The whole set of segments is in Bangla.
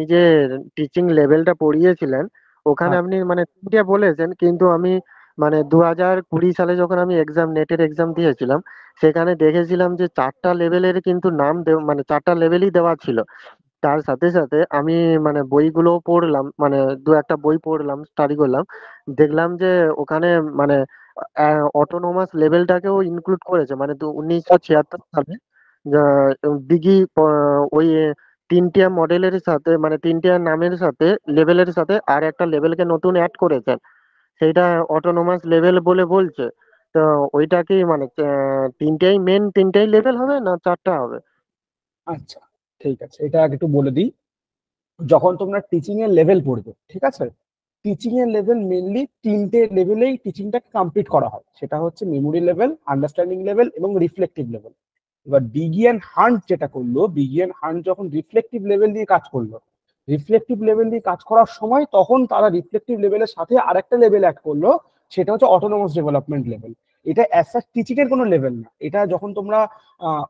আপনি যে টিচিং লেভেলটা পড়িয়েছিলেন ওখানে হ্যাঁ। আপনি মানে তিনটে বলেছেন, কিন্তু আমি মানে 2020 সালে যখন আমি নেটের এক্সাম দিয়েছিলাম সেখানে দেখেছিলাম যে চারটা লেভেলের কিন্তু মানে চারটা লেভেলই দেওয়া ছিল। তার সাথে সাথে আমি মানে বইগুলো পড়লাম, মানে দু একটা বই পড়লাম, স্টাডি করলাম, দেখলাম যে ওখানে মানে অটোনোমাস লেভেলটাকেও ইনক্লুড করেছে, মানে 1976 সালে দিঘি ওই তিনটিয়া মডেলের সাথে মানে তিনটিয়া নামের সাথে লেভেলের সাথে আর একটা লেভেলকে নতুন অ্যাড করেছেন, সেইটা অটোনোমাস লেভেল বলে বলছে। তো ওইটা কি মানে তিনটেই লেভেল হবে না চারটা হবে? আচ্ছা, ঠিক আছে, এটা আগে একটু বলে দিই। যখন তোমরা টিচিং এর লেভেল পড়বে, ঠিক আছে, টিচিং এর লেভেল মেনলি তিনটে লেভেলেই টিচিংটাকে কমপ্লিট করা হয়। সেটা হচ্ছে মেমোরি লেভেল, আন্ডারস্ট্যান্ডিং লেভেল এবং রিফ্লেক্টিভ লেভেল। এবার বিগিয়ান হান্ট যেটা করলো, বিগিয়ান হান্ট যখন রিফ্লেক্টিভ লেভেল দিয়ে কাজ করলো, রিফ্লেক্টিভ লেভেল দিয়ে কাজ করার সময় তখন তারা রিফ্লেক্টিভ লেভেলের সাথে আরেকটা লেভেল অ্যাড করলো, সেটা হচ্ছে অটোনোমাস ডেভেলপমেন্ট লেভেল। এটা অ্যাজ সাচ টিচিং এর কোনো লেভেল না। এটা যখন তোমরা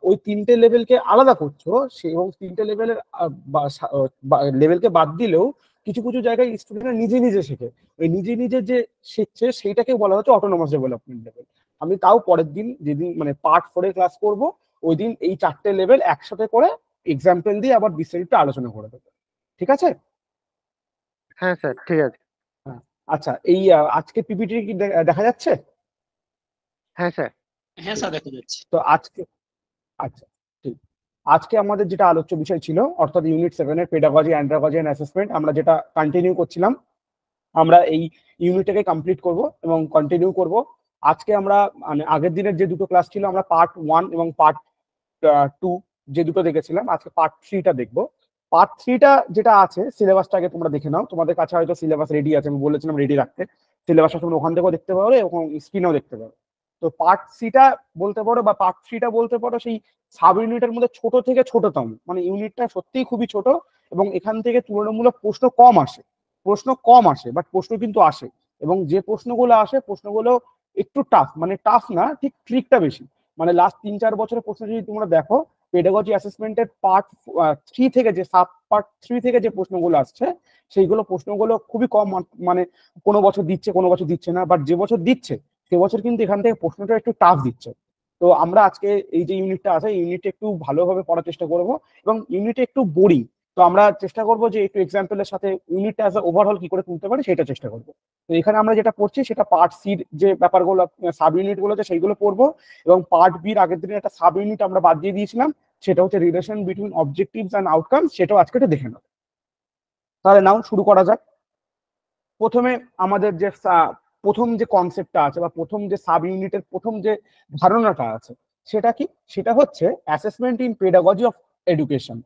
ওই তিনটে লেভেলকে আলাদা করছো, সেই এবং তিনটে লেভেলের লেভেলকে বাদ দিলেও কিছু কিছু জায়গায় স্টুডেন্টরা নিজে নিজে শেখে। ওই নিজে নিজে যে শিখছে সেইটাকে বলা হচ্ছে অটোনোমাস ডেভেলপমেন্ট লেভেল। আমি তাও পরের দিন, যেদিন মানে পার্ট 4 ক্লাস করব, ওই দিন এই চারটে লেভেল একসাথে করে এক্সাম্পল দিয়ে আবার বিস্তারিত আলোচনা করে দেবো। ঠিক আছে? হ্যাঁ স্যার, ঠিক আছে। হ্যাঁ। আচ্ছা, এই আজকে পিপিটি কি দেখা যাচ্ছে? হ্যাঁ স্যার। হ্যাঁ ঠিক স্যার, আছে। দেখা যাচ্ছে। তো আজকে, আচ্ছা, ঠিক, আজকে আমাদের যেটা আলোচ্য বিষয় ছিল, অর্থাৎ ইউনিট 7 এর পেডাগজি, অ্যান্ড্রাগজি এন্ড অ্যাসেসমেন্ট, আমরা যেটা কন্টিনিউ করছিলাম, আমরা এই ইউনিটটাকে কমপ্লিট করব এবং কন্টিনিউ করব। আজকে আমরা মানে আগের দিনের যে দুটো ক্লাস ছিল, আমরা পার্ট 1 এবং পার্ট 2 যে দুটো দেখেছিলাম, আজকে পার্ট 3টা দেখবো। পার্ট 3টা যেটা আছে, সিলেবাসটা আগে তোমরা দেখে নাও। তোমাদের কাছে হয়তো সিলেবাস রেডি আছে, আমি বলেছিলাম রেডি রাখতে। সিলেবাসটা তোমরা ওখান থেকেও দেখতে পারো এবং স্ক্রিনেও দেখতে পারো। তো পার্ট 3টা বলতে পারো বা পার্ট 3টা বলতে পারো সেই সাব ইউনিটের মধ্যে ছোট থেকে ছোটতম, মানে ইউনিটটা সত্যিই খুবই ছোট এবং এখান থেকে তুলনামূলক প্রশ্ন কম আসে, বাট প্রশ্ন কিন্তু আসে। এবং যে প্রশ্নগুলো আসে, প্রশ্নগুলো একটু টাফ, মানে টাফ না ঠিক, ট্রিকটা বেশি। মানে লাস্ট 3-4 বছরের প্রশ্ন যদি তোমরা দেখো, পেডাগজি অ্যাসেসমেন্টের পার্ট 3 থেকে যে প্রশ্নগুলো আসছে, সেইগুলো প্রশ্নগুলো খুবই কম, মানে কোনো বছর দিচ্ছে, কোনো বছর দিচ্ছে না, বাট যে বছর দিচ্ছে সে বছর কিন্তু এখান থেকে প্রশ্নটা একটু টাফ দিচ্ছে। তো আমরা আজকে এই যে ইউনিটটা আছে, ইউনিটটা একটু ভালোভাবে পড়ার চেষ্টা করব এবং ইউনিটে একটু বোরিং। তো আমরা চেষ্টা করবো যে একটু এক্সাম্পলের সাথে ইউনিটটা অ্যাজ ওভারঅল কি করে তুলতে পারি সেটা চেষ্টা করবো। তো এখানে আমরা যেটা পড়ছি সেটা পার্ট সির যে ব্যাপারগুলো, সাব ইউনিট গুলো আছে সেইগুলো পড়বো। এবং পার্ট বির আগের দিনে একটা সাব ইউনিট আমরা বাদ দিয়ে দিয়েছিলাম, সেটা হচ্ছে relation between objectives and outcome, সেটাও আজকে একটু দেখে নেবো। তাহলে নাও শুরু করা যাক। প্রথমে আমাদের যে প্রথম যে কনসেপ্টটা আছে বা প্রথম যে সাব ইউনিটের প্রথম যে ধারণাটা আছে, সেটা কি? সেটা হচ্ছে assessment in pedagogy of education.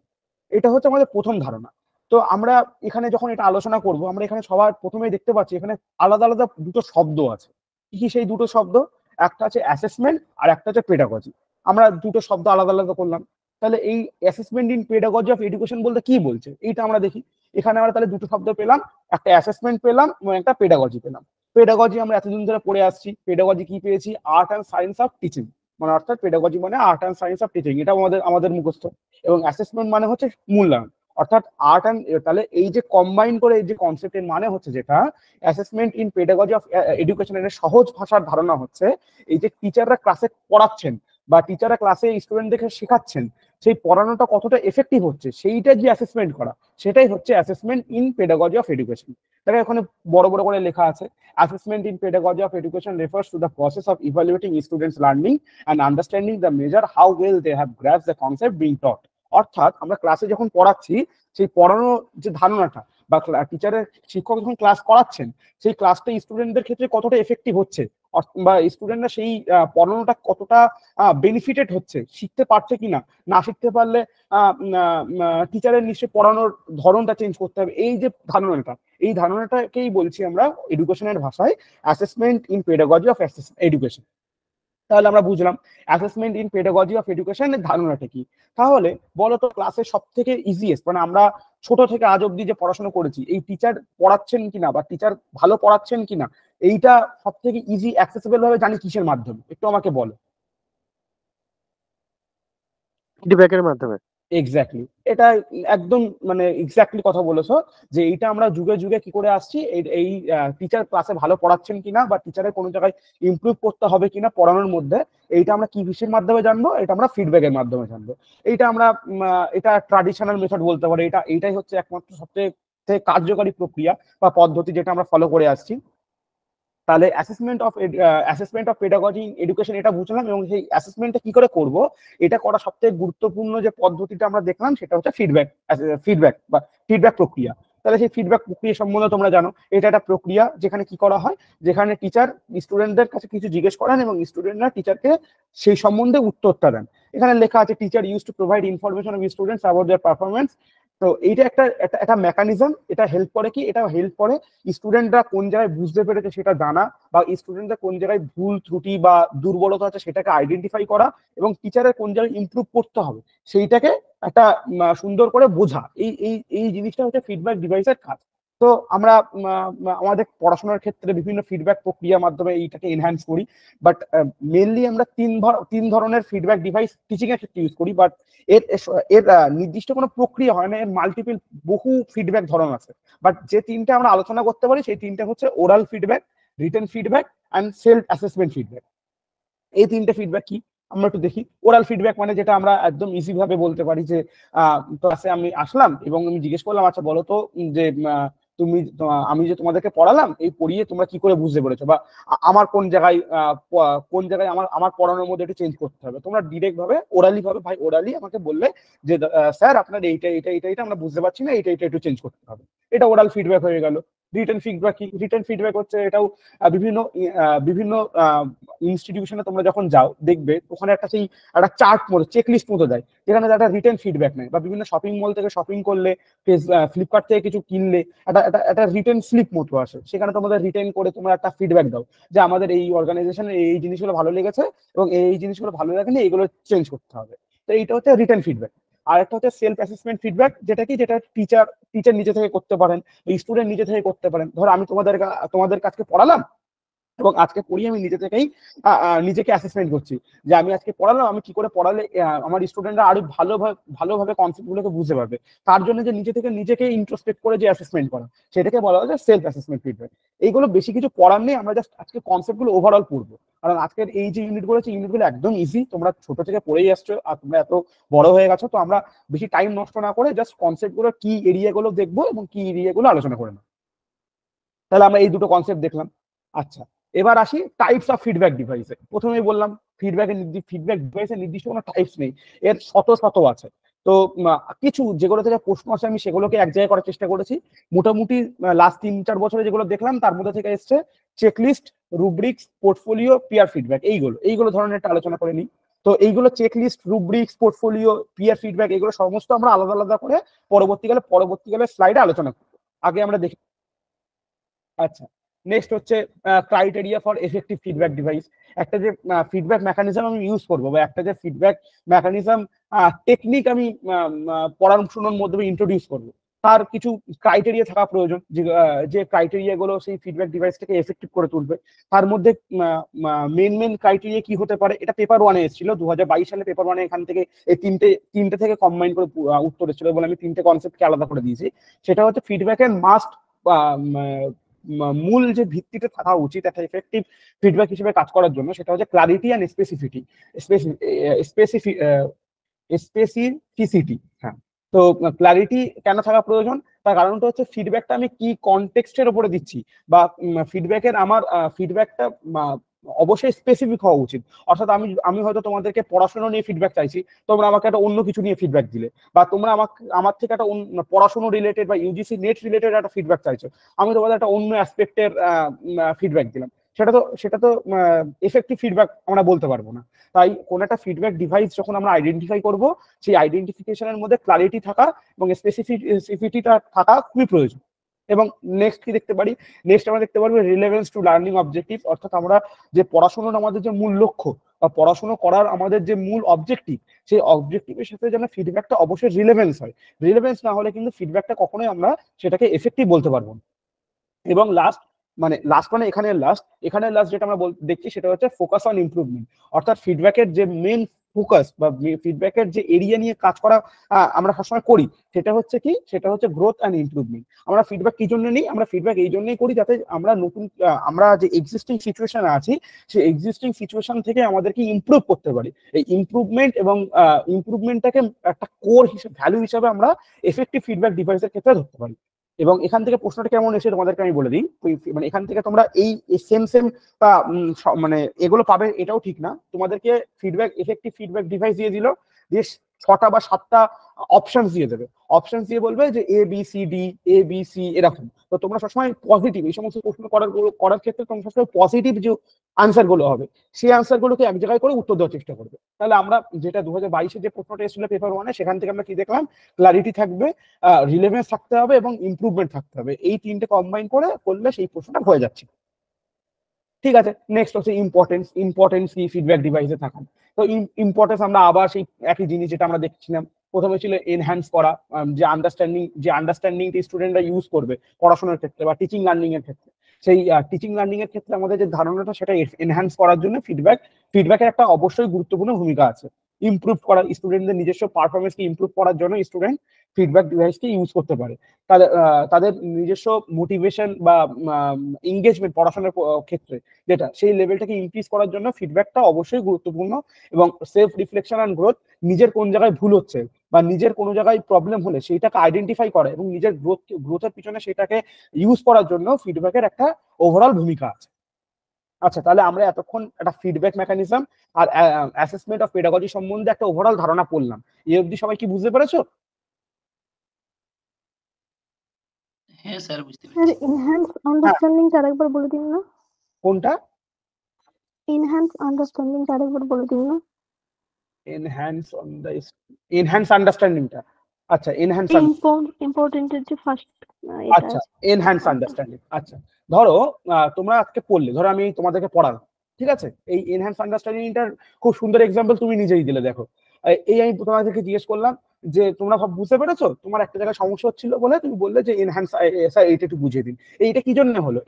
এটা হচ্ছে আমাদের প্রথম ধারণা। তো আমরা এখানে যখন এটা আলোচনা করব, আমরা এখানে সবার প্রথমেই দেখতে পাচ্ছি এখানে আলাদা আলাদা দুটো শব্দ আছে। কি কি সেই দুটো শব্দ? একটা আছে অ্যাসেসমেন্ট আর একটা হচ্ছে পেডাগজি। আমরা দুটো শব্দ আলাদা আলাদা করলাম। তাহলে এই assessment in pedagogy of education বলতে কি বলছে, এইটা আমরা দেখি। এখানে আমরা তাহলে দুটো শব্দ পেলাম, একটা অ্যাসেসমেন্ট পেলাম এবং একটা পেডাগজি পেলাম। পেডাগজি আমরা এতদিন ধরে পড়ে আসছি, পেডাগজি কি পেয়েছি? Art and science of teaching, মানে অর্থাৎ পেডাগজি মানে art and science of teaching, এটা আমাদের আমাদের মুখস্থ। এবং অ্যাসেসমেন্ট মানে হচ্ছে মূল্যায়ন, অর্থাৎ আর্ট অ্যান্ড, তাহলে এই যে কম্বাইন করে এই যে কনসেপ্টের মানে হচ্ছে যেটা assessment in pedagogy of education, এর সহজ ভাষার ধারণা হচ্ছে এই যে টিচাররা ক্লাসে পড়াচ্ছেন বা টিচাররা ক্লাসে স্টুডেন্টদেরকে শেখাচ্ছেন, সেই পড়ানোটা কতটা এফেক্টিভ হচ্ছে সেইটা যে অ্যাসেসমেন্ট করা, সেটাই হচ্ছে assessment in pedagogy of education. দেখো এখানে বড় বড় করে লেখা আছে, assessment in pedagogy of education refers to the process of evaluating students learning and understanding the measure how well they have grasped the concept being taught। অর্থাৎ আমরা ক্লাসে যখন পড়াচ্ছি, সেই পড়ানো যে ধারণাটা বা টিচারের, শিক্ষক যখন ক্লাস করাচ্ছেন, সেই ক্লাসটা স্টুডেন্টদের ক্ষেত্রে কতটা এফেক্টিভ হচ্ছে, বা স্টুডেন্টরা সেই পড়ানোটা কতটা বেনিফিটেড হচ্ছে, শিখতে পারছে কিনা, না শিখতে পারলে টিচারের নিশ্চয়ই পড়ানোর ধরনটা চেঞ্জ করতে হবে। এই যে ধারণাটা, এই ধারণাটাকেই বলছি আমরা এডুকেশনের ভাষায় assessment in pedagogy of education. তাহলে আমরা বুঝলাম অ্যাসেসমেন্ট ইন পেডাগজি অফ এডুকেশনের ধারণাটা কি। তাহলে বলো তো, ক্লাসের সব থেকে ইজিয়েস্ট, মানে আমরা ছোট থেকে আজ অব্দি যে পড়াশোনা করেছি, এই টিচার পড়াচ্ছেন কিনা বা টিচার ভালো পড়াচ্ছেন কিনা, এইটা সব থেকে ইজি অ্যাক্সেসিবল ভাবে জানি কিসের মাধ্যমে, একটু আমাকে বলো। ফিডব্যাকের মাধ্যমে। এক্স্যাক্টলি, এটা একদম মানে এক্স্যাক্টলি কথা বলেছো, যে এইটা আমরা যুগে যুগে কি করে আসছি, এই টিচার ক্লাসে ভালো পড়াচ্ছেন কিনা বা টিচারের কোনো জায়গায় ইমপ্রুভ করতে হবে কিনা পড়ানোর মধ্যে, এইটা আমরা কি বিষয়ের মাধ্যমে জানবো, এটা আমরা ফিডব্যাকের মাধ্যমে জানবো। এইটা আমরা এটা ট্রাডিশনাল মেথড বলতে পারি, এইটাই হচ্ছে একমাত্র সবচেয়ে কার্যকরী প্রক্রিয়া বা পদ্ধতি যেটা আমরা ফলো করে আসছি। তাহলে অ্যাসেসমেন্ট অফ পেডাগজি এডুকেশন এটা বুঝলাম, এবং সেই অ্যাসেসমেন্টটা কি করে করব, এটা করা সবথেকে গুরুত্বপূর্ণ যে পদ্ধতিটা আমরা দেখলাম সেটা হচ্ছে ফিডব্যাক প্রক্রিয়া। তাহলে সেই ফিডব্যাক প্রক্রিয়া সম্বন্ধে তোমরা জানো, এটা একটা প্রক্রিয়া যেখানে কি করা হয়, যেখানে টিচার স্টুডেন্টদের কাছে কিছু জিজ্ঞেস করেন এবং স্টুডেন্টরা টিচারকে সেই সম্বন্ধে উত্তরটা দেন। এখানে লেখা আছে teacher use to provide information of students about their performance. তো এইটা একটা মেকানিজম, এটা হেল্প করে কি, এটা হেল্প করে স্টুডেন্টরা কোন জায়গায় বুঝতে পেরেছে সেটা জানা, বা স্টুডেন্টরা কোন জায়গায় ভুল ত্রুটি বা দুর্বলতা আছে সেটাকে আইডেন্টিফাই করা, এবং টিচারের কোন জায়গায় ইমপ্রুভ করতে হবে সেইটাকে একটা সুন্দর করে বোঝা। এই এই এই জিনিসটা হচ্ছে ফিডব্যাক ডিভাইসের কাজ। তো আমরা আমাদের পড়াশোনার ক্ষেত্রে বিভিন্ন ফিডব্যাক প্রক্রিয়ার মাধ্যমে এইটাকে এনহ্যান্স করি, বাট মেনলি আমরা তিন ধরনের ফিডব্যাক ডিভাইস টিচিং এর ক্ষেত্রে ইউজ করি। বাট এর এর নির্দিষ্ট কোনো প্রক্রিয়া হয় না, এর মাল্টিপল বহু ফিডব্যাক ধরন আছে। বাট যে তিনটে আমরা আলোচনা করতে পারি সেই তিনটে হচ্ছে oral feedback, written feedback and self assessment feedback. এই তিনটে ফিডব্যাক কি আমরা একটু দেখি। ওরাল ফিডব্যাক মানে যেটা আমরা একদম ইজি ভাবে বলতে পারি যে ক্লাসে আমি আসলাম এবং আমি জিজ্ঞেস করলাম, আচ্ছা বলো তো যে তুমি আমি যে তোমাদেরকে পড়ালাম এই পড়িয়ে তোমরা কি করে বুঝতে পেরেছো, বা আমার কোন জায়গায় আমার আমার পড়ানোর মধ্যে একটু চেঞ্জ করতে হবে। তোমরা ডিরেক্ট ভাবে ওরালি ভাবে ভাই ওরালি আমাকে বললে যে স্যার আপনার এইটা এইটা এইটা এইটা আমরা বুঝতে পারছি না, এইটা এইটা একটু চেঞ্জ করতে হবে। এটা ওরাল ফিডব্যাক হয়ে গেল। রিটেন ফিডব্যাক কি, রিটেন ফিডব্যাক হচ্ছে এটাও বিভিন্ন বিভিন্ন ইনস্টিটিউশনে তোমরা যখন যাও দেখবে ওখানে একটা চার্ট মতো চেকলিস্ট মতো দেয়, যেখানে একটা রিটেন ফিডব্যাক নেয়, বা বিভিন্ন শপিং মল থেকে শপিং করলে, ফ্লিপকার্ট থেকে কিছু কিনলে একটা রিটেন স্লিপ মতো আসে, সেখানে তোমাদের রিটেন করে তোমরা একটা ফিডব্যাক দাও যে আমাদের এই অর্গানাইজেশনে এই জিনিসগুলো ভালো লেগেছে এবং এই জিনিসগুলো ভালো লাগেনি, এগুলো চেঞ্জ করতে হবে। তো এইটা হচ্ছে রিটেন ফিডব্যাক। আর একটা হচ্ছে সেলফ অ্যাসেসমেন্ট ফিডব্যাক, যেটা টিচার নিজে থেকে করতে পারেন, স্টুডেন্ট নিজে থেকে করতে পারেন। ধরো আমি তোমাদের কাছে পড়ালাম এবং আজকে পড়ি আমি নিজে থেকেই নিজেকে অ্যাসেসমেন্ট করছি যে আমি আজকে পড়ালাম, আমি কি করে পড়ালে আমার স্টুডেন্টরা আরো ভালোভাবে কনসেপ্ট গুলোকে বুঝতে পারবে। তার জন্য যে নিজে থেকে নিজেকে ইন্ট্রোস্পেক্ট করে যে অ্যাসেসমেন্ট করা, সেটাকে বলা হয় সেলফ অ্যাসেসমেন্ট ফিডব্যাক। এইগুলো বেশি কিছু পড়ার নেই, আমরা জাস্ট আজকে কনসেপ্ট গুলো ওভারঅল পড়বো। কারণ আজকের এই যে ইউনিটগুলো একদম ইজি, তোমরা ছোট থেকে পড়েই আসছো আর তোমরা এত বড় হয়ে গেছো, তো আমরা বেশি টাইম নষ্ট না করে জাস্ট কনসেপ্ট গুলো কি এরিয়াগুলো দেখবো এবং কি এরিয়াগুলো আলোচনা করে নেবো। তাহলে আমরা এই দুটো কনসেপ্ট দেখলাম। আচ্ছা, এবার আসি টাইপস অফ ফিডব্যাক ডিভাইসে। প্রথমেই বললাম ফিডব্যাক ডিভাইসের নির্দিষ্ট কোনো টাইপস নেই, এর শত শত আছে। তো কিছু যেগুলো থেকে প্রশ্ন আসে আমি সেগুলোকে এক জায়গায় করার চেষ্টা করেছি। মোটামুটি লাস্ট 3-4 বছরে যেগুলো দেখলাম তার মধ্যে থেকে এসছে checklist, rubrics, portfolio, peer feedback. এইগুলো ধরনের একটা আলোচনা করে নিই। তো এইগুলো checklist, rubrics, portfolio, peer feedback, এগুলো সমস্ত আমরা আলাদা আলাদা করে পরবর্তীকালে স্লাইডে আলোচনা করবো। আগে আমরা দেখি। আচ্ছা, নেক্সট হচ্ছে criteria for effective feedback device. একটা যে ফিডব্যাক মেকানিজম আমি ইউজ করবো, বা একটা যে ফিডব্যাক মেকানিজম টেকনিক আমি পড়াশোনার মধ্যে ইন্ট্রোডিউস করবো, তার কিছু ক্রাইটেরিয়া থাকা প্রয়োজন, যে ক্রাইটেরিয়া গুলো সেই ফিডব্যাক ডিভাইসটাকে এফেক্টিভ করে তুলবে। তার মধ্যে মেন ক্রাইটেরিয়া কি হতে পারে, এটা পেপার ওয়ানে এসেছিল 2022 সালে। পেপার ওয়ানে এখান থেকে এই তিনটে থেকে কম্বাইন করে উত্তর এসেছিল বলে আমি তিনটে কনসেপ্টকে আলাদা করে দিয়েছি। সেটা হচ্ছে ফিডব্যাকের মাস্ট মূল যে ভিত্তিটা থাকা উচিত একটা এফেক্টিভ ফিডব্যাক হিসেবে কাজ করার জন্য, সেটা হচ্ছে ক্লারিটি অ্যান্ড স্পেসিফিসিটি। হ্যাঁ, তো ক্লারিটি কেন থাকা প্রয়োজন, তার কারণটা হচ্ছে ফিডব্যাকটা আমি কি কনটেক্সটের উপরে দিচ্ছি, বা ফিডব্যাকটা অবশ্যই স্পেসিফিক হওয়া উচিত। অর্থাৎ আমি হয়তো তোমাদেরকে পড়াশোনা নিয়ে ফিডব্যাক চাইছি, তোমরা আমাকে একটা অন্য কিছু নিয়ে ফিডব্যাক দিলে, বা তোমরা আমার থেকে একটা পড়াশোনা রিলেটেড বা ইউজিসি নেট রিলেটেড একটা ফিডব্যাক চাইছো, আমি তোমাদের একটা অন্য অ্যাসপেক্টের ফিডব্যাক দিলাম, সেটা তো এফেক্টিভ ফিডব্যাক আমরা বলতে পারবো না। তাই কোন একটা ফিডব্যাক ডিভাইস যখন আমরা আইডেন্টিফাই করব, সেই আইডেন্টিফিকেশনের মধ্যে ক্লারিটি থাকা এবং স্পেসিফিসিটিটা থাকা খুবই প্রয়োজন। এবং নেক্সট কি দেখতে পারি, নেক্সট আমরা দেখতে পারবো রিলেভেন্স টু লার্নিং অবজেক্টিভ। অর্থাৎ আমরা যে পড়াশোনার আমাদের যে মূল লক্ষ্য বা পড়াশোনা করার আমাদের যে মূল অবজেক্টিভ, সেই অবজেক্টিভের সাথে যেন ফিডব্যাকটা অবশ্যই রিলেভেন্স হয়। রিলেভেন্স না হলে কিন্তু ফিডব্যাকটা কখনোই আমরা সেটাকে এফেক্টিভ বলতে পারবো না। এবং এখানে লাস্ট যেটা আমরা দেখছি সেটা হচ্ছে ফোকাস অন ইমপ্রুভমেন্ট। অর্থাৎ ফিডব্যাকের যে মেন ফোকাস বা ফিডব্যাকের যে এরিয়া নিয়ে কাজ করা আমরা সবসময় করি, সেটা হচ্ছে কি, সেটা হচ্ছে গ্রোথ অ্যান্ড ইমপ্রুভমেন্ট। আমরা ফিডব্যাক কি জন্য নিই? আমরা ফিডব্যাক এই জন্যই করি যাতে আমরা নতুন আমরা যে এক্সিস্টিং সিচুয়েশনে আছি সেই এক্সিস্টিং সিচুয়েশন থেকে আমাদেরকে ইমপ্রুভ করতে পারি। এই ইমপ্রুভমেন্ট এবং ইমপ্রুভমেন্টটাকে একটা কোর হিসেবে, ভ্যালু হিসেবে আমরা এফেক্টিভ ফিডব্যাক ডিভাইসের ক্ষেত্রে ধরতে পারি। এবং এখান থেকে প্রশ্নটা কেমন এসে তোমাদেরকে আমি বলে দিই, মানে এখান থেকে তোমরা এই সেম সেম বা মানে এগুলো পাবে এটাও ঠিক না। তোমাদেরকে ফিডব্যাক, এফেক্টিভ ফিডব্যাক ডিভাইস দিয়ে দিল, দিয়ে 6টা বা 7টা অপশনস দিয়ে দেবে। অপশনস দিয়ে বলবে যে A B C D, A B C এরকম। তো তোমরা সবসময় পজিটিভ, এই সমস্ত প্রশ্ন করার ক্ষেত্রে তোমরা সবসময় পজিটিভ যে আনসার গুলো হবে সেই আনসার গুলোকে এক জায়গায় করে উত্তর দেওয়ার চেষ্টা করবে। তাহলে আমরা যেটা 2022-এ যে প্রশ্নটা এসেছিল পেপার 1-এ, সেখান থেকে আমরা কি দেখলাম? ক্লারিটি থাকবে, রিলেভেন্স থাকতে হবে এবং ইমপ্রুভমেন্ট থাকতে হবে। এই তিনটে কম্বাইন করে করলে সেই প্রশ্নটা হয়ে যাচ্ছে। ঠিক আছে, নেক্সট হচ্ছে ইম্পর্টেন্স। ইম্পর্টেন্স কি ফিডব্যাক ডিভাইসে থাকা? তো ইম্পর্টেন্স আমরা আবার সেই একই জিনিস যেটা আমরা দেখছিলাম, প্রথমে ছিল এনহ্যান্স করা, যে আন্ডারস্ট্যান্ডিংটি স্টুডেন্টরা ইউজ করবে পড়াশোনার ক্ষেত্রে বা টিচিং লার্নিং এর ক্ষেত্রে, সেই টিচিং লার্নিং এর ক্ষেত্রে আমাদের যে ধারণাটা সেটা এনহ্যান্স করার জন্য ফিডব্যাকের একটা অবশ্যই গুরুত্বপূর্ণ ভূমিকা আছে। ইমপ্রুভ করা, স্টুডেন্টদের নিজস্ব পারফরমেন্সকে ইমপ্রুভ করার জন্য স্টুডেন্ট ফিডব্যাক ডিভাইসকে ইউজ করতে পারে। তাদের নিজস্ব মোটিভেশন বা এঙ্গেজমেন্ট পড়াশোনার ক্ষেত্রে যেটা, সেই লেভেলটাকে ইনক্রিজ করার জন্য ফিডব্যাকটা অবশ্যই গুরুত্বপূর্ণ। এবং সেলফ রিফ্লেকশন অ্যান্ড গ্রোথ, নিজের কোন জায়গায় ভুল হচ্ছে বা নিজের কোনো জায়গায় প্রবলেম হলে সেইটাকে আইডেন্টিফাই করা এবং নিজের গ্রোথের পিছনে সেটাকে ইউজ করার জন্য ফিডব্যাকের একটা ওভারঅল ভূমিকা আছে। আচ্ছা, তাহলে আমরা এতক্ষণ একটা ফিডব্যাক মেকানিজম আর অ্যাসেসমেন্ট অফ পেডাগজি সম্বন্ধে একটা ওভারঅল ধারণা পড়লাম। এই অবধি সবাই কি বুঝতে পেরেছো? হ্যাঁ স্যার, বুঝতে স্যার পেরেছি। এনহ্যান্স আন্ডারস্ট্যান্ডিং আরেকবার বলে দিন না। কোনটা? এনহ্যান্স আন্ডারস্ট্যান্ডিং আরেকবার বলে দিন না। এনহ্যান্স আন্ডারস্ট্যান্ডিংটা, আচ্ছা এনহ্যান্স, ইম্পর্টেন্ট এর যে ফার্স্ট এটা আচ্ছা এনহ্যান্স আন্ডারস্ট্যান্ডিং। আচ্ছা ধরো তোমরা আজকে পড়লে, ধরো আমি তোমাদেরকে পড়ালাম, ঠিক আছে, এই এনহ্যান্স আন্ডারস্ট্যান্ডিংটার খুব সুন্দর এক্সাম্পল তুমি নিজেই দিলে। দেখো, এই আমি তোমাদেরকে জিজ্ঞেস করলাম যে তোমরা বুঝতে পেরেছো? তোমার একটা জায়গায় সমস্যা হচ্ছিল বলে তুমি বললে যে এনহ্যান্স, স্যার এইটা একটু বুঝিয়ে দিন। এইটা কি জন্য হলো?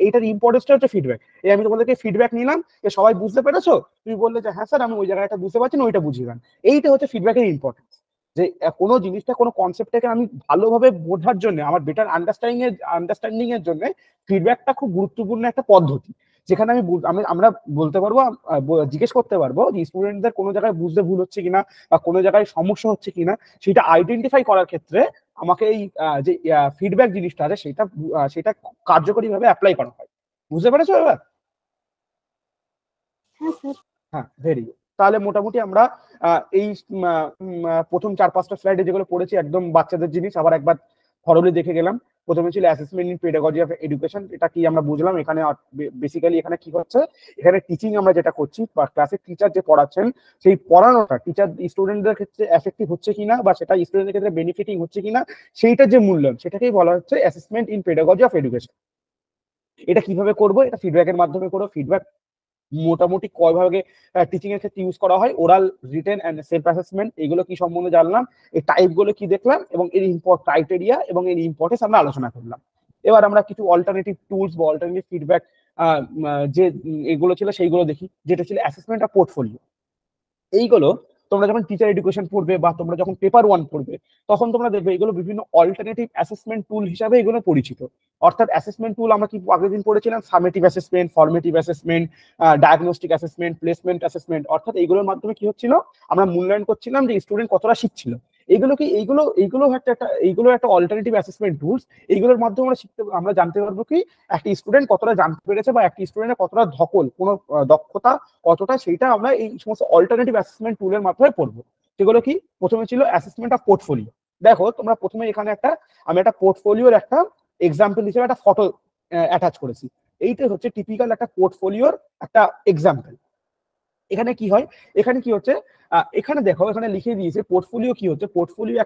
এইটার ইম্পর্টেন্সটা হচ্ছে ফিডব্যাক। এই আমি তোমাদেরকে ফিডব্যাক নিলাম যে সবাই বুঝতে পেরেছো, তুমি বললে যে হ্যাঁ স্যার আমি ওই জায়গাটা বুঝতে পারছি না, ওইটা বুঝিয়ে দেন। এইটা হচ্ছে ফিডব্যাকের ইম্পর্টেন্স। যে কোনো জিনিসটা, কোনো কনসেপ্টটাকে আমি ভালোভাবে বোঝার জন্য, আমার বেটার আন্ডারস্ট্যান্ডিং এর জন্য ফিডব্যাকটা খুব গুরুত্বপূর্ণ একটা পদ্ধতি। যেখানে আমরা বলতে পারবো, জিজ্ঞেস করতে পারবো যে স্টুডেন্টদের কোনো জায়গায় বুঝতে ভুল হচ্ছে কিনা বা কোনো জায়গায় সমস্যা হচ্ছে কিনা, সেটা আইডেন্টিফাই করার ক্ষেত্রে আমাকে এই যে ফিডব্যাক জিনিসটা আছে সেটা কার্যকরী ভাবে অ্যাপ্লাই করা হয়। বুঝতে পেরেছো এবার? হ্যাঁ স্যার। হ্যাঁ, ভেরি গুড। তাহলে মোটামুটি আমরা এই প্রথম 4-5টা স্লাইডে যেগুলো পড়েছি একদম বাচ্চাদের জিনিস আবার একবার থরলি দেখে গেলাম। প্রথমে ছিল assessment in pedagogy of education, এটা কি আমরা বুঝলাম। এখানে বেসিক্যালি এখানে কি হচ্ছে, এখানে টিচিং আমরা যেটা করছি বা ক্লাসের টিচার যে পড়াচ্ছেন সেই পড়ানোটা টিচার স্টুডেন্টদের ক্ষেত্রে এফেক্টিভ হচ্ছে কিনা বা সেটা স্টুডেন্টের ক্ষেত্রে বেনিফিটিং হচ্ছে কিনা, সেইটার যে মূল্যায়ন, সেটাকেই বলা হচ্ছে assessment in pedagogy of education. এটা কিভাবে করবো? এটা ফিডব্যাকের মাধ্যমে করবো। ফিডব্যাক মোটামুটি কয় ভাগে টিচিং এর ক্ষেত্রে ইউজ করা হয়? Oral, written and self assessment. এগুলো কি সম্বন্ধে জানলাম, এই টাইপ গুলো কি দেখলাম এবং এর ক্রাইটেরিয়া এবং এর ইম্পর্টেন্স আমরা আলোচনা করলাম। এবার আমরা কিছু অল্টারনেটিভ টুলস বা অল্টারনেটিভ ফিডব্যাক যে এগুলো ছিল সেইগুলো দেখি, যেটা ছিল অ্যাসেসমেন্ট অফ পোর্টফোলিও। এইগুলো তোমরা যখন টিচার এডুকেশন পড়বে বা তোমরা যখন পেপার 1 পড়বে, তখন তোমরা দেখবে এগুলো বিভিন্ন অল্টারনেটিভ অ্যাসেসমেন্ট টুল হিসাবে এগুলো পরিচিত। অর্থাৎ অ্যাসেসমেন্ট টুল আমরা কি আগের দিন পড়েছিলাম? Summative assessment, formative assessment, diagnostic assessment, placement assessment. অর্থাৎ এইগুলোর মাধ্যমে কি হচ্ছিল, আমরা মূল্যায়ন করছিলাম যে স্টুডেন্ট কতটা শিখছিল। এইগুলো একটা অল্টারনেটিভ অ্যাসেসমেন্ট টুলস। এইগুলোর মাধ্যমে আমরা জানতে পারবো কি একটা স্টুডেন্ট কতটা জানতে পেরেছে বা একটা স্টুডেন্টের কতটা কোনো দক্ষতা কতটা, সেইটা আমরা এই সমস্ত অল্টারনেটিভ অ্যাসেসমেন্ট টুলের মাধ্যমে পড়বো। সেগুলো কি? প্রথমে ছিল অ্যাসেসমেন্ট অফ পোর্টফোলিও। দেখো তোমরা প্রথমে এখানে আমি একটা পোর্টফোলিওর একটা এক্সাম্পল হিসেবে একটা ফটো অ্যাটাচ করেছি। এইটা হচ্ছে টিপিক্যাল একটা পোর্টফোলিওর একটা এক্সাম্পল। এখানে কি হয়, এখানে কি হচ্ছে, এখানে দেখো এখানে লিখে দিয়েছে পোর্টফোলিও কি হচ্ছে। পোর্টফোলিও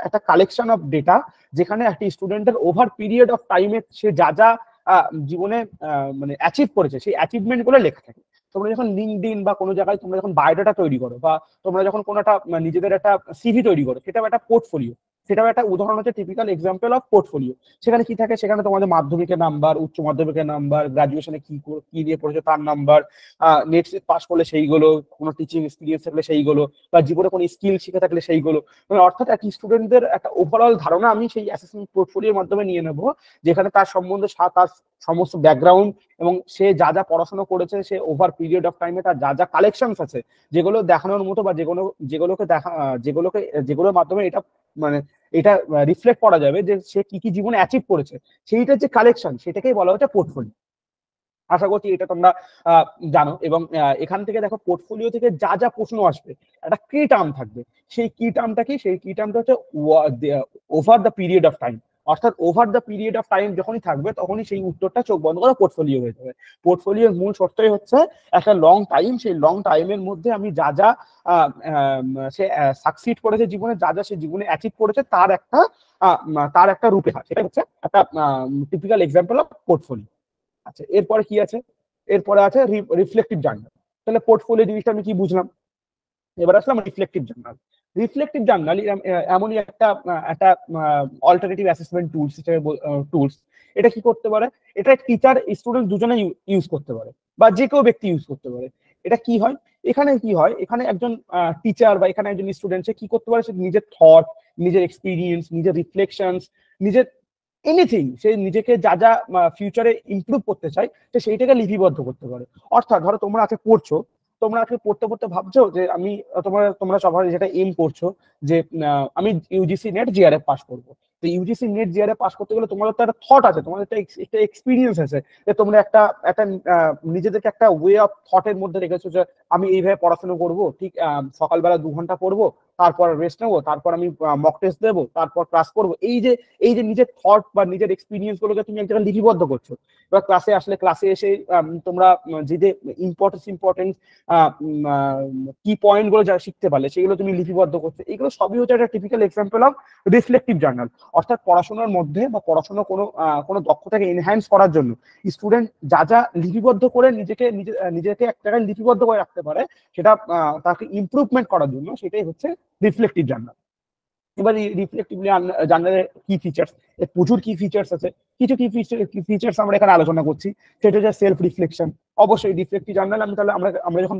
একটা কালেকশন অফ ডেটা, যেখানে একটা স্টুডেন্টের ওভার পিরিয়ড অফ টাইমে সে যা যা জীবনে মানে অ্যাচিভ করেছে সেই অ্যাচিভমেন্ট গুলো লেখা থাকে। তোমরা যখন লিঙ্কডইন বা কোনো জায়গায় তোমরা যখন বায়োডাটা তৈরি করো বা তোমরা যখন কোনো একটা নিজেদের একটা সিভি তৈরি করো, সেটা একটা পোর্টফোলিও। সেটাও একটা উদাহরণ হচ্ছে টিপিক্যাল এক্সাম্পল অফ পোর্টফোলিও। সেখানে কি থাকে, সেখানে তোমাদের মাধ্যমিকের নাম্বার, উচ্চ মাধ্যমিকের নাম্বার, গ্রাজুয়েশনে কি নিয়ে পড়েছো তার নাম্বার, নেট পাস করলে সেইগুলো, কোনো টিচিং এক্সপিরিয়েন্স থাকলে সেইগুলো, বা জীবনে কোনো স্কিল শিখে থাকলে সেইগুলো, মানে অর্থাৎ এক স্টুডেন্টদের একটা ওভারঅল ধারণা আমি সেই অ্যাসেসমেন্ট পোর্টফোলিওর মাধ্যমে নিয়ে নেবো, যেখানে তার সম্বন্ধে তার সমস্ত ব্যাকগ্রাউন্ড এবং সে যা যা পড়াশোনা করেছে, সে ওভার পিরিয়ড অফ টাইমে তার যা যা কালেকশনস আছে যেগুলো দেখানোর মতো, বা যেগুলোর মাধ্যমে এটা মানে এটা রিফ্লেক্ট করা যাবে যে সে কি কি জীবনে অ্যাচিভ করেছে, সেইটার যে কালেকশন সেটাকেই বলা হচ্ছে পোর্টফোলিও। আশা করছি এটা তোমরা জানো। এবং এখান থেকে দেখো পোর্টফোলিও থেকে যা যা প্রশ্ন আসবে একটা কি টার্ম থাকবে, সেই কি টার্মটা কি, সেই কি টার্মটা হচ্ছে over the period of time. অর্থাৎ over the period of time যখনই থাকবে তখনই সেই উত্তরটা চোখ বন্ধ করে পোর্টফোলিও হয়ে যাবে। পোর্টফোলিওর মূল শর্তই হচ্ছে একটা লং টাইম, সেই লং টাইমের মধ্যে আমি যা যা সে সাকসিড করেছে জীবনে, যা যা সে জীবনে অ্যাচিভ করেছে তার একটা রূপরেখা, সেটা হচ্ছে একটা টিপিক্যাল এক্সাম্পল অফ পোর্টফোলিও। আচ্ছা, এরপরে কি আছে? এরপরে আছে রিফ্লেকটিভ জার্নাল। তাহলে পোর্টফোলিও জিনিসটা আমি কি বুঝলাম, এবার আসলাম রিফ্লেকটিভ জার্নাল। রিফ্লেকটিভ জার্নাল এমনই একটা একটা অল্টারনেটিভ অ্যাসেসমেন্ট টুলস। এটা কি করতে পারে, এটা টিচার স্টুডেন্ট দুজনে ইউজ করতে পারে, বা যে কেউ ব্যক্তি ইউজ করতে পারে। এটা কি হয়, এখানে একজন টিচার বা এখানে একজন স্টুডেন্ট সে কি করতে পারে, সে নিজের থট, নিজের এক্সপিরিয়েন্স, নিজের রিফ্লেকশনস, নিজের এনিথিং, সে নিজেকে যা যা ফিউচারে ইমপ্রুভ করতে চায় সে সেইটাকে লিপিবদ্ধ করতে পারে। অর্থাৎ ধরো তোমরা আজকে পড়তে পড়তে ভাবছো যে তোমরা সবাই যেটা এম করছো যে আমি ইউজিসি নেট জিআরএফ পাস করবো। তো ইউজিসি নেট জিআরএফ পাস করতে গেলে তোমাদের তো একটা থট আছে, তোমাদের একটা এক্সপিরিয়েন্স আছে, যে তোমরা একটা একটা নিজেদেরকে একটা ওয়ে অফ থটের মধ্যে রেখেছো যে আমি এইভাবে পড়াশোনা করবো, ঠিক সকালবেলা 2 ঘন্টা পড়বো, তারপর রেস্ট নেবো, তারপর আমি মক টেস্ট দেবো, তারপর ক্লাস করবো। এই যে নিজের থট বা নিজের এক্সপিরিয়েন্স গুলোকে তুমি এক জায়গায় লিপিবদ্ধ করছো। এবার ক্লাসে এসে তোমরা যে ইম্পর্টেন্ট কি পয়েন্ট গুলো যারা শিখতে পারলে সেগুলো তুমি লিপিবদ্ধ করছো। এগুলো সবই হচ্ছে একটা typical example of reflective journal. অর্থাৎ পড়াশোনার মধ্যে বা পড়াশোনা কোনো দক্ষতাকে এনহ্যান্স করার জন্য স্টুডেন্ট যা যা লিপিবদ্ধ করে নিজেকে এক জায়গায় লিপিবদ্ধ করে রাখতে পারে, সেটা তাকে ইমপ্রুভমেন্ট করার জন্য, সেটাই হচ্ছে রিফ্লেকটিভ জার্নাল। এবার রিফ্লেকটিভ জার্নালের কি ফিচার্স, প্রচুর কি ফিচার্স আছে। কিছু কি ফিচার্স আমরা এখানে আলোচনা করছি, সেটা হচ্ছে সেলফ রিফ্লেকশন। অবশ্যই রিফ্লেকটিভ জার্নাল আমরা যখন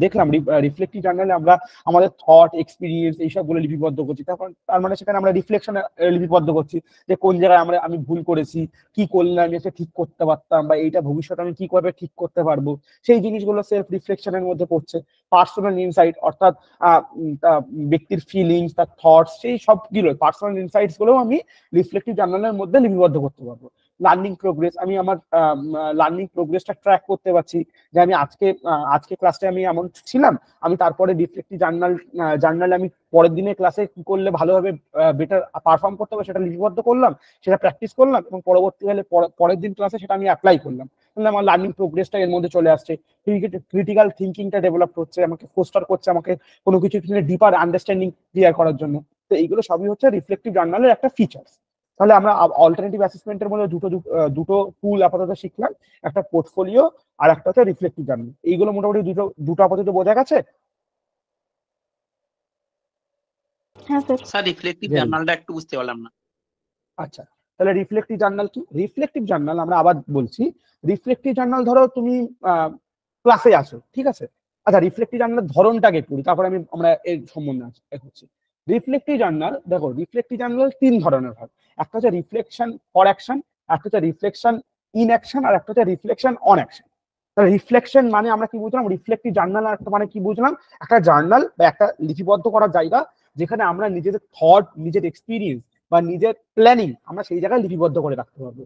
দেখলাম রিফ্লেকটিভ জার্নালে আমরা আমাদের থট, এক্সপিরিয়েন্স এইসবগুলো লিপিবদ্ধ করছি, তার মানে সেখানে আমরা রিফ্লেকশন লিপিবদ্ধ করছি যে কোন জায়গায় আমি ভুল করেছি, কি করলে আমি এটা ঠিক করতে পারতাম, বা এইটা ভবিষ্যতে আমি কি করে ঠিক করতে পারবো, সেই জিনিসগুলো সেলফ রিফ্লেকশনের মধ্যে পড়ছে। পার্সোনাল ইনসাইট, অর্থাৎ ব্যক্তির ফিলিংস, তার থটস, সেই সবগুলো পার্সোনাল ইনসাইটস গুলো আমি রিফ্লেকটিভ জার্নালের মধ্যে লিপিবদ্ধ করতে পারবো। লার্নিং প্রোগ্রেস, আমি আমার লার্নিং প্রোগ্রেসটা ট্র্যাক করতে পারছি, যে আমি আজকে ক্লাসে আমি এমন ছিলাম, আমি তারপরে রিফ্লেকটিভ জার্নালে আমি পরের দিনের ক্লাসে কি করলে ভালোভাবে বেটার পারফর্ম করতে হবে সেটা লিপিবদ্ধ করলাম, সেটা প্র্যাকটিস করলাম, এবং পরবর্তীকালে পরের দিন ক্লাসে সেটা আমি অ্যাপ্লাই করলাম। তাহলে আমার লার্নিং প্রোগ্রেসটা এর মধ্যে চলে আসছে। ক্রিটিক্যাল থিঙ্কিংটা ডেভেলপ হচ্ছে, আমাকে ফোস্টার করছে আমাকে কোনো কিছু ডিপার আন্ডারস্ট্যান্ডিং ক্লিয়ার করার জন্য। তো এইগুলো সবই হচ্ছে রিফ্লেকটিভ জার্নালের একটা ফিচার্স। তাহলে আমরা অল্টারনেটিভ অ্যাসেসমেন্টের মধ্যে দুটো টুল আপাতত শিখলাম, একটা পোর্টফোলিও আর একটা হচ্ছে রিফ্লেকটিভ জার্নাল। এইগুলো মোটামুটি দুটো আপাতত বোঝা গেছে। হ্যাঁ sir. Sir reflective Very good. জার্নালটা একটু বুঝতে পারলাম না। আচ্ছা, তাহলে রিফ্লেকটিভ জার্নাল কি? রিফ্লেকটিভ জার্নাল আমরা আবার বলছি, রিফ্লেকটিভ জার্নাল ধরো তুমি ক্লাসে আছো, ঠিক আছে। আচ্ছা, রিফ্লেকটিভ জার্নালের ধরনটাকে পড়ি, তারপর আমরা এর সম্বন্ধে এগোচ্ছি। রিফ্লেকটিভ জার্নাল, দেখো রিফ্লেকটিভ জার্নাল 3 ধরনের হয়। একটা হচ্ছে রিফ্লেকশন ফর অ্যাকশন, একটা হচ্ছে রিফ্লেকশন ইন অ্যাকশন, আর একটা হচ্ছে রিফ্লেকশন অন অ্যাকশন। রিফ্লেকশন মানে আমরা কি বুঝলাম, রিফ্লেকটিভ জার্নাল মানে কি বুঝলাম, একটা জার্নাল বা একটা লিপিবদ্ধ করার জায়গা যেখানে আমরা নিজেদের থট, নিজের এক্সপিরিয়েন্স বা নিজের প্ল্যানিং আমরা সেই জায়গায় লিপিবদ্ধ করে রাখতে পারবো।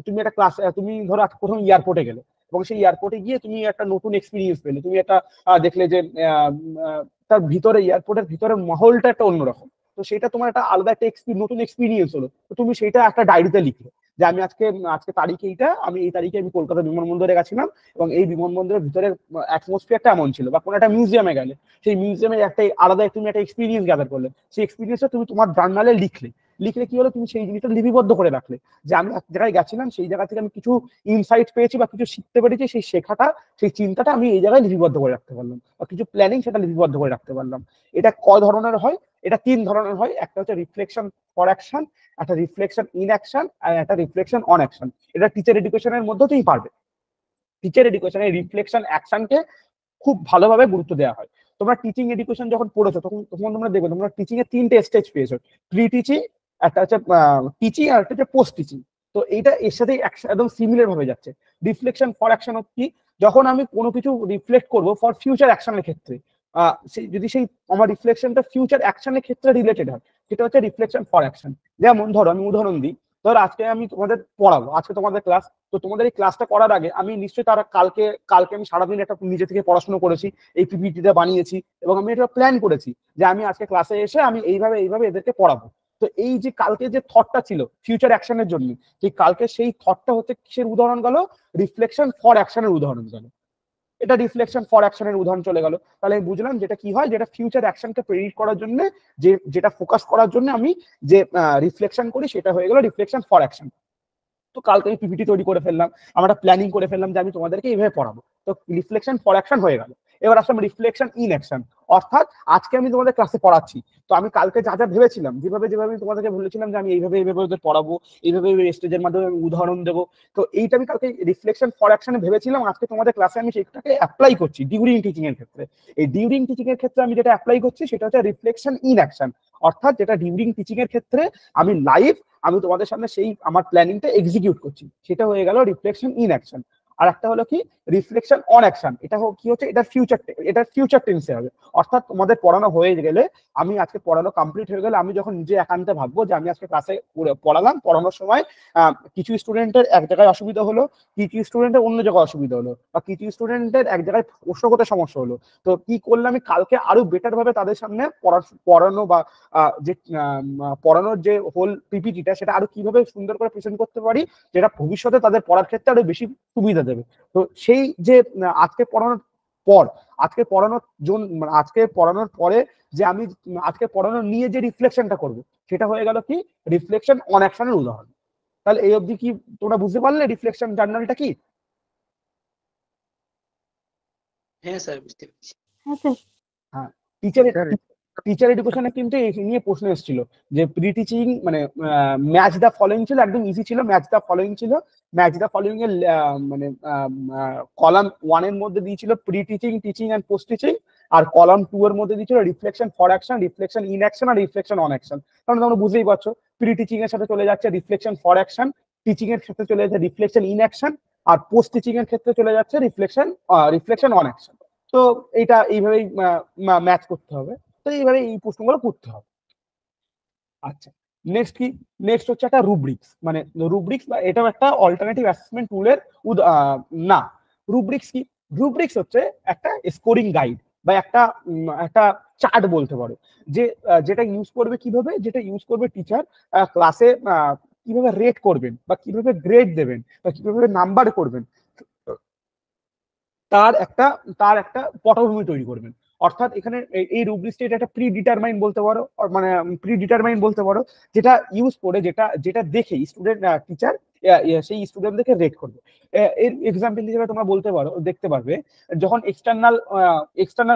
তুমি একটা তুমি ধরো প্রথম এয়ারপোর্টে গেলে, এবং সেই এয়ারপোর্টে গিয়ে তুমি একটা নতুন এক্সপিরিয়েন্স পেলে, তুমি একটা দেখলে যে তার ভিতরে, এয়ারপোর্টের ভিতরে মহলটা একটা অন্যরকম, তো সেটা তোমার একটা আলাদা একটা নতুন এক্সপিরিয়েন্স হলো। তো তুমি সেটা একটা ডায়েরিতে লিখলে যে আমি আজকে তারিখে এই তারিখে আমি কলকাতা বিমানবন্দরে গেছিলাম, এবং এই বিমানবন্দরের ভিতরে অ্যাটমসফিয়ারটা এমন ছিল। বা কোনো একটা মিউজিয়ামে গেলে, সেই মিউজিয়ামে একটা আলাদা তুমি একটা এক্সপিরিয়েন্স গ্যাদার করলে, সেই এক্সপিরিয়েন্সটা তুমি তোমার জার্নালে লিখলে। লিখলে কি হলো, তুমি সেই জিনিসটা লিপিবদ্ধ করে রাখলে যে আমি এক জায়গায় গেছিলাম, সেই জায়গা থেকে আমি কিছু ইনসাইট পেয়েছি বা কিছু শিখতে পেরেছি, সেই শেখাটা সেই চিন্তাটা আমি এই জায়গায় লিপিবদ্ধ করে রাখতে পারলাম, বা কিছু প্ল্যানিং সেটা লিপিবদ্ধ করে রাখতে পারলাম। এটা কয় ধরনের হয়? এটা 3 ধরনের হয়। একটা হচ্ছে রিফ্লেকশন ফর অ্যাকশন, একটা রিফ্লেকশন ইন অ্যাকশন, আর একটা রিফ্লেকশন অন অ্যাকশন। এটা টিচার এডুকেশনের মধ্যেই পারবে। টিচার এডুকেশনে রিফ্লেকশন অ্যাকশনকে খুব ভালোভাবে গুরুত্ব দেওয়া হয়। তোমরা টিচিং এডুকেশন যখন পড়েছো তখন তখন তোমরা দেখবে তোমরা টিচিং এর 3টে স্টেজ পেয়েছো, প্রি টিচিং, একটা হচ্ছে টিচিং, আর একটা হচ্ছে পোস্ট টিচিং। তো এইটা এর সাথে একদম সিমিলার ভাবে যাচ্ছে। রিফ্লেকশন ফর অ্যাকশন কি? যখন আমি কোনো কিছু রিফ্লেক্ট করব ফর ফিউচার অ্যাকশনের ক্ষেত্রে, যদি সেই আমার রিফ্লেকশনটা ফিউচার অ্যাকশনের ক্ষেত্রে রিলেটেড হয়, সেটা হচ্ছে রিফ্লেকশন ফর অ্যাকশন। যেমন ধরো আমি উদাহরণ দিই, ধরো আজকে আমি তোমাদের পড়াবো, আজকে তোমাদের ক্লাস, তো তোমাদের এই ক্লাসটা করার আগে আমি নিশ্চয়ই তার কালকে কালকে আমি সারাদিন একটা নিজে থেকে পড়াশোনা করেছি, এই পিপিটিটা বানিয়েছি, এবং আমি এটা প্ল্যান করেছি যে আমি আজকে ক্লাসে এসে আমি এইভাবে এইভাবে এদেরকে পড়াবো। তো এই যে কালকে যে থটটা ছিল ফিউচার অ্যাকশনের জন্য, সেই কালকে সেই থটটা হচ্ছে কিসের উদাহরণ গেল? রিফ্লেকশন ফর অ্যাকশনের উদাহরণ গেল। এটা রিফ্লেকশন ফর অ্যাকশনের উদাহরণ চলে গেল। তাহলে আমি বুঝলাম যেটা কি হয়, যেটা ফিউচার অ্যাকশনকে প্রেডিক্ট করার জন্য, যেটা ফোকাস করার জন্য আমি যে রিফ্লেকশন করি, সেটা হয়ে গেল রিফ্লেকশন ফর অ্যাকশন। তো কালকে আমি পিপিটি তৈরি করে ফেললাম, আমরা প্ল্যানিং করে ফেললাম যে আমি তোমাদেরকে এইভাবে পড়াবো, তো রিফ্লেকশন ফর অ্যাকশন হয়ে গেল। এবার আসলাম রিফ্লেকশন ইন অ্যাকশন, অর্থাৎ আজকে আমি তোমাদের ক্লাসে পড়াচ্ছি, তো আমি কালকে যা যা ভেবেছিলাম, যেভাবে যেভাবে আমি তোমাদেরকে বলেছিলাম যে আমি এইভাবে এইভাবে ওদের পড়াবো, এইভাবে স্টেজের মাধ্যমে আমি উদাহরণ দেবো, তো এইটা আমি কালকে রিফ্লেকশন ফর অ্যাকশনে ভেবেছিলাম, আজকে তোমাদের ক্লাসে আমি সেটাকে অ্যাপ্লাই করছি ডিউরিং টিচিং এর ক্ষেত্রে। এই ডিউরিং টিচিং এর ক্ষেত্রে আমি যেটা অ্যাপ্লাই করছি সেটা হচ্ছে রিফ্লেকশন ইন অ্যাকশন, অর্থাৎ যেটা ডিউরিং টিচিং এর ক্ষেত্রে আমি লাইভ, আমি তোমাদের সামনে সেই আমার প্ল্যানিংটা এক্সিকিউট করছি, সেটা হয়ে গেল রিফ্লেকশন ইন অ্যাকশন। আর একটা হলো কি রিফ্লেকশন অন অ্যাকশন, এটা কি হচ্ছে, এটা ফিউচার টেন্সে হবে, অর্থাৎ তোমাদের পড়ানো হয়ে গেলে, আমি আজকে পড়ানো কমপ্লিট হয়ে গেলে, আমি যখন নিজে একান্তে ভাববো যে আমি আজকে ক্লাসে পড়ালাম, পড়ানোর সময় কিছু স্টুডেন্টের এক জায়গায় অসুবিধা হলো, কিছু স্টুডেন্টের অন্য জায়গায় অসুবিধা হলো, বা কিছু স্টুডেন্টের এক জায়গায় প্রশ্ন করতে সমস্যা হলো, তো কি করলে আমি কালকে আরো বেটার ভাবে তাদের সামনে পড়ানো বা যে পড়ানোর যে হোল পিপিটিটা, সেটা আরো কিভাবে সুন্দর করে প্রেজেন্ট করতে পারি, যেটা ভবিষ্যতে তাদের পড়ার ক্ষেত্রে আরো বেশি সুবিধা দেবে। তো সেই যে আজকে পড়ানোর পর, আজকে পড়ানোর জন্য, আজকে পড়ানোর পরে যে আমি আজকে পড়ানোর নিয়ে যে রিফ্লেকশনটা করব, সেটা হয়ে গেল কি রিফ্লেকশন অন অ্যাকশনের উদাহরণ। তাহলে এই অবধি কি তোমরা বুঝতে পারলে রিফ্লেকশন জার্নালটা কি? হ্যাঁ স্যার, বুঝতে পেরেছি। হ্যাঁ স্যার। হ্যাঁ, টিচার এডুকেশনে কিন্তু এই নিয়ে প্রশ্ন এসেছিল যে প্রি টিচিং মানে ম্যাচ দ্য ফলোইং ছিল, একদম ইজি ছিল, ম্যাচ দ্য ফলোইং ছিল। ম্যাচ দ্য ফলোইং এর মানে কলাম 1 এর মধ্যে দিয়েছিল pre teaching, teaching and post teaching, আর কলাম 2 এর মধ্যে দিয়েছিল reflection for action, reflection in action, আর রিফ্লেকশন অন অ্যাকশন। কারণ তোমরা বুঝতেই পারছো প্রি টিচিং এর সাথে চলে যাচ্ছে রিফ্লেকশন ফর অ্যাকশন, টিচিং এর ক্ষেত্রে চলে যাচ্ছে রিফ্লেকশন ইন অ্যাকশন, আর পোস্ট টিচিং এর ক্ষেত্রে চলে যাচ্ছে রিফ্লেকশন অন অ্যাকশন। তো এইটা এইভাবেই ম্যাচ করতে হবে, তো এইভাবে এই প্রশ্নগুলো করতে হবে। আচ্ছা, নেক্সট কি? নেক্সট হচ্ছে একটা রুব্রিক্স, মানে রুব্রিক্স বা এটাও একটা অল্টারনেটিভ অ্যাসেসমেন্ট টুলের না। রুব্রিক্স কি? রুব্রিক্স হচ্ছে একটা স্কোরিং গাইড বা একটা চার্ট বলতে পারো, যে যেটা ইউজ করবে কিভাবে, যেটা ইউজ করবে টিচার ক্লাসে কিভাবে রেট করবেন, বা কিভাবে গ্রেড দেবেন, বা কিভাবে নাম্বার করবেন, তার একটা পটভূমি তৈরি করবেন। অর্থাৎ এখানে এই রুব্রিক্সটা একটা প্রি ডিটারমাইন বলতে পারো, মানে প্রি ডিটারমাইন বলতে পারো, যেটা ইউজ করে, যেটা দেখে স্টুডেন্ট টিচার সেই স্টুডেন্টদেরকে রেট করবে। এর এক্সাম্পল হিসেবে তোমরা বলতে পারো, দেখতে পারবে যখন এক্সটার্নাল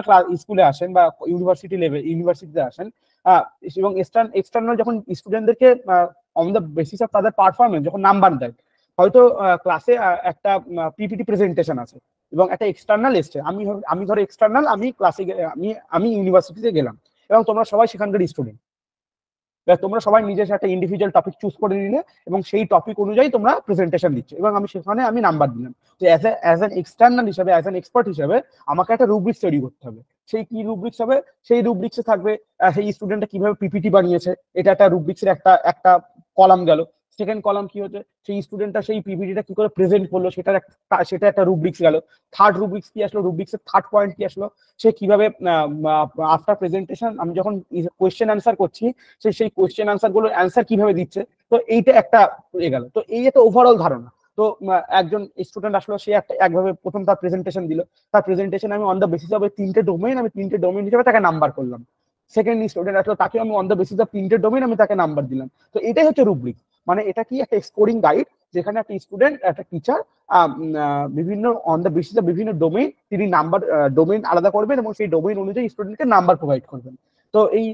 ক্লাস স্কুলে আসেন বা ইউনিভার্সিটিতে আসেন, এবং এক্সটার্নাল যখন স্টুডেন্টদেরকে অন দ্য বেসিস অফ তাদের পারফরমেন্স যখন নাম্বার দেয়, হয়তো ক্লাসে একটা পিপিটি প্রেজেন্টেশন আছে এবং একটা এক্সটার্নাল এসছে, আমি ধরো এক্সটার্নাল, আমি ক্লাসে আমি ইউনিভার্সিটিতে গেলাম, এবং তোমরা সবাই সেখানকার স্টুডেন্ট, তোমরা সবাই নিজের একটা ইন্ডিভিজুয়াল টপিক চুজ করে নিলে, এবং সেই টপিক অনুযায়ী তোমরা প্রেজেন্টেশন দিচ্ছ, এবং আমি সেখানে নাম্বার দিলাম। তো অ্যাজ অ্যান এক্সটার্নাল হিসাবে, অ্যাজ অ্যান এক্সপার্ট হিসাবে আমাকে একটা রুব্রিক্স তৈরি করতে হবে। সেই কি রুব্রিক্স হবে? সেই রুব্রিক্সে থাকবে সেই স্টুডেন্টটা কিভাবে পিপিটি বানিয়েছে, এটা একটা রুব্রিক্সের একটা কলাম গেল। সেকেন্ড কলাম কি হচ্ছে, সেই স্টুডেন্টটা সেই পিপিটিটা কি করে প্রেজেন্ট করলো, সেটা একটা রুব্রিক্স গেল। থার্ড রুব্রিক্স কি আসলো, রুব্রিক্সের থার্ড পয়েন্ট কি আসলো, সে কিভাবে আফটার প্রেজেন্টেশন আমি যখন কোয়েশ্চেন অ্যান্সার করছি, সেই কোয়েশ্চেন অ্যান্সার গুলো অ্যান্সার কিভাবে দিচ্ছে। তো এইটা একটা গেল। তো এই একটা ওভারঅল ধারণা। তো একজন স্টুডেন্ট আসলো, সে একভাবে প্রথম তার প্রেজেন্টেশন দিল, তার প্রেজেন্টেশন আমি অন দ্য বেসিস অফ তিনটে ডোমেইন হিসেবে তাকে নাম্বার করলাম। সেকেন্ড স্টুডেন্ট আসলো, তাকে আমি on the basis of printed domain আমি তাকে নাম্বার দিলাম। তো এটাই হচ্ছে রুব্রিক, মানে এটা কি একটা স্কোরিং গাইড, যেখানে একটা স্টুডেন্ট একটা টিচার বিভিন্ন অন দ্য বেসিস অফ বিভিন্ন ডোমেইন তিনি নাম্বার ডোমেইন আলাদা করবেন এবং সেই ডোমেইন অনুযায়ী স্টুডেন্টকে নাম্বার প্রোভাইড করবেন। তো এই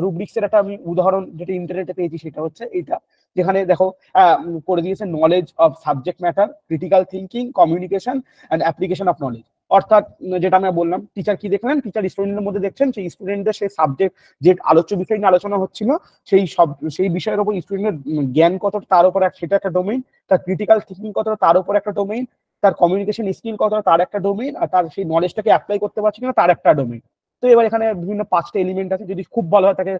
রুব্রিক্স এর একটা আমি উদাহরণ যেটা ইন্টারনেটে পেয়েছি সেটা হচ্ছে এইটা, যেখানে দেখো করে দিয়েছে knowledge of subject matter, critical thinking, communication and application of knowledge. অর্থাৎ যেটা আমি বললাম, টিচার কি দেখলেন, টিচার স্টুডেন্টের মধ্যে দেখছেন সেই স্টুডেন্টদের সেই সাবজেক্ট যে আলোচ্য বিষয় নিয়ে আলোচনা হচ্ছিল সেই বিষয়ের উপর স্টুডেন্টের জ্ঞান কত তার উপর সেটা একটা ডোমেইন, তার ক্রিটিক্যাল থিঙ্কিং কত তার উপর একটা ডোমেইন, তার কমিউনিকেশন স্কিল কত তার একটা ডোমেইন, আর তার সেই নলেজটাকে অ্যাপ্লাই করতে পারছে কিনা তার একটা ডোমেইন। তো এবার এখানে বিভিন্ন 5টা এলিমেন্ট আছে, যদি খুব ভালো হয় তাকে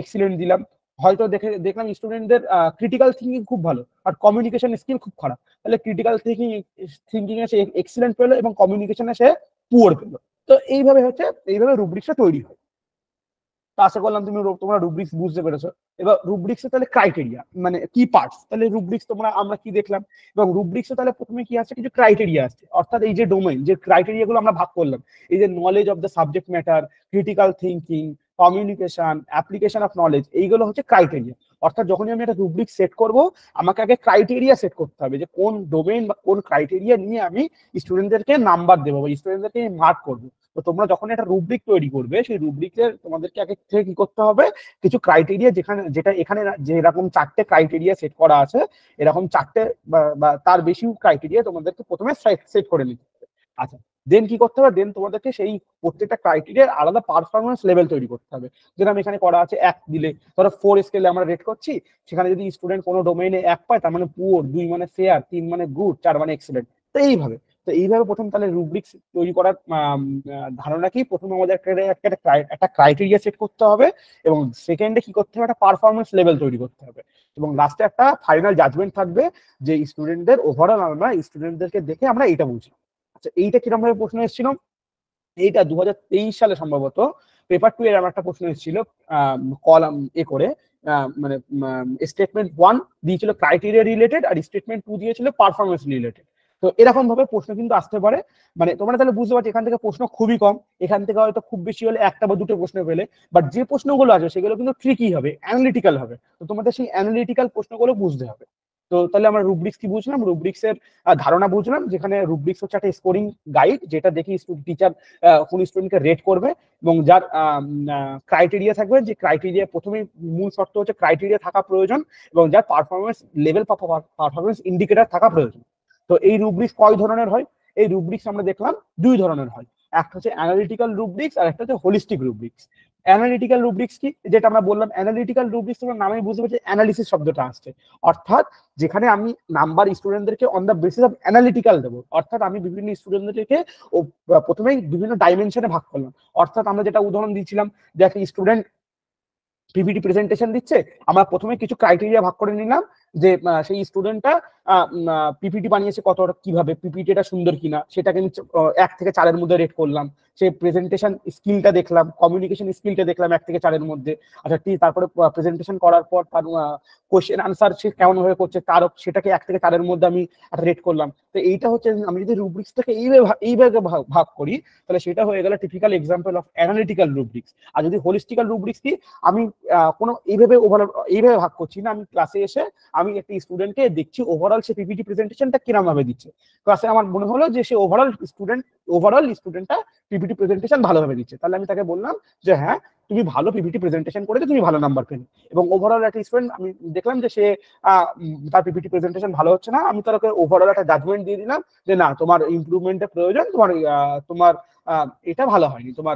এক্সিলেন্ট দিলাম। হয়তো দেখলাম স্টুডেন্টদের ক্রিটিক্যাল থিঙ্কিং খুব ভালো আর কমিউনিকেশন স্কিল খুব খারাপ, তাহলে ক্রিটিক্যাল থিঙ্কিং এ সে এক্সিলেন্ট পেলো এবং কমিউনিকেশনে সে পুয়ার পেলো। তো এইভাবে রুব্রিক্সটা তৈরি হয়। তো আশা করলাম তোমরা রুব্রিক্স বুঝতে পেরেছো। এবার রুব্রিক্স তাহলে ক্রাইটেরিয়া মানে কি পার্টস, তাহলে রুব্রিক্স আমরা কি দেখলাম, এবং রুব্রিক্স তাহলে প্রথমে কি আছে, কিছু ক্রাইটেরিয়া আছে, অর্থাৎ এই যে ডোমেইন যে ক্রাইটেরিয়া গুলো আমরা ভাগ করলাম, এই যে knowledge of the subject matter, critical thinking, communication, application of knowledge, এইগুলো হচ্ছে ক্রাইটেরিয়া। অর্থাৎ যখনই আমি একটা রুব্রিক সেট করব, আমাকে আগে ক্রাইটেরিয়া সেট করতে হবে যে কোন ডোমেইন বা কোন ক্রাইটেরিয়া নিয়ে আমি স্টুডেন্টদেরকে নাম্বার দেবো বা স্টুডেন্টদেরকে মার্ক করবো। তো তোমরা যখন একটা রুব্রিক তৈরি করবে, সেই রুব্রিকের তোমাদেরকে আগে থেকে কি করতে হবে, কিছু ক্রাইটেরিয়া যেটা এখানে যেরকম 4টে ক্রাইটেরিয়া সেট করা আছে, এরকম 4টে বা তার বেশি ক্রাইটেরিয়া তোমাদেরকে প্রথমে সেট করে নিতে হবে। আচ্ছা, দেন কি করতে হবে, দেন তোমাদেরকে সেই প্রত্যেকটা ক্রাইটেরিয়ার আলাদা পারফরমেন্স লেভেল তৈরি করতে হবে। যেরকম এখানে করা আছে 1 দিলে, ধরো 4 স্কেলে আমরা রেট করছি, সেখানে যদি স্টুডেন্ট কোনো ডোমেইনে 1 পায় তার মানে পুয়ার, 2 মানে ফেয়ার, 3 মানে গুড, 4 মানে এক্সেলেন্ট। তো এইভাবে প্রথম তাহলে রুব্রিক্স তৈরি করার ধারণা কি, প্রথমে আমাদের একটা ক্রাইটেরিয়া সেট করতে হবে, এবং সেকেন্ডে কি করতে হবে, একটা পারফরমেন্স লেভেল তৈরি করতে হবে, এবং লাস্টে একটা ফাইনাল জাজমেন্ট থাকবে যে স্টুডেন্টদের ওভারঅল আমরা স্টুডেন্টদেরকে দেখে আমরা এইটা বুঝি। আচ্ছা, এইটা কিরকম ভাবে প্রশ্ন এসেছিল, এইটা 2023 সালে সম্ভবত পেপার 2 এর আমার একটা প্রশ্ন এসেছিল, কলাম করে মানে স্টেটমেন্ট 1 দিয়েছিল ক্রাইটেরিয়া রিলেটেড আর স্টেটমেন্ট 2 দিয়েছিল পারফরমেন্স রিলেটেড। তো এরকম ভাবে প্রশ্ন কিন্তু আসতে পারে, মানে তোমরা তাহলে বুঝতে পারছো এখান থেকে প্রশ্ন খুবই কম, এখান থেকে হয়তো খুব বেশি হলে 1টা বা 2টো প্রশ্ন পেলে, বাট যে প্রশ্নগুলো আছে সেগুলো কিন্তু ট্রিকি হবে, অ্যানালিটিক্যাল হবে। তো তোমাদের সেই অ্যানালিটিক্যাল প্রশ্নগুলো বুঝতে হবে। তো তাহলে আমরা রুব্রিক্স কি বুঝলাম, রুব্রিক্স এর ধারণা বুঝলাম, যেখানে রুব্রিক্স হচ্ছে একটা স্কোরিং গাইড, যেটা দেখি টিচার কোন স্টুডেন্টকে রেট করবে, এবং যার ক্রাইটেরিয়া থাকবে, যে ক্রাইটেরিয়া প্রথমে মূল শর্ত হচ্ছে ক্রাইটেরিয়া থাকা প্রয়োজন, এবং যার পারফরমেন্স লেভেল পারফরমেন্স ইন্ডিকেটর থাকা প্রয়োজন। তো এই রুব্রিক্স কয় ধরনের হয়, এই রুব্রিক্স আমরা দেখলাম 2 ধরনের হয়, একটা হচ্ছে অ্যানালিটিক্যাল রুব্রিক্স আর একটা হচ্ছে হোলিস্টিক রুব্রিক্স। অ্যানালিটিক্যাল রুব্রিক্স কি, যেটা আমরা বললাম, অ্যানালিটিক্যাল রুব্রিক্স তোমরা নামে বুঝতে পারছি অ্যানালিসিস শব্দটা আসছে, অর্থাৎ যেখানে আমি নাম্বার স্টুডেন্টদেরকে on the basis of analytical দেবো, অর্থাৎ আমি বিভিন্ন স্টুডেন্টদেরকে প্রথমেই বিভিন্ন ডাইমেনশনে ভাগ করলাম। অর্থাৎ আমরা যেটা উদাহরণ দিয়েছিলাম, যে একটা স্টুডেন্ট পিপিটি প্রেজেন্টেশন দিচ্ছে, আমরা প্রথমে কিছু ক্রাইটেরিয়া ভাগ করে নিলাম, যে সেই স্টুডেন্টটা পিপিটি বানিয়েছে কতটা, কিভাবে পিপিটিটা সুন্দর কিনা, সেটাকে 1 থেকে 4-এর মধ্যে রেট করলাম। সে প্রেজেন্টেশন স্কিলটা দেখলাম, কমিউনিকেশন স্কিলটা দেখলাম 1 থেকে 4-এর মধ্যে। আচ্ছা, তারপরে প্রেজেন্টেশন করার পর তার কোশ্চেন আনসার সে কেমন ভাবে করছে, সেটাকে 1 থেকে 4-এর মধ্যে আমি একটা রেট করলাম। তো এইটা হচ্ছে, আমি যদি রুব্রিক্সটাকে এইভাবে ভাগ করি, তাহলে সেটা হয়ে গেল typical example of analytical rubrics. আর যদি হোলিস্টিক্যাল রুব্রিক্স কি, আমি কোনো এইভাবে ভাগ করছি না, আমি ক্লাসে এসে আমি একটা স্টুডেন্টকে দেখছি ওভারঅল সে পিপিটি প্রেজেন্টেশনটা কিরকম ভাবে দিচ্ছে। ক্লাসে আমার মনে হলো যে সে ওভারঅল স্টুডেন্টটা পিপিটি প্রেজেন্টেশন ভালোভাবে দিচ্ছে, তাহলে আমি তাকে বললাম যে হ্যাঁ, তুমি ভালো পিপিটি প্রেজেন্টেশন করেছো, তুমি ভালো নাম্বার পেলে। এবং ওভারঅল একটা স্টুডেন্ট আমি দেখলাম যে সে তার পিপিটি প্রেজেন্টেশন ভালো হচ্ছে না, আমি তাকে ওভারঅল একটা জাজমেন্ট দিয়ে দিলাম যে না, তোমার ইমপ্রুভমেন্টের প্রয়োজন, তোমার এটা ভালো হয়নি, তোমার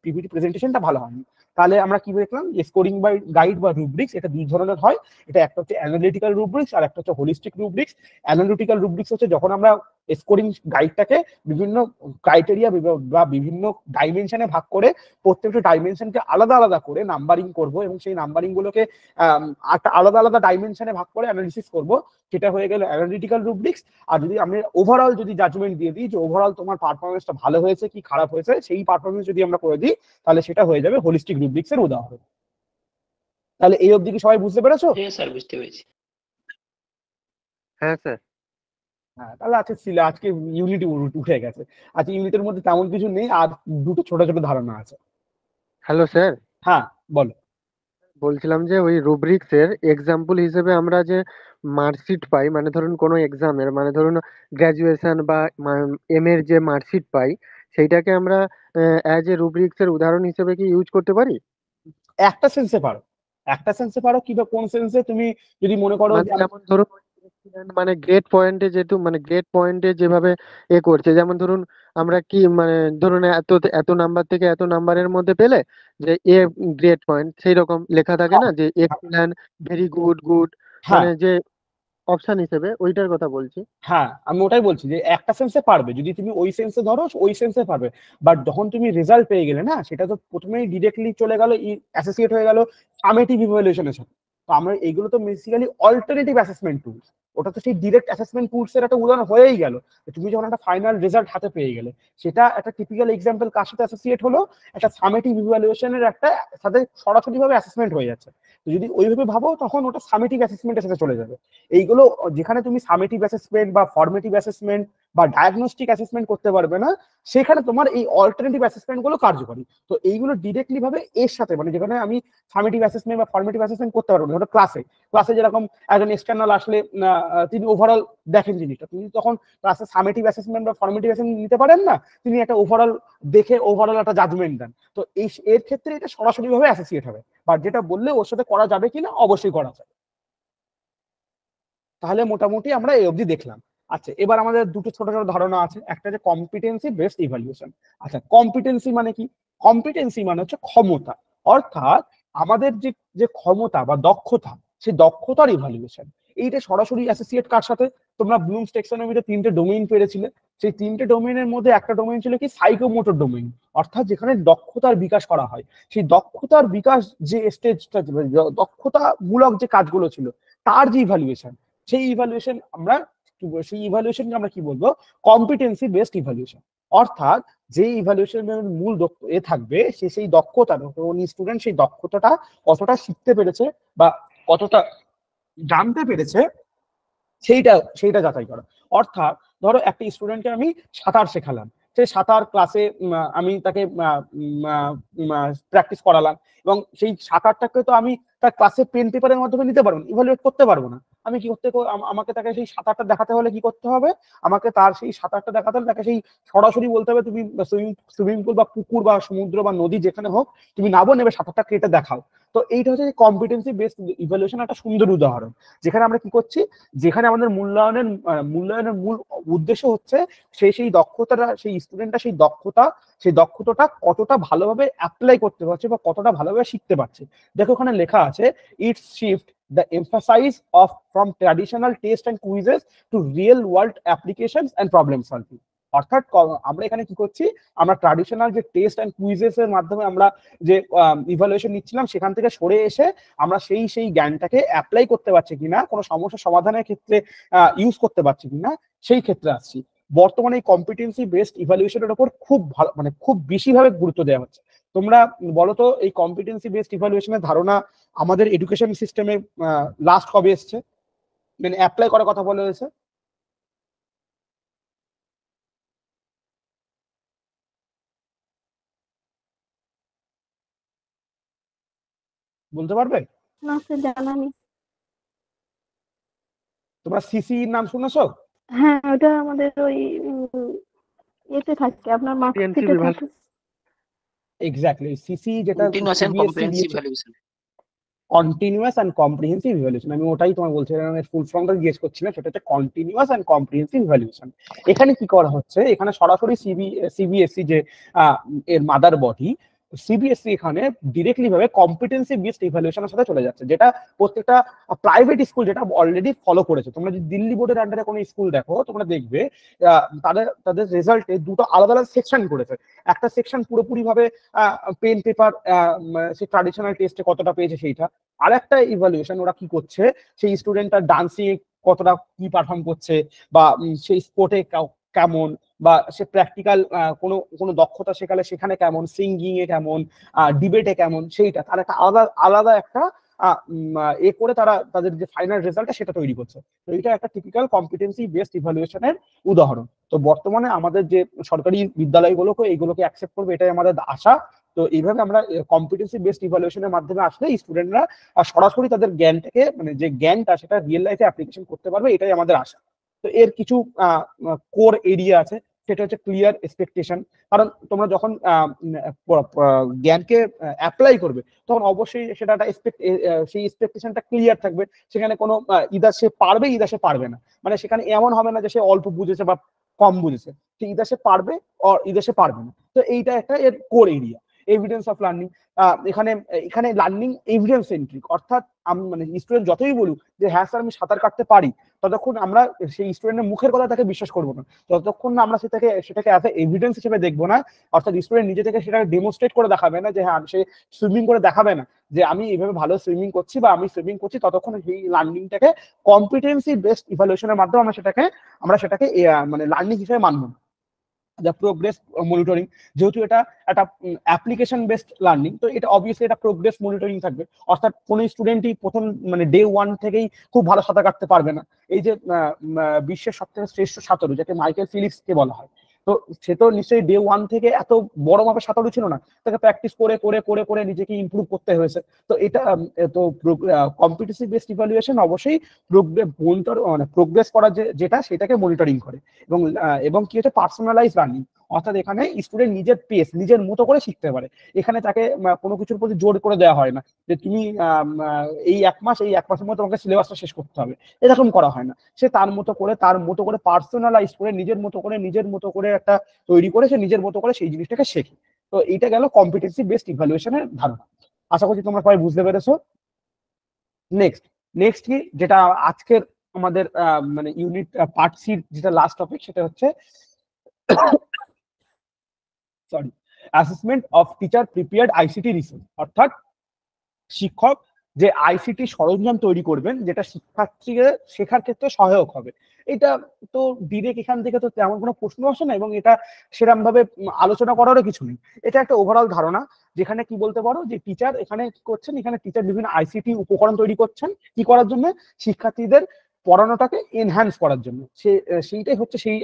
পিপিটি প্রেজেন্টেশনটা ভালো হয়নি। তাহলে আমরা কি দেখলাম, স্কোরিং বাই গাইড বা রুব্রিক্স এটা 2 ধরনের হয়। এটা একটা হচ্ছে অ্যানালিটিক্যাল রুব্রিক্স আর একটা হচ্ছে হোলিস্টিক রুব্রিক্স। অ্যানালিটিক্যাল রুব্রিক্স হচ্ছে যখন আমরা স্কোরিং গাইডটাকে বিভিন্ন ক্রাইটেরিয়া বা বিভিন্ন ডাইমেনশনে ভাগ করে, প্রত্যেকটা ডাইমেনশনকে আলাদা আলাদা করে নাম্বারিং করব, এবং সেই নাম্বারিং গুলোকে একটা আলাদা আলাদা ডাইমেনশনে ভাগ করে অ্যানালিসিস করব, সেটা হয়ে গেল অ্যানালিটিক্যাল রুব্রিক্স। আর যদি আমি ওভারঅল যদি জাজমেন্ট দিয়ে দিই যে ওভারঅল তোমার পারফরমেন্সটা ভালো হয়েছে কি খারাপ হয়েছে, সেই পারফরমেন্স যদি আমরা করে দিই, তাহলে সেটা হয়ে যাবে হোলিস্টিক রুব্রিক্স এর উদাহরণ। তাহলে এই অবধি কি সবাই বুঝতে পেরেছো? হ্যাঁ স্যার, বুঝতে পেরেছি। হ্যাঁ স্যার। হ্যাঁ, তাহলে আজকে ইউনিট উঠে গেছে। আজকে ইউনিটের মধ্যে তেমন কিছু নেই, আর 2টো ছোট ছোট ধারণা আছে। হ্যালো স্যার, হ্যাঁ, বলো। বলছিলাম যে ওই রুব্রিক্স এর এক্সাম্পল হিসেবে আমরা যে মার্কশিট পাই, মানে ধরুন কোনো এক্সামের, মানে ধরুন গ্র্যাজুয়েশন বা এম এর যে মার্কশিট পাই, সেইটাকে আমরা অ্যাজ এ রুব্রিক্স এর উদাহরণ হিসেবে কি ইউজ করতে পারি? একটা সেন্সে পারো, একটা সেন্সে পারো কি বা কোন সেন্সে তুমি যদি মনে করো মানে যে যেমন ধরুন student মানে গ্রেড পয়েন্টে, যেহেতু মানে গ্রেড পয়েন্টে যেভাবে করছে, যেমন ধরুন আমরা কি মানে ধরুন এত এত নাম্বার থেকে এত নাম্বারের মধ্যে পেলে যে এ গ্রেড পয়েন্ট, সেই রকম লেখা থাকে হ্যাঁ না যে এক্সিলেন্ট, ভেরি গুড, গুড, হ্যাঁ মানে যে অপশন হিসেবে ওইটার কথা বলছি। হ্যাঁ, আমি ওটাই বলছি যে একটা সেন্সে পারবে, যদি তুমি ওই সেন্সে ধরো ওই সেন্সে পারবে। বাট যখন তুমি রেজাল্ট পেয়ে গেলে না, সেটা তো প্রথমেই ডিরেক্টলি চলে গেল অ্যাসোসিয়েট হয়ে গেল সামেটিভ ইভ্যালুয়েশনের সাথে। তো আমরা এগুলো তো বেসিক্যালি অল্টারনেটিভ অ্যাসেসমেন্ট টুলস। ওটা তো সেই ডিরেক্ট অ্যাসেসমেন্ট টুলস এর একটা উদাহরণ হয়েই গেল। তুমি যখন একটা ফাইনাল রেজাল্ট হাতে পেয়ে গেলে, সেটা একটা টিপিক্যাল এক্সাম্পল কার সাথে অ্যাসোসিয়েট হলো, একটা সামেটিভ ইভ্যালুয়েশনের একটা সাথে সরাসরি ভাবে অ্যাসেসমেন্ট হয়ে যাচ্ছে। তো যদি ওইভাবে ভাবো তখন ওটা সামেটিভ অ্যাসেসমেন্টের সাথে চলে যাবে। এইগুলো যেখানে তুমি সামেটিভ অ্যাসেসমেন্ট বা ফর্মেটিভ অ্যাসেসমেন্ট বা ডায়াগনস্টিক অ্যাসেসমেন্ট করতে পারবে না, সেখানে তোমার এই অল্টারনেটিভ অ্যাসেসমেন্ট গুলো কার্যকরী। তো এইগুলো ডিরেক্টলি ভাবে এর সাথে, মানে যেখানে আমি সামেটিভ অ্যাসেসমেন্ট বা ফর্মেটিভ অ্যাসেসমেন্ট করতে পারবো না, ধরো ক্লাসে ক্লাসে যেরকম একজন এক্সটার্নাল আসলে তিনি ওভারঅল দেখেন জিনিসটা, তিনি তখন ক্লাসে সামেটিভ অ্যাসেসমেন্ট বা ফর্মেটিভ অ্যাসেসমেন্ট নিতে পারেন না, তিনি একটা ওভারঅল দেখে ওভারঅল একটা জাজমেন্ট দেন। তো এই এর ক্ষেত্রে এটা সরাসরি ভাবে অ্যাসোসিয়েট হবে। বাট যেটা বললে ওর সাথে করা যাবে কিনা, অবশ্যই করা যাবে। তাহলে মোটামুটি আমরা এই অবধি দেখলাম। আচ্ছা, এবার আমাদের দুটো ছোট ছোট ধারণা আছে, একটা যে কম্পিটেন্সি বেসড ইভালুয়েশন। আচ্ছা, কম্পিটেন্সি মানে কি? কম্পিটেন্সি মানে হচ্ছে ক্ষমতা, অর্থাৎ আমাদের যে যে ক্ষমতা বা দক্ষতা, সেই দক্ষতার ইভালুয়েশন। এইটা সরাসরি অ্যাসোসিয়েট কার সাথে? তোমরা ব্লুমস টেক্সোনমিতে 3টে ডোমেইন পেরেছিলে। সেই 3টে ডোমেইনের মধ্যে একটা ডোমেইন ছিল কি সাইকোমোটর ডোমেইন, অর্থাৎ যেখানে দক্ষতার বিকাশ করা হয়। সেই দক্ষতার বিকাশ যে স্টেজটা, দক্ষতা মূলক যে কাজগুলো ছিল, তার যে ইভালুয়েশন, সেই ইভালুয়েশন আমরা সেই ইভালুয়েশনকে আমরা কি বলবো? Competency based evaluation. অর্থাৎ যে ইভালুয়েশনের মূল থাকবে, সে সেই দক্ষতা, স্টুডেন্ট সেই দক্ষতাটা কতটা শিখতে পেরেছে বা কতটা জানতে পেরেছে, সেইটা সেইটা যাচাই করা। অর্থাৎ ধরো একটা স্টুডেন্টকে আমি সাঁতার শেখালাম, সেই সাঁতার ক্লাসে আমি তাকে প্র্যাকটিস করালাম, এবং সেই সাঁতারটাকে তো আমি তার ক্লাসে পেন পেপারের মাধ্যমে নিতে পারবো না, ইভালুয়েট করতে পারবো না। আমি কি করতে, আমাকে তাকে সেই সাঁতারটা দেখাতে হলে কি করতে হবে? আমাকে তার সেই সাঁতারটা দেখাতে হলে তাকে সেই সরাসরি বলতে হবে, তুমি সুইমিং পুল বা পুকুর বা সমুদ্র বা নদী যেখানে হোক, তুমি নাবো, নেবে সাঁতারটা কেটে দেখাও। তো এইটা হচ্ছে কম্পিটেন্সি বেসড ইভালুয়েশন একটা সুন্দর উদাহরণ, যেখানে আমরা কি করছি, যেখানে আমাদের মূল্যায়নের মূল উদ্দেশ্য হচ্ছে সেই দক্ষতাটা, সেই স্টুডেন্টটা সেই দক্ষতাটা কতটা ভালোভাবে অ্যাপ্লাই করতে পারছে বা কতটা ভালোভাবে শিখতে পারছে। দেখো ওখানে লেখা আছে, it's shift the emphasis of from traditional test and quizzes to real world applications and problem solving। অর্থাৎ আমরা এখানে কি করছি, আমরা ট্র্যাডিশনাল যে টেস্ট এন্ড কুইজেস এর মাধ্যমে আমরা যে ইভালুয়েশন নিচ্ছিলাম, সেখান থেকে সরে এসে আমরা সেই জ্ঞানটাকে অ্যাপ্লাই করতে পারছি কিনা, কোনো সমস্যা সমাধানের ক্ষেত্রে ইউজ করতে পারছি কিনা, সেই ক্ষেত্রে আসছি। বর্তমানে এই কম্পিটেন্সি বেসড ইভালুয়েশনের উপর খুব ভালো, মানে খুব বেশি ভাবে গুরুত্ব দেওয়া হচ্ছে। তোমরা বলো তো, এই কম্পিটেন্সি বেসড ইভালুয়েশনের ধারণা আমাদের এডুকেশন সিস্টেমে লাস্ট কবে এসছে, মানে অ্যাপ্লাই করার কথা বলা হয়েছে? বলতে পারবে? না স্যার, জানা নেই। তোমরা সিসি নাম শুনেছো? হ্যাঁ, ওটা আমাদের ওই এতে থাকে, আপনার Comprehensive মার্কশিটে থাকে। evaluation। এক্স্যাক্টলি, সিসি যেটা Continuous and সিবিএসসি comprehensive দিয়েছে, evaluation. Continuous and comprehensive evaluation. আমি ওটাই তোমার বলছিলাম, এর ফুল ফর্মটা জিজ্ঞেস করছিলাম, সেটা হচ্ছে কন্টিনিউয়াস অ্যান্ড কম্প্রিহেন্সিভ ইভ্যালুয়েশন। এখানে কি করা হচ্ছে, এখানে সরাসরি সিবিএসসি যে এর মাদার বডি, সিবিএসসি এখানে ডিরেক্টলি ভাবে কম্পিটেন্সি বেসড ইভ্যালুয়েশনের সাথে চলে যাচ্ছে, যেটা প্রত্যেকটা প্রাইভেট স্কুল যেটা অলরেডি ফলো করেছে। তোমরা যদি দিল্লি বোর্ডের আন্ডারে কোনো স্কুল দেখো, তোমরা দেখবে তাদের রেজাল্টে দুটো আলাদা আলাদা সেকশন করেছে। একটা সেকশন পুরোপুরি ভাবে পেন পেপার, সেই ট্রাডিশনাল টেস্টে কতটা পেয়েছে সেইটা। আর একটা ইভালুয়েশন ওরা কি করছে, সেই স্টুডেন্টটা ডান্সিং কতটা কি পারফর্ম করছে, বা সেই স্পোর্টে কেমন, বা সে প্র্যাকটিক্যাল কোনো কোনো দক্ষতা শেখালে সেখানে কেমন, সিঙ্গিং এ কেমন, ডিবেটে কেমন, সেইটা তার একটা আলাদা আলাদা একটা করে তারা তাদের যে ফাইনাল রেজাল্টটা সেটা তৈরি করছে। তো এটা একটা টিপিক্যাল কম্পিটেন্সি বেসড ইভালুয়েশনের উদাহরণ। তো বর্তমানে আমাদের যে সরকারি বিদ্যালয়গুলোকে এইগুলোকে অ্যাকসেপ্ট করবে, এটাই আমাদের আশা। তো এইভাবে আমরা কম্পিটেন্সি বেসড ইভালুয়েশনের মাধ্যমে আসলে স্টুডেন্টরা সরাসরি তাদের জ্ঞানটাকে মানে যে জ্ঞানটা সেটা রিয়েল লাইফে অ্যাপ্লিকেশন করতে পারবে, এটাই আমাদের আশা। তো এর কিছু কোর এরিয়া আছে, সেটা হচ্ছে ক্লিয়ার এক্সপেকটেশন। কারণ তোমরা যখন জ্ঞানকে অ্যাপ্লাই করবে তখন অবশ্যই সেটা একটা সেই এক্সপেকটেশনটা ক্লিয়ার থাকবে। সেখানে কোনো ইদার সে পারবে ইদার সে পারবে না, মানে সেখানে এমন হবে না যে সে অল্প বুঝেছে বা কম বুঝেছে, সে ইদার সে পারবে ইদার সে পারবে না। তো এইটা একটা এর core area. Evidence of learning, এখানে এখানে লার্নিং এভিডেন্স সেন্ট্রিক, অর্থাৎ আমি মানে স্টুডেন্ট যতই বলুক যে হ্যাঁ স্যার আমি সাঁতার কাটতে পারি, ততক্ষণ আমরা সেই স্টুডেন্টের মুখের কথা তাকে বিশ্বাস করবো না, যতক্ষণ না আমরা সেটাকে অ্যাজ এ এভিডেন্স হিসেবে দেখবো না। অর্থাৎ স্টুডেন্ট নিজে থেকে সেটাকে ডেমনস্ট্রেট করে দেখাবে না, যে হ্যাঁ সে সুইমিং করে দেখাবে না যে আমি এইভাবে ভালো সুইমিং করছি বা আমি সুইমিং করছি, ততক্ষণ সেই লার্নিংটাকে কম্পিটেন্সি বেসড ইভালুয়েশনের মাধ্যমে আমরা সেটাকে মানে লার্নিং হিসেবে মানবো না। যা প্রোগ্রেস মনিটরিং, যেহেতু এটা একটা অ্যাপ্লিকেশন বেসড লার্নিং, তো এটা অবভিয়াসলি এটা প্রোগ্রেস মনিটরিং থাকবে। অর্থাৎ কোনো স্টুডেন্টই প্রথম মানে ডে 1 থেকেই খুব ভালো সাঁতার কাটতে পারবে না। এই যে বিশ্বের সবথেকে শ্রেষ্ঠ সাঁতারু যাকে মাইকেল ফিলিপসকে বলা হয়, তো সে তো নিশ্চয়ই ডে 1 থেকে এত বড় মাপের সাঁতারু ছিল না, তাকে প্র্যাকটিস করে করে করে করে নিজেকে ইমপ্রুভ করতে হয়েছে। তো এটা তো কম্পিটিটিভ বেসড ইভালুয়েশন অবশ্যই প্রোগ্রেস করার যেটা সেটাকে মনিটরিং করে। এবং কি হচ্ছে পার্সোনালাইজ লার্নিং, অর্থাৎ এখানে স্টুডেন্ট নিজের পেস নিজের মতো করে শিখতে পারে। এখানে তাকে কোনো কিছুর প্রতি জোর করে দেওয়া হয় না যে তুমি এই এক মাসের মধ্যে তোমাকে সিলেবাসটা শেষ করতে হবে, এরকম করা হয় না। সে তার মতো করে পার্সোনালাইজ করে নিজের মতো করে একটা তৈরি করে সে নিজের মতো করে সেই জিনিসটাকে শেখে। তো এইটা গেল কম্পিটেন্সি বেসড ইভালুয়েশনের ধারণা। আশা করছি তোমরা সবাই বুঝতে পেরেছো। নেক্সট কি যেটা আজকের আমাদের মানে ইউনিট পার্ট সি যেটা লাস্ট টপিক, সেটা হচ্ছে sorry assessment of teacher prepared ICT resource. অর্থাৎ শিক্ষক যে আইসিটি সরঞ্জাম তৈরি করবেন যেটা শিক্ষার্থীকে শেখার ক্ষেত্রে সহায়ক হবে। এটা তো ডিরেক্ট এখান থেকে তো তেমন কোনো প্রশ্ন আসে না, এবং এটা সেরকম ভাবে আলোচনা করারও কিছু নেই। এটা একটা ওভারঅল ধারণা, যেখানে কি বলতে পারো যে টিচার এখানে কি করছেন, এখানে টিচার বিভিন্ন আইসিটি উপকরণ তৈরি করছেন কি করার জন্য, শিক্ষার্থীদের পড়ানোটাকে এনহ্যান্স করার জন্য। সেইটাই হচ্ছে সেই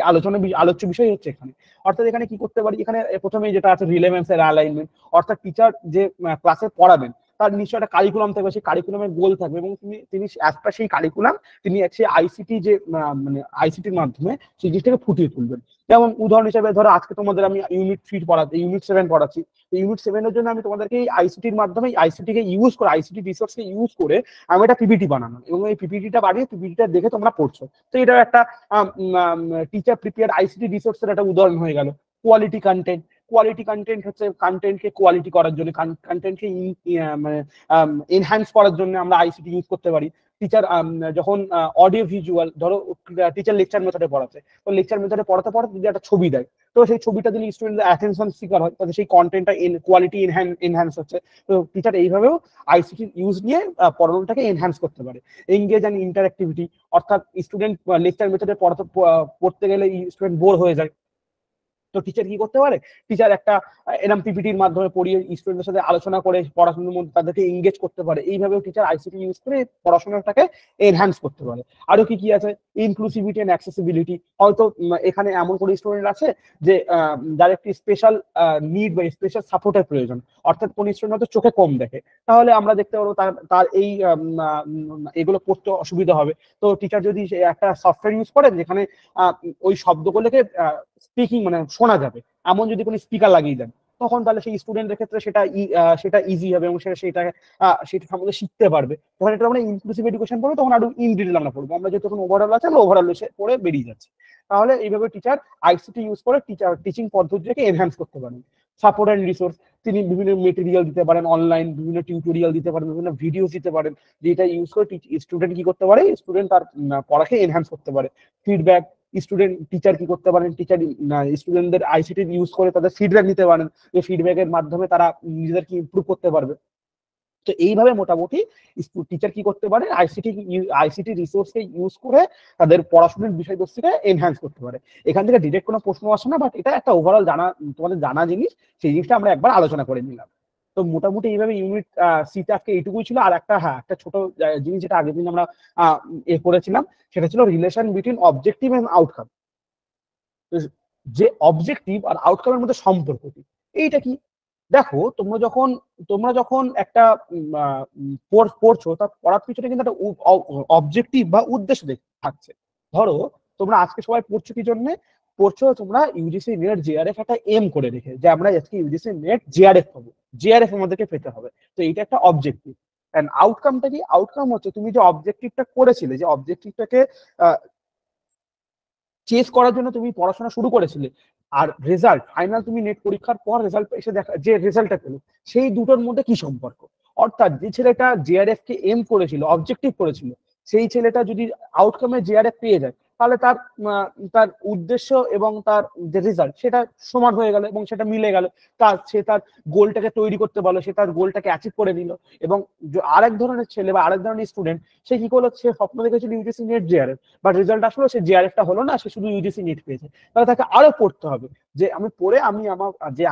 আলোচ্য বিষয় হচ্ছে এখানে। অর্থাৎ এখানে কি করতে পারি, এখানে প্রথমেই যেটা আছে রিলেভেন্স এর অ্যালাইনমেন্ট, অর্থাৎ টিচার যে ক্লাসে পড়াবেন তার নিশ্চয় একটা কারিকুলাম থাকবে, সেই কারিকুলামের গোল থাকবে, এবং তিনি অ্যাজ পার সেই কারিকুলাম তিনি সেই আইসিটি যে মানে আইসিটির মাধ্যমে সেই জিনিসটাকে ফুটিয়ে তুলবেন। যেমন উদাহরণ হিসেবে ধরো আজকে তোমাদের আমি ইউনিট 7 পড়াচ্ছি, ইউনিট 7 এর জন্য আমি তোমাদেরকে এই আইসিটির মাধ্যমে আইসিটি রিসোর্সকে ইউজ করে আমি একটা পিপিটি বানানো, এবং এই পিপিটিটা বানিয়ে পিপিটিটা দেখে তোমরা পড়ছো। তো এটা একটা টিচার প্রিপেয়ার আইসিটি রিসোর্সের একটা উদাহরণ হয়ে গেল। কোয়ালিটি কন্টেন্ট হচ্ছে কন্টেন্টকে কোয়ালিটি করার জন্য, কন্টেন্টকে মানে এনহ্যান্স করার জন্য আমরা আইসিটি ইউজ করতে পারি। টিচার যখন অডিও ভিজুয়াল, ধরো টিচার লেকচার মেথডে পড়াচ্ছে, তো লেকচার মেথডে পড়াতে যদি একটা ছবি দেয়, তো সেই ছবিটা যদি স্টুডেন্টদের অ্যাটেনশন সিকার হয় তাহলে সেই কন্টেন্টটা কোয়ালিটি এনহ্যান্স হচ্ছে। তো টিচার এইভাবেও আইসিটি ইউজ নিয়ে পড়ানোটাকে এনহ্যান্স করতে পারে। এঙ্গেজ অ্যান্ড ইন্টারঅ্যাক্টিভিটি, অর্থাৎ স্টুডেন্ট লেকচার মেথডে পড়তে গেলে স্টুডেন্ট বোর হয়ে যায়, তো টিচার কি করতে পারে, টিচার একটা এরকম পিপিটির মাধ্যমে পড়িয়ে স্টুডেন্টের সাথে আলোচনা করে পড়াশোনার মধ্যে তাদেরকে এঙ্গেজ করতে পারে। এইভাবেও টিচার আইসিটি ইউজ করে পড়াশোনাটাকে এনহ্যান্স করতে পারে। আরো কি আছে, ইনক্লুসিভিটি এন্ড অ্যাক্সেসিবিলিটি, হয়তো এখানে এমন কোনো স্টুডেন্ট আছে যে যার একটি স্পেশাল নিড বা স্পেশাল সাপোর্টের প্রয়োজন, অর্থাৎ কোন স্টুডেন্ট হয়তো চোখে কম দেখে, তাহলে আমরা দেখতে পারবো তার এই এগুলো পড়তে অসুবিধা হবে। তো টিচার যদি একটা সফটওয়্যার ইউজ করেন যেখানে ওই শব্দগুলোকে স্পিকিং মানে শোনা যাবে এমন যদি কোনো স্পিকার লাগিয়ে দেন, তখন তাহলে সেই স্টুডেন্টের ক্ষেত্রে সেটা ইজি হবে, এবং সেটা সম্বন্ধে শিখতে পারবে। তখন এটা আমরা ইনক্লুসিভ এডুকেশন পড়বো, তখন আরো ইন ডিটেল আমরা পড়বো। আমরা যেহেতু ওভারঅল আছে আমরা ওভারঅল পড়ে বেরিয়ে যাচ্ছি। তাহলে এইভাবে টিচার আইসিটি ইউজ করে টিচিং পদ্ধতিটাকে এনহ্যান্স করতে পারেন। সাপোর্ট অ্যান্ড রিসোর্স, তিনি বিভিন্ন মেটেরিয়াল দিতে পারেন, অনলাইন বিভিন্ন টিউটোরিয়াল দিতে পারেন, বিভিন্ন ভিডিও দিতে পারেন, যেটা ইউজ করে স্টুডেন্ট কি করতে পারে, স্টুডেন্ট তার পড়াকে এনহ্যান্স করতে পারে। ফিডব্যাক, টিচার কি করতে পারেন, টিচার স্টুডেন্টদের আইসিটি ইউজ করে তাদের ফিডব্যাক নিতে পারেন, এই ফিডব্যাকের মাধ্যমে তারা নিজেদেরকে ইমপ্রুভ করতে পারবে। তো এইভাবে মোটামুটি টিচার কি করতে পারে, আইসিটি রিসোর্সকে ইউজ করে তাদের পড়াশোনার বিষয়বস্তুকে এনহ্যান্স করতে পারে। এখান থেকে ডিরেক্ট কোনো প্রশ্ন আসে না, বাট এটা একটা ওভারঅল তোমাদের জানা জিনিস, সেই জিনিসটা আমরা একবার আলোচনা করে নিলাম। তো মোটামুটি এইভাবে ইউনিট সিতে আজকে এইটুকুই ছিল। আর একটা ছোট জিনিস যেটা আগের দিন আমরা করেছিলাম, সেটা ছিল relation between objective and outcome. যে অবজেক্টিভ আর আউটকামের মধ্যে সম্পর্ক কি, এইটা কি, দেখো তোমরা যখন একটা পড়ছো, তা পড়ার পিছনে কিন্তু একটা অবজেক্টিভ বা উদ্দেশ্য থাকছে। ধরো তোমরা আজকে সবাই পড়ছো কি জন্য পড়ছো? তোমরা ইউজিসি নেট জেআরএফ একটা এম করে রেখে, যে আমরা আজকে ইউজিসি নেট জেআরএফ পাবো, জেআরএফ আমাদেরকে পেতে হবে। তো এইটা একটা অবজেক্টিভ। এন্ড আউটকামটা কি? আউটকাম হচ্ছে তুমি যে অবজেক্টিভটা করেছিলে, যে অবজেক্টিভটাকে চেস করার জন্য তুমি পড়াশোনা শুরু করেছিলে, আর রেজাল্ট ফাইনাল তুমি নেট পরীক্ষার পর রেজাল্ট এসে দেখা যে রেজাল্টটা পেলো, সেই দুটোর মধ্যে কি সম্পর্ক? অর্থাৎ যে ছেলেটা জেআরএফ কে এম করেছিল, অবজেক্টিভ করেছিল, সেই ছেলেটা যদি আউটকামে জেআরএফ পেয়ে যায়, তাহলে তার উদ্দেশ্য এবং তার যে রেজাল্ট সেটা সমান হয়ে গেল এবং সেটা মিলে গেল। সে তার গোলটাকে তৈরি করতে পারলো, সে তার গোলটাকে অ্যাচিভ করে নিল। এবং আরেক ধরনের ছেলে বা আরেক ধরনের স্টুডেন্ট, সে কি করলো? সে স্বপ্ন দেখেছিল UGC net JRF, but result আসলো সে জেআরএফটা হলো না, সে শুধু ইউজিসি নেট পেয়েছে। তাহলে তাকে আরো পড়তে হবে, যে আমি পড়ে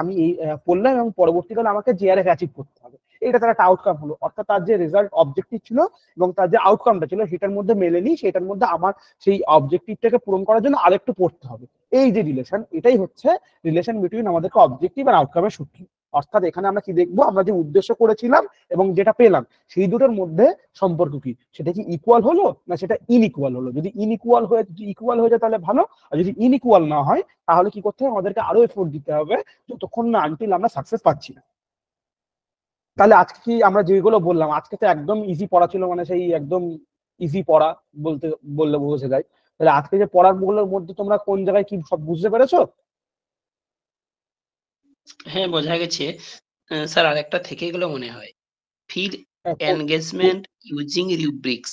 আমি এই পড়লাম এবং পরবর্তীকালে আমাকে জেআরএফ অ্যাচিভ করতে হবে। এটা তার একটা আউটকাম হলো। অর্থাৎ তার যে রেজাল্ট অবজেক্টিভ ছিল এবং তার যে আউটকামটা ছিল সেটার মধ্যে মেলেনি, সেটার মধ্যে আমার সেই অবজেক্টিভটাকে পূরণ করার জন্য আরেকটু পড়তে হবে। এই যে রিলেশন, এটাই হচ্ছে রিলেশন বিটুইন আমাদেরকে অবজেক্টিভ আর আউটকামের সূত্র। অর্থাৎ এখানে আমরা কি দেখবো? আমরা যে উদ্দেশ্য করেছিলাম এবং যেটা পেলাম, সেই দুটোর মধ্যে সম্পর্ক কি, সেটা কি ইকুয়াল হলো না সেটা ইনইকুয়াল হলো। যদি ইকুয়াল হয়ে যায় তাহলে ভালো, আর যদি ইনইকুয়াল না হয় তাহলে কি করতে হবে? আমাদেরকে আরো এফোর্ট দিতে হবে, যতক্ষণ না আনটিল আমরা সাকসেস পাচ্ছি না। তাহলে আজকে কি আমরা যেগুলো বললাম, আজকে তো একদম ইজি পড়া ছিল, মানে সেই একদম ইজি পড়া বলতে বললে বোঝা যায়। তাহলে আজকে যে পড়াগুলোর মধ্যে তোমরা কোন জায়গায় কি সব বুঝতে পেরেছো? হ্যাঁ, বোঝা গেছে। স্যার আরেকটা থেকে গেল মনে হয়, ফিল্ড হ্যাঁ, এনগেজমেন্ট ইউজিং রুব্রিক্স।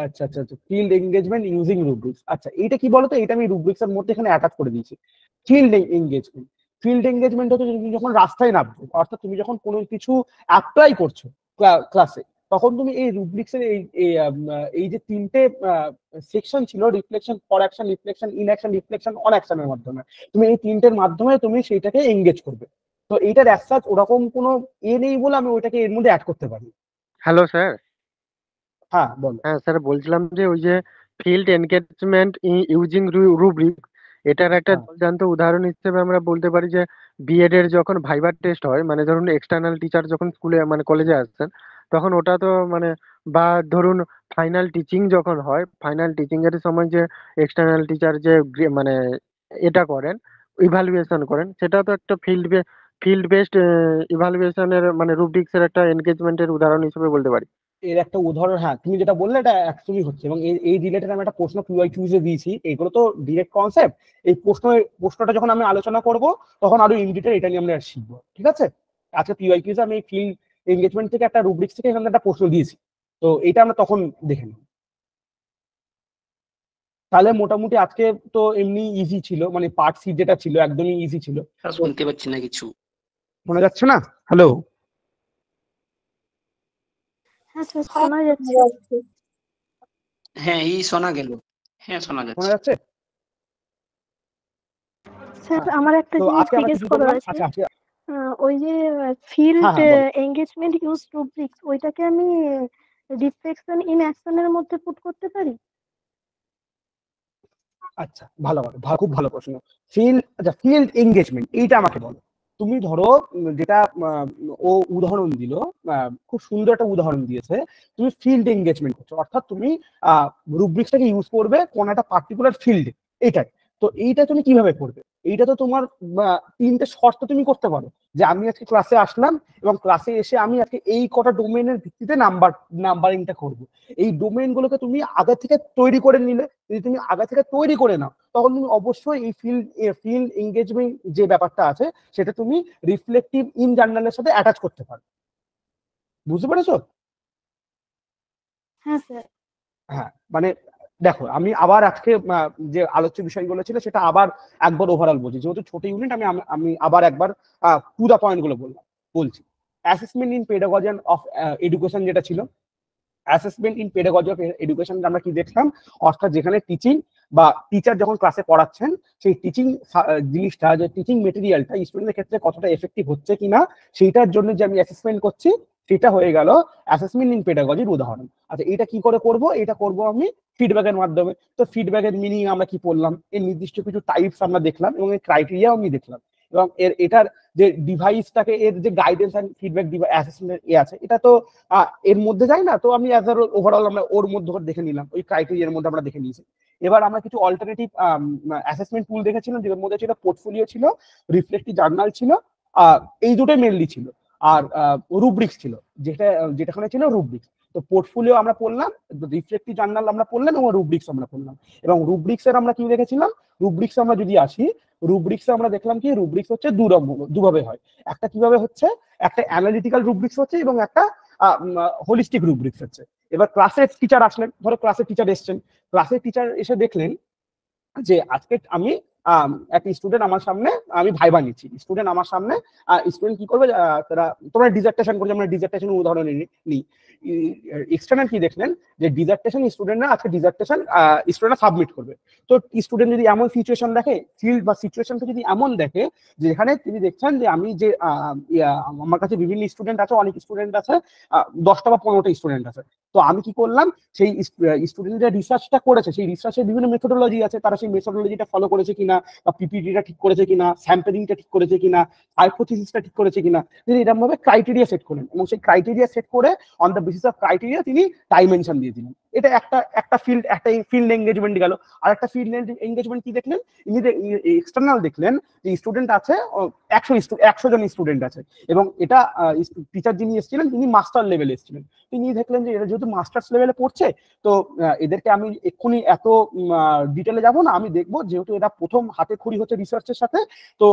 আচ্ছা আচ্ছা আচ্ছা, ফিল্ড এঙ্গেজমেন্ট ইউজিং রুব্রিক্স। আচ্ছা, এটা কি বলতো? এটা আমি রুব্রিক্স এর মধ্যে এখানে অ্যাটাচ করে দিয়েছি। ফিল্ড এঙ্গেজমেন্ট ফিল্ড এঙ্গেজমেন্ট হচ্ছে তুমি যখন রাস্তায় নামছো, অর্থাৎ তুমি যখন কোনো কিছু অ্যাপ্লাই করছো ক্লাসে, তখন তুমি এই রুব্রিক্স এর এই যে তিনটে সেকশন ছিল, reflection, for action, reflection in action, reflection on অ্যাকশনের মাধ্যমে, তুমি এই তিনটের মাধ্যমে তুমি সেইটাকে এঙ্গেজ করবে। তো এইটার অ্যাজ ওরকম কোনো নেই বলে আমি ওইটাকে এর মধ্যে অ্যাড করতে পারি। Hello sir. হ্যাঁ, বলো। হ্যাঁ স্যার, বলছিলাম যে ওই যে ফিল্ড এনগেজমেন্ট ইউজিং রুব্রিক, এটার একটা হ্যাঁ, জলজান্ত উদাহরণ হিসেবে আমরা বলতে পারি যে বিএড এর যখন ভাইবার টেস্ট হয়, মানে ধরুন এক্সটার্নাল টিচার যখন স্কুলে মানে কলেজে আসছেন, তখন ওটা তো মানে, বা ধরুন ফাইনাল টিচিং যখন হয়, ফাইনাল টিচিং এর সময় যে এক্সটার্নাল টিচার যে মানে এটা করেন, ইভালুয়েশন করেন, সেটা তো একটা ফিল্ড বেসড ইভালুয়েশনের মানে রুব্রিক্স এর একটা এনগেজমেন্টের উদাহরণ হিসেবে বলতে পারি। এর একটা উদাহরণ, হ্যাঁ, তুমি যেটা বললে এটা অ্যাকচুয়ালি হচ্ছে। এবং এই রিলেটেড আমি একটা প্রশ্ন কিউআই কুইজে দিয়েছি। এগুলো তো ডিরেক্ট কনসেপ্ট। এই প্রশ্নটা যখন আমি আলোচনা করব, তখন আরো ইন ডিটেল এটা নিয়ে আমরা শিখবো, ঠিক আছে? আজকে কিউআই কুইজে আমি ফিল্ড এনগেজমেন্ট থেকে একটা রুব্রিক্স থেকে এখানে একটা প্রশ্ন দিয়েছি। তো এটা আমরা তখন দেখে নিই। তাহলে মোটামুটি আজকে তো এমনি ইজি ছিল, মানে পার্ট সি যেটা ছিল একদমই ইজি ছিল। স্যার তো শুনতে পাচ্ছি না কিছু। শোনা যাচ্ছে না? হ্যালো? হ্যাঁ স্যার, শোনা যাচ্ছে। হ্যাঁ, এই শোনা গেল। হ্যাঁ, শোনা শোনা যাচ্ছে। যাচ্ছে? স্যার হ্যাঁ। আমার একটা তো জিনিস আজকে আমরা জিজ্ঞেস কি করার করলাম? আছে। আচ্ছা, আজকে ওই যে হ্যাঁ ফিল্ড হ্যাঁ, বলো। এঙ্গেজমেন্ট ইউজ রুব্রিক্স, ওইটাকে আমি রিফ্লেকশন ইন অ্যাকশনের মধ্যে পুট করতে পারি? আচ্ছা, ভালো ভালো খুব ভালো প্রশ্ন। ফিল্ড এঙ্গেজমেন্ট এইটা আমাকে বলো। তুমি ধরো যেটা ও উদাহরণ দিল, খুব সুন্দর একটা উদাহরণ দিয়েছে। তুমি ফিল্ড এঙ্গেজমেন্ট করছো, অর্থাৎ তুমি রুব্রিক্সটাকে ইউজ করবে কোন একটা পার্টিকুলার ফিল্ডে, এটাই। তো এইটা তুমি কিভাবে করবে? এইটা তো তোমার তিনটে শর্ত তুমি করতে পারো, যে আমি আজকে ক্লাসে আসলাম এবং ক্লাসে এসে আমি আজকে এই কটা ডোমেনের ভিত্তিতে নাম্বারিংটা করবো। এই ডোমেন গুলোকে তুমি আগে থেকে তৈরি করে নিলে। যদি তুমি আগে থেকে তৈরি করে নাও, তখন তুমি অবশ্যই এই ফিল্ড এঙ্গেজমেন্ট যে ব্যাপারটা আছে, সেটা তুমি রিফ্লেকটিভ ইন জার্নালের সাথে অ্যাটাচ করতে পারো। বুঝতে পেরেছো? হ্যাঁ স্যার। হ্যাঁ, মানে দেখো, আমি আবার আজকে যে আলোচ্য বিষয়গুলো ছিল সেটা আবার একবার ওভারঅল বলছি, যেহেতু ছোট ইউনিট, আমি আমি আবার একবার টু দা পয়েন্ট গুলো বলছি। Assessment in pedagogy of education যেটা ছিল, assessment in pedagogy of education আমরা কি দেখলাম? অর্থাৎ যেখানে টিচিং বা টিচার যখন ক্লাসে পড়াচ্ছেন, সেই টিচিং জিনিসটা, যে টিচিং মেটেরিয়ালটা স্টুডেন্টের ক্ষেত্রে কতটা এফেক্টিভ হচ্ছে কিনা, সেইটার জন্য যে আমি অ্যাসেসমেন্ট করছি, সেটা হয়ে গেল অ্যাসেসমেন্ট ইন পেডাগজির উদাহরণ। আচ্ছা, এটা কি করে করব? এটা করব আমি ফিডব্যাকের মাধ্যমে। তো ফিডব্যাকের মিনিং আমরা কি পড়লাম, এর নির্দিষ্ট কিছু টাইপস আমরা দেখলাম এবং এর ক্রাইটেরিয়াও আমি দেখলাম, এবং এটার যে ডিভাইসটাকে, এর যে গাইডেন্স অ্যান্ড ফিডব্যাক অ্যাসেসমেন্ট আছে, এটা তো এর মধ্যে যায় না। তো আমি অ্যাজ আ ওভারঅল আমরা ওর মধ্যে দেখে নিলাম, ওই ক্রাইটেরিয়ার মধ্যে আমরা দেখে নিয়েছি। এবার আমরা কিছু অল্টারনেটিভ অ্যাসেসমেন্ট টুল দেখেছিলাম, যেটার মধ্যে ছিল পোর্টফোলিও ছিল, রিফ্লেক্টিভ জার্নাল ছিল, এই দুটোই মেনলি ছিল, আর রুব্রিক্স ছিল, যেটাখানে ছিল রুব্রিক্স। তো পোর্টফোলিও আমরা পড়লাম, রিফ্লেক্টিভ জার্নাল আমরা পড়লাম, এবং রুব্রিক্স আমরা পড়লাম। এবং রুব্রিক্সের আমরা কি দেখেছিলাম, রুব্রিক্স আমরা যদি আসি, রুব্রিক্সে আমরা দেখলাম কি রুব্রিক্স হচ্ছে দুভাবে হয়। একটা কিভাবে হচ্ছে, একটা অ্যানালিটিক্যাল রুব্রিক্স হচ্ছে এবং একটা হোলিস্টিক রুব্রিক্স হচ্ছে। এবার ক্লাসের টিচার আসলেন, ধরো ক্লাসের টিচার এসছেন, ক্লাসের টিচার এসে দেখলেন যে আজকে আমি একটা স্টুডেন্ট আমার সামনে, আমি ভাইবা নিচ্ছি, স্টুডেন্ট আমার সামনে, স্টুডেন্ট কি করবে, তোমরা ডিজার্টেশন করছে, আমরা ডিজার্টেশন উদাহরণ নিই। এক্সটার্নাল কি দেখলেন যে ডিজার্টেশন স্টুডেন্টরা আজকে ডিজার্টেশন স্টুডেন্টরা সাবমিট করবে। তো স্টুডেন্ট যদি এমন সিচুয়েশন দেখে, ফিল্ড বা সিচুয়েশনটা যদি এমন দেখে যেখানে তিনি দেখছেন যে আমি যে আমার কাছে বিভিন্ন স্টুডেন্ট আছে, অনেক স্টুডেন্ট আছে, 10টা বা 15টা স্টুডেন্ট আছে, তো আমি কি করলাম, সেই স্টুডেন্ট যে রিসার্চটা করেছে, সেই রিসার্চের বিভিন্ন মেথোডোলজি আছে, তারা সেই মেথোডোলজিটা ফলো করেছে কিনা, বা পিপিটিটা ঠিক করেছে কিনা, স্যাম্পলিংটা ঠিক করেছে কিনা, হাইপোথিসিসটা ঠিক করেছে কিনা, তিনি এরকম ভাবে ক্রাইটেরিয়া সেট করলেন, এবং সেই ক্রাইটেরিয়া সেট করে on the basis of criteria তিনি ডাইমেনশন দিয়ে দিলেন। এটা একটা ফিল্ড এঙ্গেজমেন্ট গেল। আর একটা ফিল্ড এঙ্গেজমেন্ট কি দেখলেন, ইনি এক্সটার্নাল দেখলেন যে স্টুডেন্ট আছে 100 জন স্টুডেন্ট আছে, এবং এটা টিচার যিনি এসেছিলেন তিনি মাস্টার লেভেলে এসেছিলেন। তিনি দেখলেন যে এরা যেহেতু মাস্টার্স লেভেলে পড়ছে, তো এদেরকে আমি এক্ষুনি এত ডিটেলে যাব না, আমি দেখবো যেহেতু এরা প্রথম হাতে খড়ি হচ্ছে রিসার্চের সাথে, তো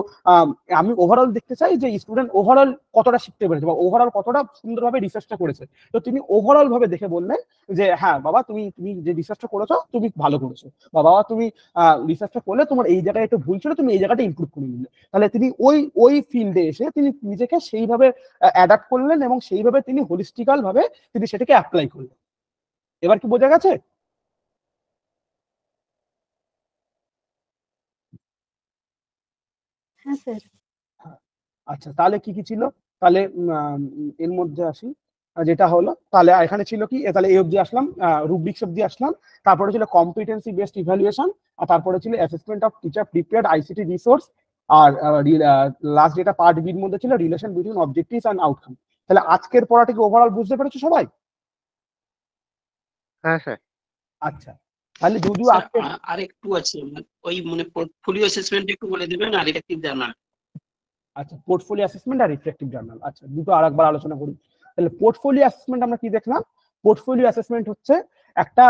আমি ওভারঅল দেখতে চাই যে স্টুডেন্ট ওভারঅল কতটা শিখতে পেরেছে বা ওভারঅল কতটা সুন্দরভাবে রিসার্চটা করেছে। তো তিনি ওভারঅল ভাবে দেখে বললেন যে হ্যাঁ বাবা, তুমি যে রিসার্চটা করেছো তুমি ভালো করেছো, বা বাবা তুমি রিসার্চটা করলে তোমার এই জায়গায় একটু ভুল ছিল, তুমি এই জায়গাটা ইমপ্রুভ করে নিলে। তাহলে তিনি ওই ফিল্ডে এসে তিনি নিজেকে সেইভাবে অ্যাডাপ্ট করলেন, এবং সেইভাবে তিনি হোলিস্টিক্যাল ভাবে তিনি সেটাকে অ্যাপ্লাই করলেন। এবার কি বোঝা গেছে? হ্যাঁ স্যার। আচ্ছা, তাহলে কি কি ছিল, তাহলে এর মধ্যে আসি, যেটা হলো তাহলে এখানে ছিল কি, তাহলে এই অবধি আসলাম, রুব্রিক্স অবধি আসলাম, তারপরে ছিল কম্পিটেন্সি বেসড ইভ্যালুয়েশন, আর তারপরে ছিল assessment of teacher prepared ICT resource, আর লাস্ট যেটা পার্ট বির মধ্যে ছিল relation between objectives and outcome. তাহলে আজকের পড়াটাকে ওভারঅল বুঝতে পেরেছো সবাই? হ্যাঁ স্যার। আচ্ছা, তাহলে যদিও স্যার, আজকে আর একটু আছে, ওই পোর্টফোলিও অ্যাসেসমেন্ট একটু বলে দেবেন, আর রিলেটিভ জার্নাল। আচ্ছা, পোর্টফোলিও অ্যাসেসমেন্ট আর রিফ্লেক্টিভ জার্নাল, আচ্ছা দুটো আরেকবার আলোচনা করি। তাহলে পোর্টফোলিও অ্যাসেসমেন্ট আমরা কি দেখলাম, পোর্টফোলিও অ্যাসেসমেন্ট হচ্ছে একটা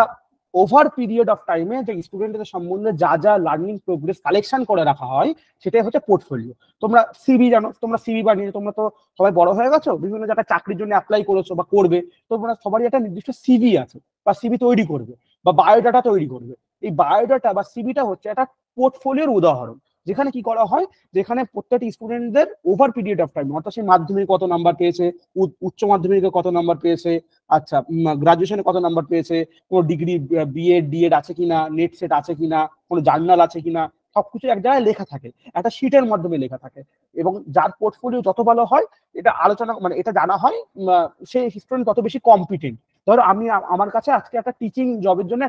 ওভার পিরিয়ড অফ টাইমে যে স্টুডেন্টদের সম্বন্ধে যা যা লার্নিং প্রোগ্রেস কালেকশন করে রাখা হয়, সেটাই হচ্ছে পোর্টফোলিও। তোমরা সিভি জানো, তোমরা সিভি বানিয়ে, তোমরা তো সবাই বড় হয়ে গেছো, বিভিন্ন জায়গায় চাকরির জন্য অ্যাপ্লাই করেছো বা করবে, তোমরা সবারই একটা নির্দিষ্ট সিভি আছে, বা সিভি তৈরি করবে বা বায়োডাটা তৈরি করবে। এই বায়োডাটা বা সিভিটা হচ্ছে একটা পোর্টফোলিওর উদাহরণ, যেখানে কি করা হয়, যেখানে প্রত্যেকটি স্টুডেন্টদের ওভার পিরিয়ড অফ টাইম, অর্থাৎ সেই মাধ্যমিক কত নাম্বার পেয়েছে, উচ্চ মাধ্যমিকে কত নাম্বার পেয়েছে, আচ্ছা গ্রাজুয়েশনে কত নাম্বার পেয়েছে, কোনো ডিগ্রি বিএড ডিএড আছে কিনা, নেট সেট আছে কিনা, কোনো জার্নাল আছে কিনা, সবকিছু এক জায়গায় লেখা থাকে, একটা শিটের মাধ্যমে লেখা থাকে। এবং যার পোর্টফোলিও যত ভালো হয়, এটা আলোচনা মানে এটা জানা হয়, সেই স্টুডেন্ট তত বেশি কম্পিটেন্ট। ধরো আমি আমার কাছে আজকে একটা টিচিং জবের জন্য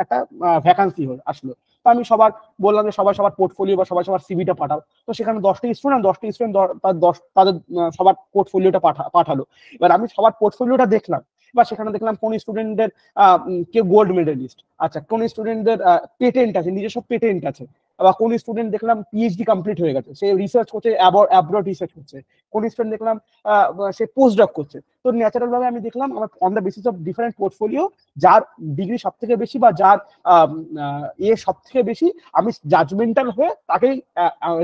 একটা ভ্যাকান্সি আসলো, তো আমি সবার বললাম যে সবার পোর্টফোলিও বা সবার সিভিটা পাঠাও। তো সেখানে 10টা স্টুডেন্ট তাদের সবার পোর্টফোলিওটা পাঠালো। এবার আমি সবার পোর্টফোলিওটা দেখলাম, বা সেখানে দেখলাম কোন স্টুডেন্টদের কেউ গোল্ড মেডেলিস্ট, আচ্ছা কোন স্টুডেন্টদের পেটেন্ট আছে, নিজস্ব পেটেন্ট আছে, বা কোন স্টুডেন্ট দেখলাম পিএইচডি কমপ্লিট হয়ে গেছে, সে রিসার্চ করছে, অ্যাব্রড রিসার্চ করছে, কোন স্টুডেন্ট দেখলাম সে পোস্ট ডক করছে। তো ন্যাচারাল ভাবে আমি দেখলাম আমার on the basis of different portfolio, যার ডিগ্রি সব থেকে বেশি বা যার সব থেকে বেশি, আমি জাজমেন্টাল হয়ে তাকেই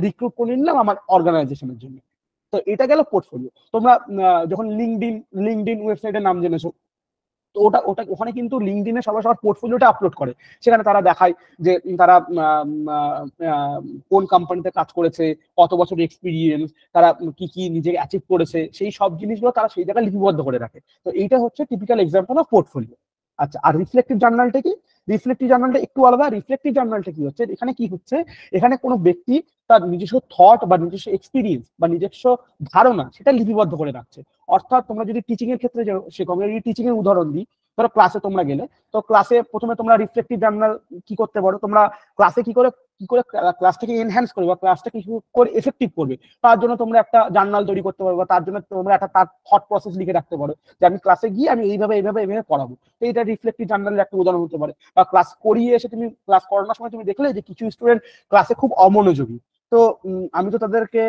রিক্রুট করে নিলাম আমার অর্গানাইজেশনের জন্য। তো এটা গেল পোর্টফোলিও। তোমরা যখন লিঙ্কডইন ওয়েবসাইটের নাম জেনেছো, তো ওটা ওখানে কিন্তু লিঙ্কডইনে সবার পোর্টফোলিওটা আপলোড করে, সেখানে তারা দেখায় যে তারা কোন কোম্পানিতে কাজ করেছে, কত বছর এক্সপিরিয়েন্স, তারা কি কি নিজেকে অ্যাচিভ করেছে, সেই সব জিনিসগুলো তারা সেই জায়গায় লিপিবদ্ধ করে রাখে। তো এইটা হচ্ছে টিপিক্যাল এক্সাম্পল অফ পোর্টফোলিও। আচ্ছা, আর রিফ্লেক্টিভ জার্নালটা কি, রিফ্লেক্টিভ জার্নালটা একটু আলাদা। রিফ্লেক্টিভ জার্নালটা কি হচ্ছে, এখানে কি হচ্ছে, এখানে কোনো ব্যক্তি তার নিজস্ব থট বা নিজস্ব এক্সপিরিয়েন্স বা নিজস্ব ধারণা সেটা লিপিবদ্ধ করে রাখছে। অর্থাৎ তোমরা যদি টিচিং এর ক্ষেত্রে শেখো, আমরা যদি টিচিং এর উদাহরণ দিই, ধরো ক্লাসে তোমরা গেলে, তো ক্লাসে প্রথমে তোমরা রিফ্লেক্টিভ জার্নাল কি করতে পারো, তোমরা ক্লাসে কি করে ক্লাসটাকে এনহ্যান্স করবে বা ক্লাসটাকে কি করে এফেক্টিভ করবে, তার জন্য তোমরা একটা জার্নাল তৈরি করতে পারো, বা তার জন্য তোমরা একটা তার থট প্রসেস লিখে রাখতে পারো যে আমি ক্লাসে গিয়ে আমি এইভাবে এইভাবে এইভাবে পড়াবো। তো এটা রিফ্লেক্টিভ জার্নালের একটা উদাহরণ হতে পারে। বা ক্লাস করিয়ে এসে তুমি ক্লাস করানোর সময় তুমি দেখলে যে কিছু স্টুডেন্ট ক্লাসে খুব অমনোযোগী, তো আমি তো তাদেরকে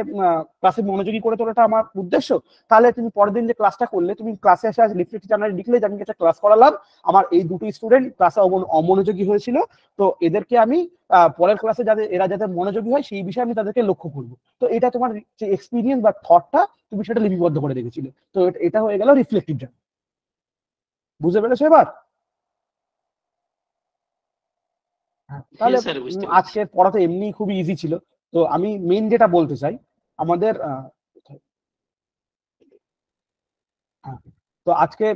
ক্লাসে মনোযোগী করে তোলাটা আমার উদ্দেশ্য। তাহলে তুমি পরের দিন যে ক্লাসটা করলে, তুমি ক্লাসে এসে রিফ্লেক্টিভ জার্নালে লিখলে যে আমি একটা ক্লাস করালাম, আমার এই দুটো স্টুডেন্ট ক্লাসে অমনোযোগী হয়েছিল, তো এদেরকে আমি পরের ক্লাসে এরা যাতে মনোযোগী হয় সেই বিষয়ে আমি তাদেরকে লক্ষ্য করবো। তো এটা তোমার যে এক্সপিরিয়েন্স বা থটটা তুমি সেটা লিপিবদ্ধ করে রেখেছিলে। তো এটা হয়ে গেল রিফ্লেক্টিভ জার্নাল। বুঝতে পেরেছো এবার? তাহলে হ্যাঁ স্যার, বুঝতে পেরেছি। আজকের পড়া তো এমনি খুবই ইজি ছিল। তো আমি মেইন যেটা বলতে চাই, আমাদের তো আজকে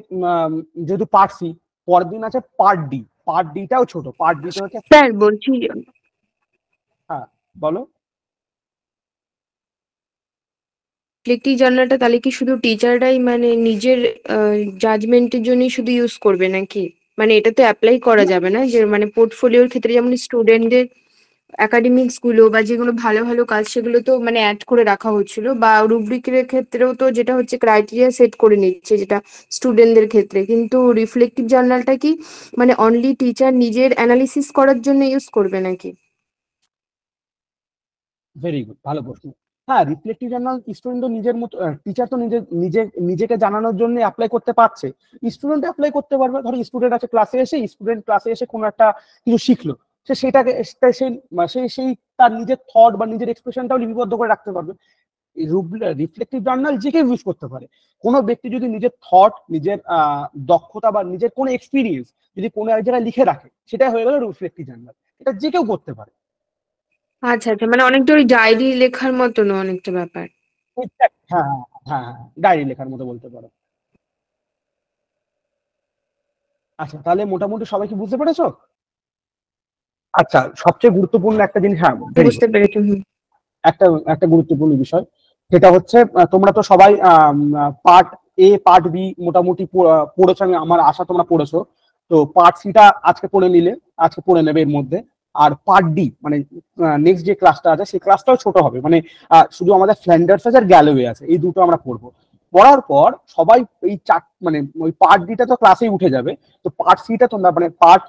যেহেতু পার্ট সি, পরের দিন আছে পার্ট ডি। পার্ট ডিটাও ছোট, পার্ট ডিটা হচ্ছে, স্যার বলছি হ্যাঁ বলো। রিফ্লেক্টিভ জার্নালটা তাহলে কি শুধু টিচাররাই মানে নিজের জাজমেন্টের জন্যই শুধু ইউজ করবে নাকি? মানে এটা তো অ্যাপ্লাই করা যাবে না যে মানে পোর্টফোলিওর ক্ষেত্রে যেমন স্টুডেন্টদের একাডেমিক্স গুলো বা যেগুলো ভালো ভালো কাজ সেগুলো তো মানে অ্যাড করে রাখা হচ্ছিল, বা রুব্রিকের ক্ষেত্রেও তো যেটা হচ্ছে ক্রাইটেরিয়া সেট করে নিচ্ছে যেটা স্টুডেন্টদের ক্ষেত্রে, কিন্তু রিফ্লেক্টিভ জার্নালটা কি মানে অনলি টিচার নিজের অ্যানালিসিস করার জন্য ইউজ করবে নাকি? ভেরি গুড, ভালো প্রশ্ন। হ্যাঁ, রিফ্লেক্টিভ জার্নাল স্টুডেন্ট তো নিজের মতো, টিচার তো নিজেকে জানানোর জন্য অ্যাপ্লাই করতে পারছে, স্টুডেন্ট অ্যাপ্লাই করতে পারবে। ধরো স্টুডেন্ট আছে ক্লাসে এসে কোনো একটা কিছু শিখলো, সে সেটাকে সেই তার নিজের থট বা নিজের এক্সপ্রেশনটাও লিপিবদ্ধ করে রাখতে পারবে। রিফ্লেক্টিভ জার্নাল যে কেউ ইউজ করতে পারে। কোনো ব্যক্তি যদি নিজের থট, নিজের দক্ষতা বা নিজের কোনো এক্সপিরিয়েন্স যদি কোনো এক জায়গায় লিখে রাখে, সেটা হয়ে গেল রিফ্লেক্টিভ জার্নাল। এটা যে কেউ করতে পারে। আচ্ছা আচ্ছা, মানে অনেকটা ওই ডায়েরি লেখার মতন অনেকটা ব্যাপার। হ্যাঁ হ্যাঁ হ্যাঁ, ডায়েরি লেখার মতো বলতে পারো। আচ্ছা, তাহলে মোটামুটি সবাই কি বুঝতে পেরেছো? আচ্ছা, সবচেয়ে গুরুত্বপূর্ণ একটা জিনিস, হ্যাঁ ভেরি গুড, বুঝতে পেরেছি। একটা একটা গুরুত্বপূর্ণ বিষয়, সেটা হচ্ছে তোমরা তো সবাই পার্ট এ পার্ট বি মোটামুটি পড়েছো, আমি আমার আশা তোমরা পড়েছো। তো পার্ট সিটা আজকে পড়ে নিলে, আজকে পড়ে নেবে এর মধ্যে। আর পার্ট ডি মানে নেক্সট যে ক্লাসটা আছে সেই ক্লাসটাও ছোট হবে, মানে শুধু আমাদের ফ্ল্যান্ডার্স আছে আর গ্যালোওয়ে আছে, এই দুটো আমরা পড়বো। পড়ার পর সবাই এই মানে ওই পার্ট ডিটা তো ক্লাসেই উঠে যাবে। তো পার্ট সিটা তোমরা মানে part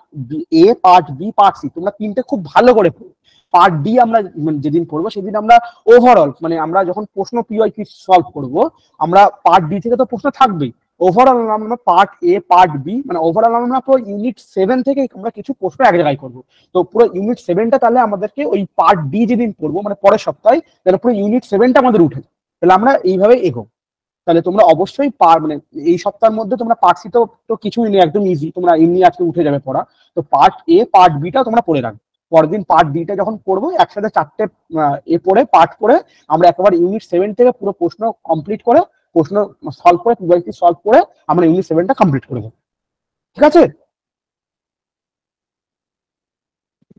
A, part B, part C, তোমরা তিনটে খুব ভালো করে পড়ো। পার্ট ডি আমরা যেদিন পড়বো সেদিন আমরা ওভারঅল, মানে আমরা যখন প্রশ্ন পিওয়াইকিউ সলভ করব, আমরা পার্ট ডি থেকে তো প্রশ্ন থাকবেই, ওভারঅল আমরা পার্ট এ পার্ট বি মানে ওভারঅল আমরা পুরো ইউনিট 7 থেকে আমরা কিছু প্রশ্ন এক জায়গায় করবো। তো পুরো ইউনিট 7টা তাহলে আমাদেরকে ওই পার্ট ডি যেদিন পড়বো মানে পরের সপ্তাহে, তাহলে পুরো ইউনিট 7টা আমাদের উঠে যায়। তাহলে আমরা এইভাবে এগো। তাহলে তোমরা অবশ্যই মানে এই সপ্তাহের মধ্যে তোমরা পার্ট সি তো কিছুই নেই, একদম ইজি, তোমরা এমনি আজকে উঠে যাবে পড়া। তো পার্ট এ পার্ট বিটা তোমরা পড়ে রাখবে। পরের দিন পার্ট ডিটা যখন পড়বো, একসাথে 4টে এ পড়ে পার্ট পড়ে আমরা একেবারে ইউনিট 7 থেকে পুরো প্রশ্ন কমপ্লিট করে, প্রশ্ন সলভ করে, পিওয়াইকিউ সলভ করে আমরা ইউনিট 7টা কমপ্লিট করে দেবো। ঠিক আছে?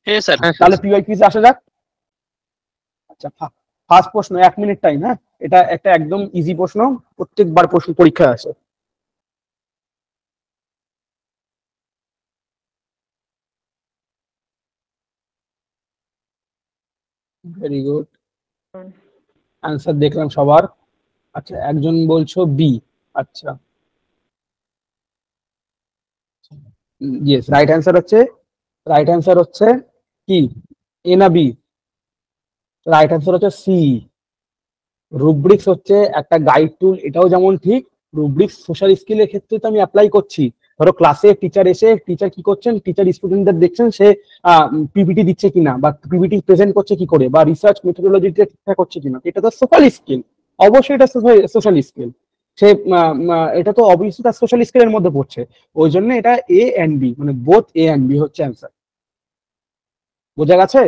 হ্যাঁ স্যার। তাহলে পিওয়াইকিউতে আসা যাক। আচ্ছা, ফার্স্ট প্রশ্ন, 1 মিনিট টাইম। হ্যাঁ, এটা একটা একদম ইজি প্রশ্ন, প্রত্যেকবার প্রশ্ন পরীক্ষায় আসে। ভেরি গুড, অ্যান্সার দেখলাম সবার। আচ্ছা, একজন বলছো বি। আচ্ছা, ইয়েস, রাইট অ্যান্সার হচ্ছে কি, এ না বি? রাইট অ্যান্সার হচ্ছে সি। রুব্রিক্স হচ্ছে একটা গাইড টুল, এটাও যেমন ঠিক। রুব্রিক্স সোশ্যাল স্কিলের ক্ষেত্রে তো আমি অ্যাপ্লাই করছি। ধরো ক্লাসে টিচার কি করছেন, টিচার স্টুডেন্টদের দেখছেন সে পিপিটি দিচ্ছে কিনা, বা পিপিটি প্রেজেন্ট করছে কি করে, বা রিসার্চ মেথোডোলজিটা ঠিকঠাক করছে কিনা, এটা তো সোশ্যাল স্কিল। অবশ্যই এটা সোশ্যাল স্কিল। সে এটা তো অবভিয়াসলি তার সোশ্যাল স্কিলের মধ্যে পড়ছে। ওই জন্য এটা এ এন্ড বি, মানে বোথ এ এন্ড বি হচ্ছে অ্যান্সার। বোঝা গেছে?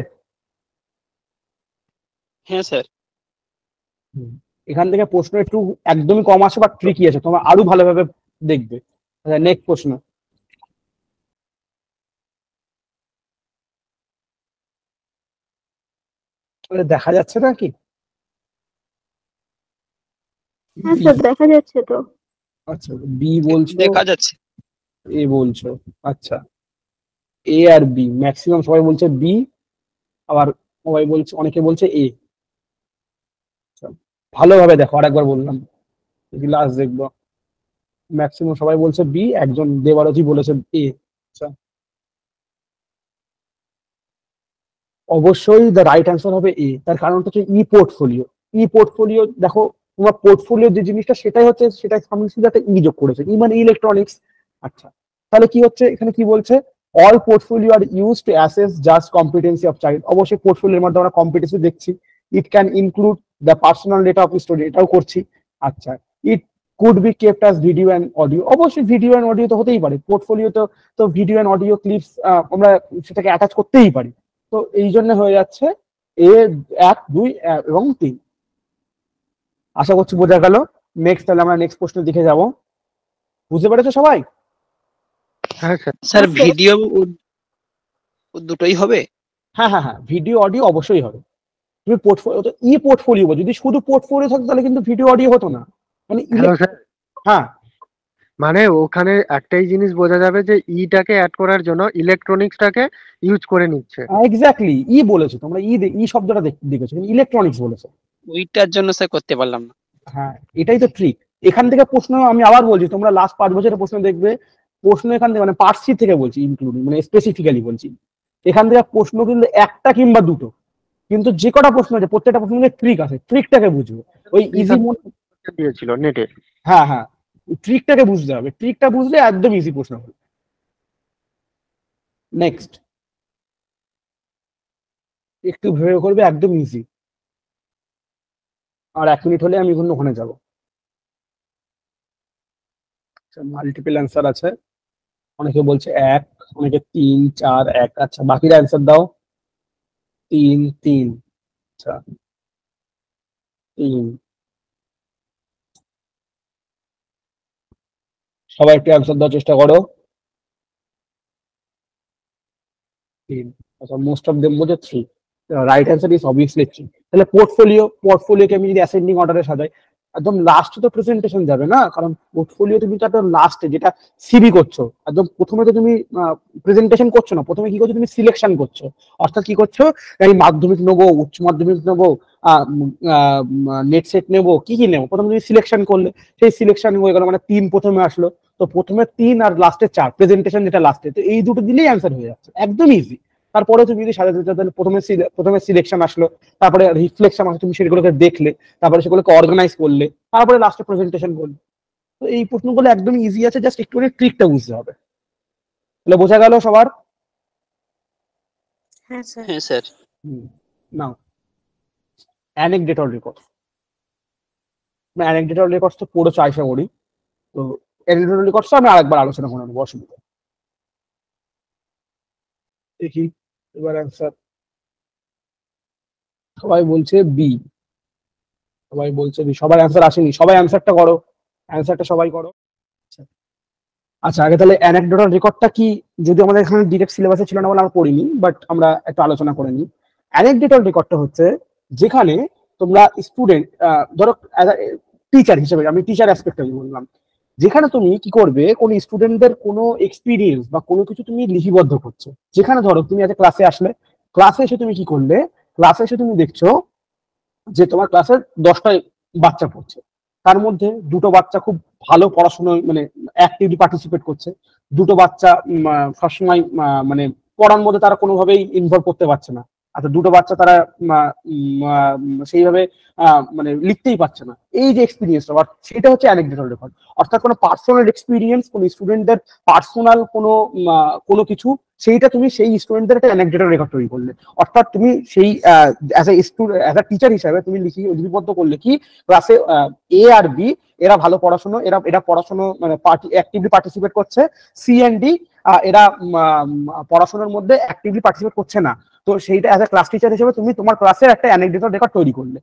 হ্যাঁ স্যার। এখান থেকে প্রশ্ন একটু একদমই কম আসে বা ট্রিকি আছে, তোমরা আরো ভালোভাবে দেখবে। নেক্সট প্রশ্ন। দেখা যাচ্ছে না কি? হ্যাঁ বি, স্যার, দেখা যাচ্ছে তো। আচ্ছা বি বলছো, দেখা যাচ্ছে। এ বলছো, আচ্ছা এ আর বি, ম্যাক্সিমাম সবাই বলছে বি, আবার সবাই বলছে, অনেকে বলছে এ। ভালোভাবে দেখো, আরেকবার বললাম, যদি লাস্ট দেখবো, ম্যাক্সিমাম সবাই বলছে বি, একজন দেবারজি বলেছে এ। আচ্ছা, অবশ্যই দ্য রাইট অ্যান্সার হবে এ। তার কারণটা হচ্ছে ই পোর্টফোলিও। ই পোর্টফোলিও দেখো, তোমার পোর্টফোলিও যে জিনিসটা সেটাই হচ্ছে, সেটা সামনে শুধু একটা ই যোগ করেছে, ই মানে ইলেকট্রনিক্স। আচ্ছা, তাহলে কি হচ্ছে এখানে, কি বলছে, all portfolio are use to assess just competency of child. অবশ্যই পোর্টফোলিওর মধ্যে আমরা কম্পিটেন্সি দেখছি। It can include the personal data of student, এটাও করছি। আচ্ছা, it could be kept as video and audio. অবশ্যই ভিডিও অ্যান্ড অডিও তো হতেই পারে, পোর্টফোলিও তো, তো ভিডিও অ্যান্ড অডিও ক্লিপস আমরা সেটাকে অ্যাটাচ করতেই পারি। তো এই জন্য হয়ে যাচ্ছে এ 1, 2 এবং 3। আশা করছি বোঝা গেল। নেক্সট, তাহলে আমরা নেক্সট প্রশ্নের দিকে যাব। বুঝতে পেরেছো সবাই? হ্যাঁ স্যার। স্যার আচ্ছা। ভিডিও দুটোই হবে? হ্যাঁ হ্যাঁ হ্যাঁ, ভিডিও অডিও অবশ্যই হবে। তুমি পোর্টফোলিও, তো ই পোর্টফোলিও, যদি শুধু পোর্টফোলিও থাকতো তাহলে কিন্তু ভিডিও অডিও হতো না। মানে হ্যালো স্যার, হ্যাঁ মানে ওখানে একটাই জিনিস বোঝা যাবে যে ইটাকে অ্যাড করার জন্য ইলেকট্রনিক্সটাকে ইউজ করে নিচ্ছে। এক্স্যাক্টলি, ই বলেছো তোমরা, ই শব্দটা দেখেছো, ইলেকট্রনিক্স বলেছো। ওইটার জন্য স্যার করতে পারলাম না। হ্যাঁ, এটাই তো ট্রিক। এখান থেকে প্রশ্ন, আমি আবার বলছি, তোমরা লাস্ট 5 বছরের প্রশ্ন দেখবে, প্রশ্ন এখান থেকে, মানে পার্ট সি থেকে বলছি, ইনক্লুডিং মানে স্পেসিফিক্যালি বলছি, এখান থেকে প্রশ্ন কিন্তু একটা কিংবা দুটো, কিন্তু যে কটা প্রশ্ন আছে প্রত্যেকটা প্রশ্ন মধ্যে ট্রিক আছে, ট্রিকটাকে বুঝবে। ওই ইজি দিয়েছিল নেটে। হ্যাঁ হ্যাঁ, ট্রিকটাকে বুঝতে হবে, ট্রিকটা বুঝলে একদম ইজি প্রশ্ন হবে। নেক্সট, একটু ভেবে করবে, একদম ইজি। আর 1 মিনিট হলে আমি ওখানে যাবো। মাল্টিপল অ্যান্সার আছে, অনেকে বলছে 1, অনেকে 3, 4, 1। আচ্ছা, বাকিরা অ্যান্সার দাও। 3, 3। আচ্ছা, 3। সবাই একটু অ্যান্সার দেওয়ার চেষ্টা করো। 3। আচ্ছা, মোস্ট অফ দেম বলছে 3। Right answer is obviously 3। তাহলে পোর্টফোলিওকে আমি যদি অ্যাসেন্ডিং অর্ডারে সাজাই, একদম লাস্টে তো প্রেজেন্টেশন যাবে না, কারণ পোর্টফোলিও তুমি তো একদম লাস্টে, যেটা সিবি করছো, একদম প্রথমে তো তুমি প্রেজেন্টেশন করছো না, প্রথমে কি করছো, তুমি সিলেকশন করছো। অর্থাৎ কি করছো, আমি মাধ্যমিক নেবো, উচ্চ মাধ্যমিক নেবো, নেট সেট নেবো, কি কি নেবো, প্রথমে তুমি সিলেকশন করলে, সেই সিলেকশন হয়ে গেল, মানে 3 প্রথমে আসলো। তো প্রথমে 3 আর লাস্টে 4, প্রেজেন্টেশন যেটা লাস্টে, তো এই দুটো দিলেই অ্যান্সার হয়ে যাচ্ছে, একদম ইজি। তারপরে তুমি যদি সাজাতে চাও, তাহলে প্রথমে সিলেকশন আসলো, তারপরে রিফ্লেকশন আসলো, তুমি সেগুলোকে দেখলে, তারপরে সেগুলোকে অর্গানাইজ করলে, তারপরে লাস্টে প্রেজেন্টেশন করলে। তো এই প্রশ্নগুলো একদম ইজি আছে, জাস্ট একটু ট্রিকটা বুঝতে হবে। তাহলে বোঝা গেল সবার? হ্যাঁ স্যার। হ্যাঁ স্যার। নাও, অ্যানেকডেটাল রেকর্ডস। অ্যানেকডেটাল রেকর্ডস তো পড়েছো আশা করি। তো অ্যানেকডেটাল রেকর্ডস আমি আরেকবার আলোচনা করে নেবো, অসুবিধা। দেখি এবার অ্যান্সার। সবাই বলছে বি, সবাই বলছে বি, সবার অ্যান্সার আসেনি, সবাই অ্যান্সারটা করো, অ্যান্সারটা সবাই করো। আচ্ছা, আগে তাহলে অ্যানেকডোটাল রেকর্ডটা কি, যদি আমাদের এখানে ডিরেক্ট সিলেবাসে ছিল না বলে আমরা পড়িনি, বাট আমরা একটু আলোচনা করে নিই। অ্যানেকডোটাল রেকর্ডটা হচ্ছে যেখানে তোমরা স্টুডেন্ট, ধরো টিচার হিসেবে, আমি টিচার অ্যাসপেক্টে বললাম, যেখানে তুমি কি করবে, কোন স্টুডেন্টদের কোনো এক্সপিরিয়েন্স বা কোনো কিছু তুমি লিপিবদ্ধ করছো। যেখানে ধরো তুমি আজ ক্লাসে আসলে, ক্লাসে এসে তুমি কি করলে, ক্লাসে এসে তুমি দেখছো যে তোমার ক্লাসে 10টা বাচ্চা পড়ছে, তার মধ্যে 2টো বাচ্চা খুব ভালো পড়াশোনায়, মানে অ্যাক্টিভলি পার্টিসিপেট করছে, 2টো বাচ্চা সবসময় মানে পড়ার মধ্যে তারা কোনোভাবেই ইনভলভ করতে পারছে না। আচ্ছা, 2টো বাচ্চা তারা সেইভাবে মানে লিখতেই পারছে না। এই যে এক্সপিরিয়েন্সটা, সেটা হচ্ছে অ্যানেকডোটাল রেকর্ড। অর্থাৎ কোনো পার্সোনাল এক্সপিরিয়েন্স, কোনো স্টুডেন্টদের পার্সোনাল কোনো কিছু, সেইটা তুমি সেই স্টুডেন্টদের একটা অ্যানেকডোটাল রেকর্ড তৈরি করলে। অর্থাৎ তুমি সেই অ্যাজ এ টিচার হিসাবে তুমি লিপিবদ্ধ করলে কি, ক্লাসে এ আর বি এরা ভালো পড়াশোনা, এরা পড়াশোনা মানে অ্যাক্টিভলি পার্টিসিপেট করছে, সি এন্ড ডি এরা পড়াশোনার মধ্যে অ্যাক্টিভলি পার্টিসিপেট করছে না। তো সেইটা অ্যাজ এ ক্লাস টিচার হিসেবে তুমি তোমার ক্লাসের একটা অ্যানেকডেটর রেকর্ড তৈরি করলে।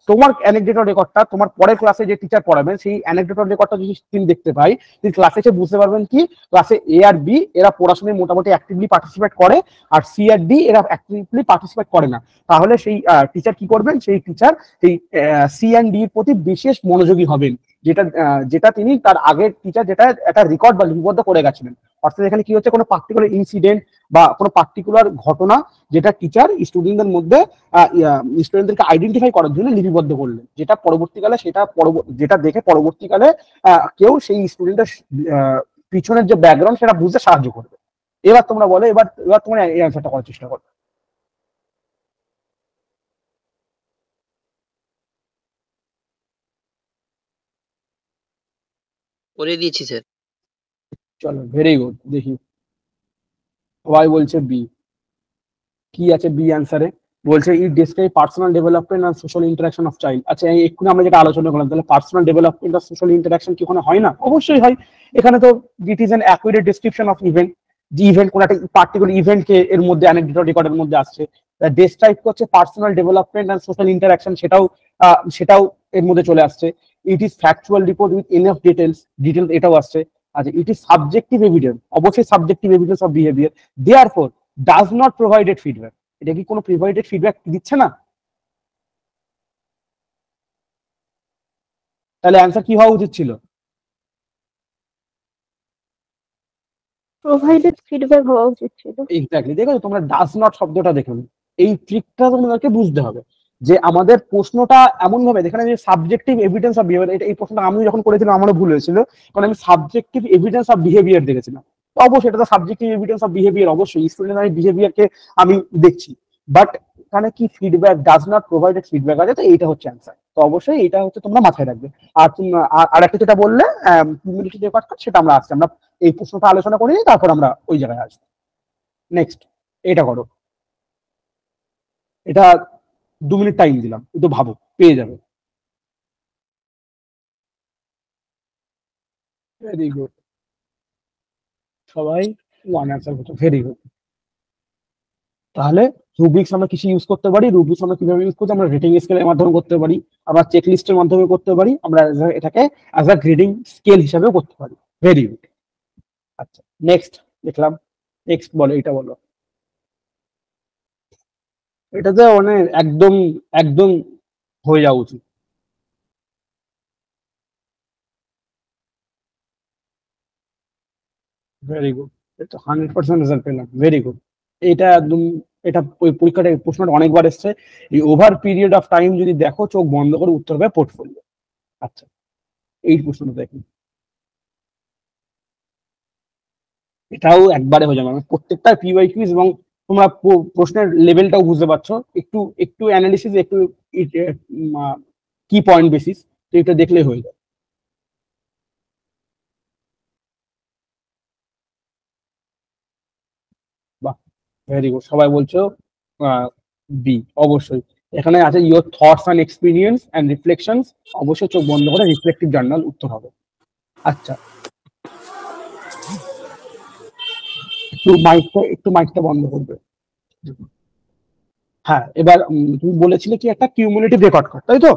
তোমার অ্যানেকডেটর রেকর্ডটা তোমার পরের ক্লাসে যে টিচার পড়াবেন সেই অ্যানেকডেটর রেকর্ডটা যদি তিনি দেখতে পাই, তিনি ক্লাসে এসে বুঝতে পারবেন কি ক্লাসে এ আর বি এরা পড়াশোনায় মোটামুটি অ্যাক্টিভলি পার্টিসিপেট করে, আর সি আর ডি এরা অ্যাক্টিভলি পার্টিসিপেট করে না। তাহলে সেই টিচার কি করবেন, সেই টিচার সেই সি অ্যান্ড ডি এর প্রতি বিশেষ মনোযোগী হবেন, যেটা তিনি তার আগের টিচার যেটা একটা রেকর্ড বা লিপিবদ্ধ করে গেছিলেন। অর্থাৎ এখানে কি হচ্ছে, কোনো পার্টিকুলার ইনসিডেন্ট বা কোনো পার্টিকুলার ঘটনা যেটা টিচার স্টুডেন্টদের মধ্যে স্টুডেন্টদেরকে আইডেন্টিফাই করার জন্য লিপিবদ্ধ করলেন, যেটা পরবর্তীকালে যেটা দেখে পরবর্তীকালে কেউ সেই স্টুডেন্টের পিছনের যে ব্যাকগ্রাউন্ড সেটা বুঝতে সাহায্য করবে। এবার তোমরা বলো, এবার তোমরা এই অ্যান্সারটা করার চেষ্টা করো। করে দিয়েছি স্যার। চলো, ভেরি গুড। দেখি সবাই বলছে বি। কি আছে বি অ্যান্সারে? বলছে ইট ডেসক্রাইব পার্সোনাল ডেভেলপমেন্ট আর সোশ্যাল ইন্টারাকশন অফ চাইল্ড। আচ্ছা, এক্ষুনি আমরা যেটা আলোচনা করলাম, তাহলে পার্সোনাল ডেভেলপমেন্ট আর সোশ্যাল ইন্টারাকশন কি ওখানে হয় না? অবশ্যই হয়। এখানে তো it is an accurate description of event, যে ইভেন্ট কোন একটা পার্টিকুলার ইভেন্টকে এর মধ্যে অ্যানেকডোটাল রেকর্ডের মধ্যে আসছে। ডেসক্রাইব করছে পার্সোনাল ডেভেলপমেন্ট আর সোশ্যাল ইন্টারাকশন, সেটাও এর মধ্যে চলে আসছে। It is factual report with enough details, এটাও আসছে। আচ্ছা, ইট ইজ সাবজেক্টিভ এভিডেন্স, অবশ্যই subjective evidence of behaviour. Therefore does not provided feedback, এটা কি কোনো প্রোভাইডেড ফিডব্যাক দিচ্ছে না? তাহলে অ্যান্সার কি হওয়া উচিত ছিল? প্রোভাইডেড ফিডব্যাক হওয়া উচিত ছিল। এক্স্যাক্টলি। দেখো, তোমরা ডাজ নট শব্দটা দেখো, এই ট্রিকটা তোমাদেরকে বুঝতে হবে যে আমাদের প্রশ্নটা এমন ভাবে, এখানে যে সাবজেক্টিভ এভিডেন্স অফ বিহেভিয়ার, এই প্রশ্নটা আমি যখন করেছিলাম আমারও ভুল হয়েছিল, কারণ আমি সাবজেক্টিভ এভিডেন্স অফ বিহেভিয়ার দেখেছিলাম। তো অবশ্যই এটা তো সাবজেক্টিভ এভিডেন্স অফ বিহেভিয়ার, অবশ্যই স্টুডেন্ট আমি বিহেভিয়ারকে আমি দেখছি, বাট এখানে কি feedback does not provided feedback আছে, তো এইটা হচ্ছে অ্যান্সার। তো অবশ্যই এইটা হচ্ছে তোমরা মাথায় রাখবে। আর আর একটা যেটা বললে কিউমুলেটিভ রেকর্ড, সেটা আমরা আজকে আমরা এই প্রশ্নটা আলোচনা করি, তারপর আমরা ওই জায়গায় আসবো। নেক্সট এটা করো, এটা 2 মিনিট টাইম দিলাম, একটু ভাবো, পেয়ে যাবে। ভেরি গুড, সবাই ওয়ান অ্যান্সার করছো, ভেরি গুড। তাহলে রুব্রিক্স আমরা কিছু ইউজ করতে পারি। রুব্রিক্স আমরা কিভাবে ইউজ করতে, আমরা রেটিং স্কেলের মাধ্যমে করতে পারি, আমরা চেক লিস্টের মাধ্যমে করতে পারি, আমরা এটাকে অ্যাজ আ গ্রেডিং স্কেল হিসাবেও করতে পারি। Very good. আচ্ছা, নেক্সট দেখলাম। নেক্সট বলো, এটা বলো। এটাতে মানে একদম একদম হয়ে যাওয়া উচিত। ভেরি গুড, এটা 100% রেজাল্ট পেলাম। Very good. এটা একদম, এটা ওই পরীক্ষাটা প্রশ্নটা অনেকবার এসছে। এই ওভার পিরিয়ড অফ টাইম যদি দেখো, চোখ বন্ধ করে উত্তর হবে পোর্টফোলিও। আচ্ছা, এই প্রশ্নটা দেখুন, এটাও একবারে হয়ে যাবে। প্রত্যেকটা পিওয়াই কুইজ, এবং তোমরা প্রশ্নের লেভেলটাও বুঝতে পারছো, একটু একটু অ্যানালিসিস, একটু কি পয়েন্ট বেসিস, তো এটা দেখলেই হয়ে যাবে। বাহ, ভেরি গুড। সবাই বলছো বি। অবশ্যই এখানে আছে your thoughts and experience and reflections, অবশ্যই চোখ বন্ধ করে রিফ্লেক্টিভ জার্নাল উত্তর হবে। আচ্ছা, একটু মাইকটা বন্ধ করবে। হ্যাঁ, এবার তুমি বলেছিলে কি একটা কিউমুলেটিভ রেকর্ড কার্ড, তাই তো?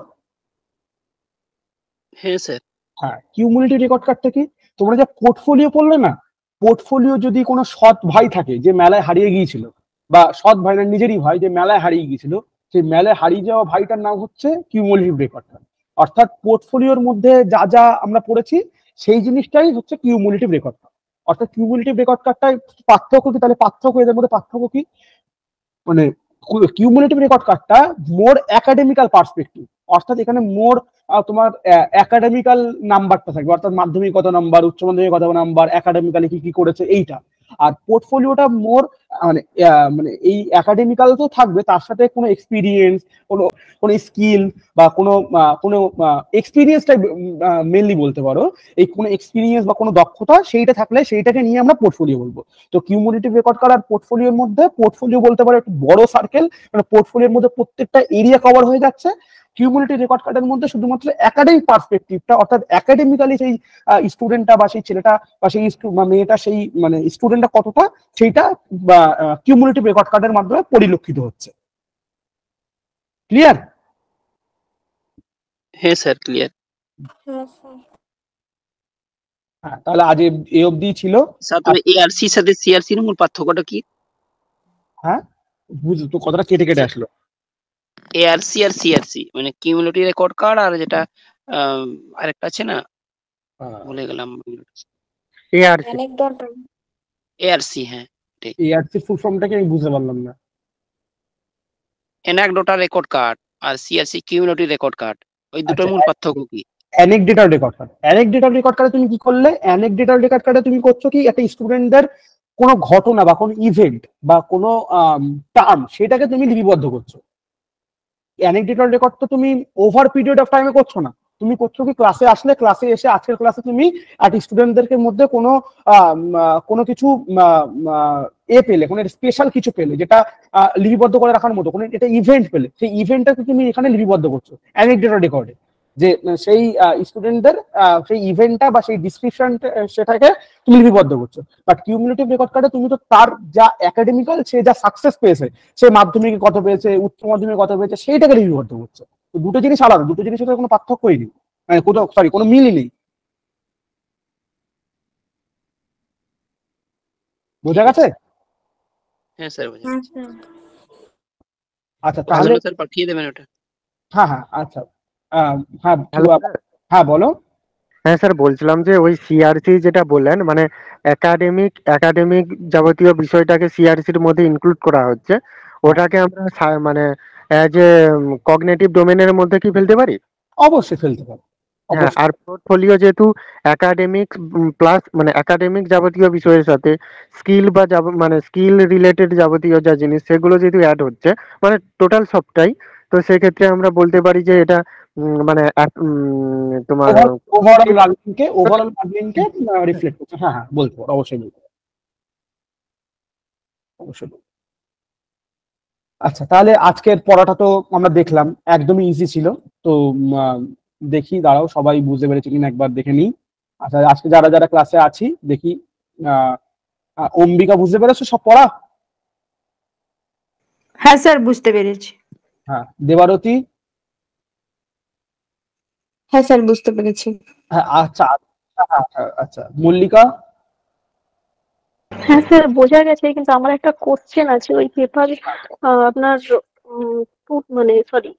হ্যাঁ স্যার। হ্যাঁ, কিউমুলেটিভ রেকর্ড কার্ডটা কি? তোমরা যা পোর্টফোলিও পড়লে না, পোর্টফোলিও যদি কোনো সৎ ভাই থাকে যে মেলায় হারিয়ে গিয়েছিল, বা সৎ ভাই না নিজেরই ভাই যে মেলায় হারিয়ে গিয়েছিল, সেই মেলায় হারিয়ে যাওয়া ভাইটার নাম হচ্ছে কিউমুলেটিভ রেকর্ড কার্ড। অর্থাৎ পোর্টফোলিওর মধ্যে যা যা আমরা পড়েছি সেই জিনিসটাই হচ্ছে কিউমুলেটিভ রেকর্ড কার্ড। অর্থাৎ কিউমুলেটিভ রেকর্ড কার্ডটাই পার্থক্য কি? তাহলে পার্থক্য, এদের মধ্যে পার্থক্য কি? মানে কিউমুলেটিভ রেকর্ড কার্ডটা মোর একাডেমিক্যাল পার্সপেক্টিভ, অর্থাৎ এখানে মোর তোমার একাডেমিক্যাল নাম্বারটা থাকবে, অর্থাৎ মাধ্যমিক কত নাম্বার, উচ্চ মাধ্যমিক কত নাম্বার, একাডেমিক্যালি কি কি করেছে এইটা। আর পোর্টফোলিওটা মোর মানে মানে এই একাডেমিক্যাল তো থাকবে, তার সাথে কোনো এক্সপিরিয়েন্স, কোনো কোনো স্কিল বা কোনো এক্সপিরিয়েন্সটাই মেনলি বলতে পারো। এই কোনো এক্সপিরিয়েন্স বা কোনো দক্ষতা সেইটা থাকলে সেইটাকে নিয়ে আমরা পোর্টফোলিও বলবো। তো কিউমুলেটিভ রেকর্ড কার্ড আর পোর্টফোলিওর মধ্যে, পোর্টফোলিও বলতে পারো একটু বড় সার্কেল, মানে পোর্টফোলিওর মধ্যে প্রত্যেকটা এরিয়া কভার হয়ে যাচ্ছে, কিউমুলেটিভ রেকর্ড কার্ডের মধ্যে শুধুমাত্র একাডেমিক পার্সপেক্টিভটা, অর্থাৎ একাডেমিক্যালি সেই স্টুডেন্টটা বা সেই ছেলেটা বা সেই মেয়েটা, সেই মানে স্টুডেন্টটা কতটা, সেইটা বা কিউমুলেটিভ রেকর্ড কার্ডের মাধ্যমে পরিলক্ষিত হচ্ছে। ক্লিয়ার? হ্যাঁ স্যার, ক্লিয়ার। হ্যাঁ, তাহলে আজ এই অবধি ছিল। স্যার তবে এআরসি এর সাথে সিআরসি এর মূল পার্থক্যটা কি? হ্যাঁ, বুঝলি তো, কথাটা কেটে কেটে আসলো। এআরসি আর সিআরসি মানে কিউমুলেটিভ রেকর্ড কার্ড, আর যেটা আরেকটা আছে না, ভুলে গেলাম। এআরসি। এআরসি, হ্যাঁ। এআরসি ফুল ফর্মটাকে আমি বুঝতে পারলাম না। অ্যানেকডোটাল রেকর্ড কার্ড আর সিআরসি কিউমুলেটিভ রেকর্ড কার্ড, ওই দুটোর আচ্ছা, মূল পার্থক্য কি? Anecdotal record card, anecdotal record কার্ডে তুমি কি করলে? অ্যানেকডোটাল রেকর্ড কার্ডে তুমি করছো কি, একটা স্টুডেন্টদের কোনো ঘটনা বা কোনো ইভেন্ট বা কোনো টার্ম, সেটাকে তুমি লিপিবদ্ধ করছো। অ্যানেকডোটাল রেকর্ড তো তুমি ওভার পিরিয়ড অফ টাইমে করছো না, তুমি করছো কি, ক্লাসে আসলে, ক্লাসে এসে আজকের ক্লাসে তুমি আর স্টুডেন্টদেরকে মধ্যে কোনো কিছু পেলে, কোনো স্পেশাল কিছু পেলে যেটা লিপিবদ্ধ করে রাখার মতো কোনো এটা ইভেন্ট পেলে, সেই ইভেন্টটাকে তুমি এখানে লিপিবদ্ধ করছো অ্যানেকডোটাল রেকর্ডে, যে সেই স্টুডেন্টদের সেই ইভেন্টটা বা সেই ডিসক্রিপশন সেটাকে তুমি লিপিবদ্ধ করছো। বাট কিউমুলেটিভ রেকর্ড কার্ডে তুমি তো তার যা একাডেমিক্যাল, সে যা সাকসেস পেয়েছে, সে মাধ্যমিকে কত পেয়েছে, উচ্চ মাধ্যমিকে কত পেয়েছে, সেইটাকে লিপিবদ্ধ করছো। তো দুটো জিনিস আলাদা, দুটো জিনিসের কোনো পার্থক্যই নেই, মানে কোনো মিলই নেই। বোঝা গেছে? হ্যাঁ স্যার, বুঝে গেছি। আচ্ছা তাহলে স্যার পাঠিয়ে দেবেন ওটা। হ্যাঁ হ্যাঁ, আচ্ছা হ্যাঁ হ্যালো স্যার। হ্যাঁ বলো। হ্যাঁ স্যার, বলছিলাম যে ওই সিআরসি যেটা বললেন, মানে একাডেমিক যাবতীয় বিষয়টাকে সিআরসির মধ্যে ইনক্লুড করা হচ্ছে, ওটাকে আমরা মানে অ্যাজ এ কগনিটিভ ডোমেনের মধ্যে কি ফেলতে পারি? অবশ্যই ফেলতে পারো, হ্যাঁ, অবশ্যই। আর পোর্টফোলিও যেহেতু একাডেমিক প্লাস মানে একাডেমিক যাবতীয় বিষয়ের সাথে স্কিল বা মানে স্কিল রিলেটেড যাবতীয় যা জিনিস সেগুলো যেহেতু অ্যাড হচ্ছে, মানে টোটাল সবটাই, তো সেক্ষেত্রে আমরা বলতে পারি যে এটা মানে তোমার ওভারঅল লার্নিংকে রিফ্লেক্ট করছে। হ্যাঁ হ্যাঁ, বলতে পারো, অবশ্যই বলতে পারো, অবশ্যই। আচ্ছা, তাহলে আজকের পড়াটা তো আমরা দেখলাম, একদমই ইজি ছিল। তো দেখি, দাঁড়াও, সবাই বুঝতে পেরেছে কিনা একবার দেখে নিই। আচ্ছা, আজকে যারা যারা ক্লাসে আছি দেখি, অম্বিকা বুঝতে পেরেছো সব পড়া? হ্যাঁ স্যার, বুঝতে পেরেছি। হ্যাঁ, দেবারতী? হ্যাঁ স্যার, বুঝতে পেরেছি। হ্যাঁ, আচ্ছা আচ্ছা, আচ্ছা মল্লিকা? হ্যাঁ স্যার, বোঝা গেছে, কিন্তু আমার একটা কোশ্চেন আছে ওই পেপার আপনার মানে সরি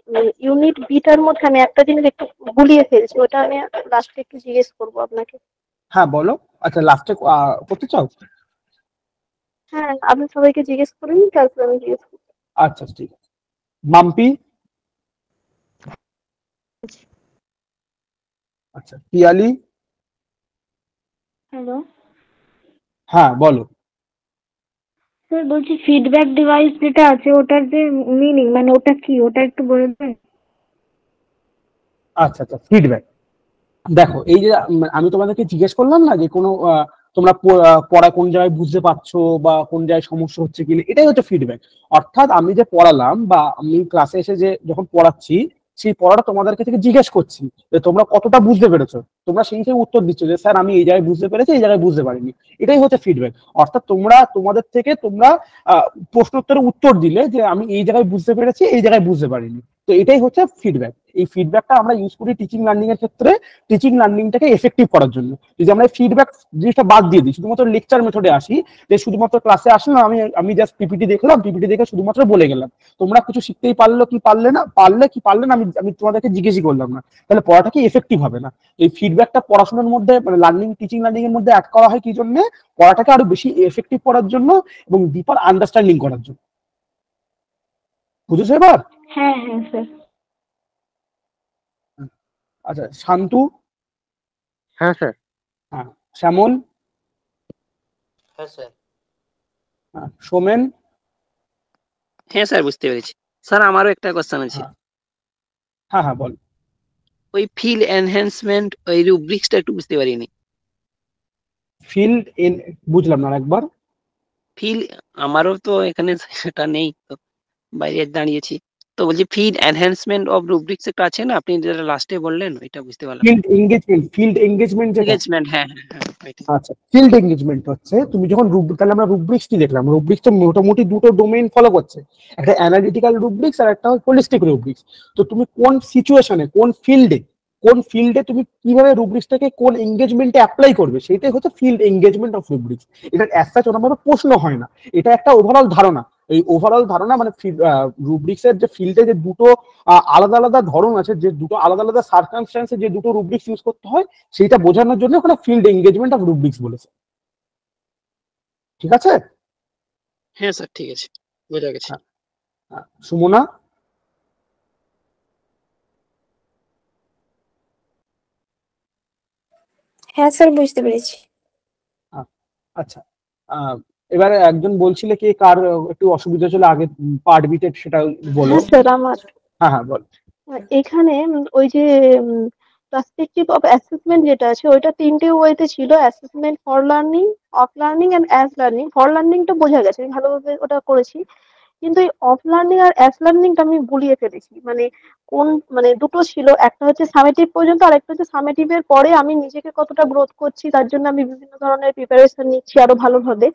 ইউনিট বিটার মধ্যে আমি একটা জিনিস একটু গুলিয়ে ফেলছি, ওটা আমি লাস্টে একটু জিজ্ঞেস করবো আপনাকে। হ্যাঁ বলো। আচ্ছা, লাস্টে করতে চাও? হ্যাঁ, আপনি সবাইকে জিজ্ঞেস করুন, তারপর আমি জিজ্ঞেস করবো। আচ্ছা, ঠিক আছে। মাম্পি? আচ্ছা, পিয়ালি? হ্যালো হ্যাঁ বলো। স্যার, বলছি ফিডব্যাক ডিভাইস যেটা আছে ওটার যে মিনিং, মানে ওটা কি, ওটা একটু বলে দেন। আচ্ছা আচ্ছা, ফিডব্যাক। দেখো, এই যে আমি তোমাদেরকে জিজ্ঞেস করলাম না যে কোনো তোমরা পড়া কোন জায়গায় বুঝতে পারছো বা কোন জায়গায় সমস্যা হচ্ছে কিনা, এটাই হচ্ছে ফিডব্যাক। অর্থাৎ আমি যে পড়ালাম বা আমি ক্লাসে এসে যে যখন পড়াচ্ছি, সেই পড়াটা তোমাদেরকে থেকে জিজ্ঞেস করছি যে তোমরা কতটা বুঝতে পেরেছো, তোমরা সেই হিসেবে উত্তর দিচ্ছ যে স্যার আমি এই জায়গায় বুঝতে পেরেছি, এই জায়গায় বুঝতে পারিনি। এটাই হচ্ছে ফিডব্যাক। অর্থাৎ তোমাদের থেকে তোমরা প্রশ্নোত্তরের উত্তর দিলে যে আমি এই জায়গায় বুঝতে পেরেছি, এই জায়গায় বুঝতে পারিনি। তো এটাই হচ্ছে ফিডব্যাক। এই ফিডব্যাকটা আমরা ইউজ করি টিচিং লার্নিং এর ক্ষেত্রে, টিচিং লার্নিংটাকে এফেক্টিভ করার জন্য। যদি আমরা ফিডব্যাক জিনিসটা বাদ দিয়ে দিই, শুধুমাত্র লেকচার মেথডে আসি, যে শুধুমাত্র ক্লাসে আসলাম, আমি জাস্ট পিপিটি দেখলাম, পিপিটি দেখে শুধুমাত্র বলে গেলাম, তোমরা কিছু শিখতেই পারলো কি পারলে না, আমি তোমাদেরকে জিজ্ঞেসই করলাম না, তাহলে পড়াটা কি এফেক্টিভ হবে না। এই ফিডব্যাকটা পড়াশোনার মধ্যে, মানে টিচিং লার্নিং এর মধ্যে অ্যাড করা হয় কি জন্য? পড়াটাকে আরো বেশি এফেক্টিভ করার জন্য এবং ডিপার আন্ডারস্ট্যান্ডিং করার জন্য। বুঝেছো এবার? হ্যাঁ হ্যাঁ স্যার। আচ্ছা, শান্তু? হ্যাঁ স্যার। হ্যাঁ, শ্যামল? হ্যাঁ স্যার। সোমেন? হ্যাঁ স্যার, বুঝতে পেরেছি। স্যার আমারও একটা কোশ্চেন আছে। হ্যাঁ হ্যাঁ, বল। ওই ফিল এনহ্যান্সমেন্ট, ওই রুব্রিক্সটা একটু বুঝতে পারিনি। ফিল্ড ইন, বুঝলাম না, একবার। ফিল, আমারও তো এখানে সেটা নেই, তো বাইরে দাঁড়িয়েছি। তো বলছি ফিড এনহ্যান্সমেন্ট অফ রুব্রিক্স একটা আছে না, আপনি যেটা লাস্টে বললেন ওইটা বুঝতে পারলাম। ফিল্ড এঙ্গেজমেন্ট যেটা, এনগেজমেন্ট, হ্যাঁ হ্যাঁ হ্যাঁ ওইটাই। আচ্ছা ফিল্ড এঙ্গেজমেন্ট হচ্ছে তুমি যখন তাহলে আমরা রুব্রিক্স কি দেখলাম, রুব্রিক্স তো মোটামুটি দুটো ডোমেইন ফলো করছে, একটা অ্যানালিটিক্যাল রুব্রিক্স আর একটা হোলিস্টিক রুব্রিক্স। তো তুমি কোন সিচুয়েশনে কোন ফিল্ডে তুমি কিভাবে রুব্রিক্সটাকে কোন এঙ্গেজমেন্টে অ্যাপ্লাই করবে সেটাই হচ্ছে ফিল্ড এঙ্গেজমেন্ট অফ রুব্রিক্স। এটা অ্যাজ সাচ ওরকমভাবে প্রশ্ন হয় না, এটা একটা ওভারঅল ধারণা। এই ওভারঅল ধারণা মানে রুব্রিক্সের যে ফিল্ডে যে দুটো আলাদা আলাদা ধরন আছে, যে দুটো আলাদা আলাদা সার্কামস্ট্যান্সে যে দুটো রুব্রিক্স ইউজ করতে হয়, সেটা বোঝানোর জন্য ওখানে ফিল্ড এঙ্গেজমেন্ট অফ রুব্রিক্স বলেছে। ঠিক আছে? হ্যাঁ স্যার ঠিক আছে, বোঝা গেছে। সুমনা? হ্যাঁ স্যার, বুঝতে পেরেছি। আচ্ছা, এবারে একজন বলছিলে কি কার একটু অসুবিধা ছিল আগে পার্ট বিটে, সেটা বলো। হ্যাঁ স্যার, আমার হ্যাঁ বল। এখানে ওই যে পার্সপেক্টিভ অফ অ্যাসেসমেন্ট যেটা আছে, ওইটা তিনটে ওয়েতে ছিল: assessment for learning, of learning and as learning. For লার্নিংটা বোঝা গেছে, আমি ভালোভাবে ওটা করেছি, কিন্তু এই অফ লার্নিং আর অ্যাজ লার্নিংটা আমি গুলিয়ে ফেলেছি। মানে কোন, মানে দুটো ছিল, একটা হচ্ছে সামেটিভ পর্যন্ত আর একটা হচ্ছে সামেটিভের পরে আমি নিজেকে কতটা গ্রোথ করছি তার জন্য আমি বিভিন্ন ধরনের প্রিপারেশন নিচ্ছি আরো ভালোভাবে।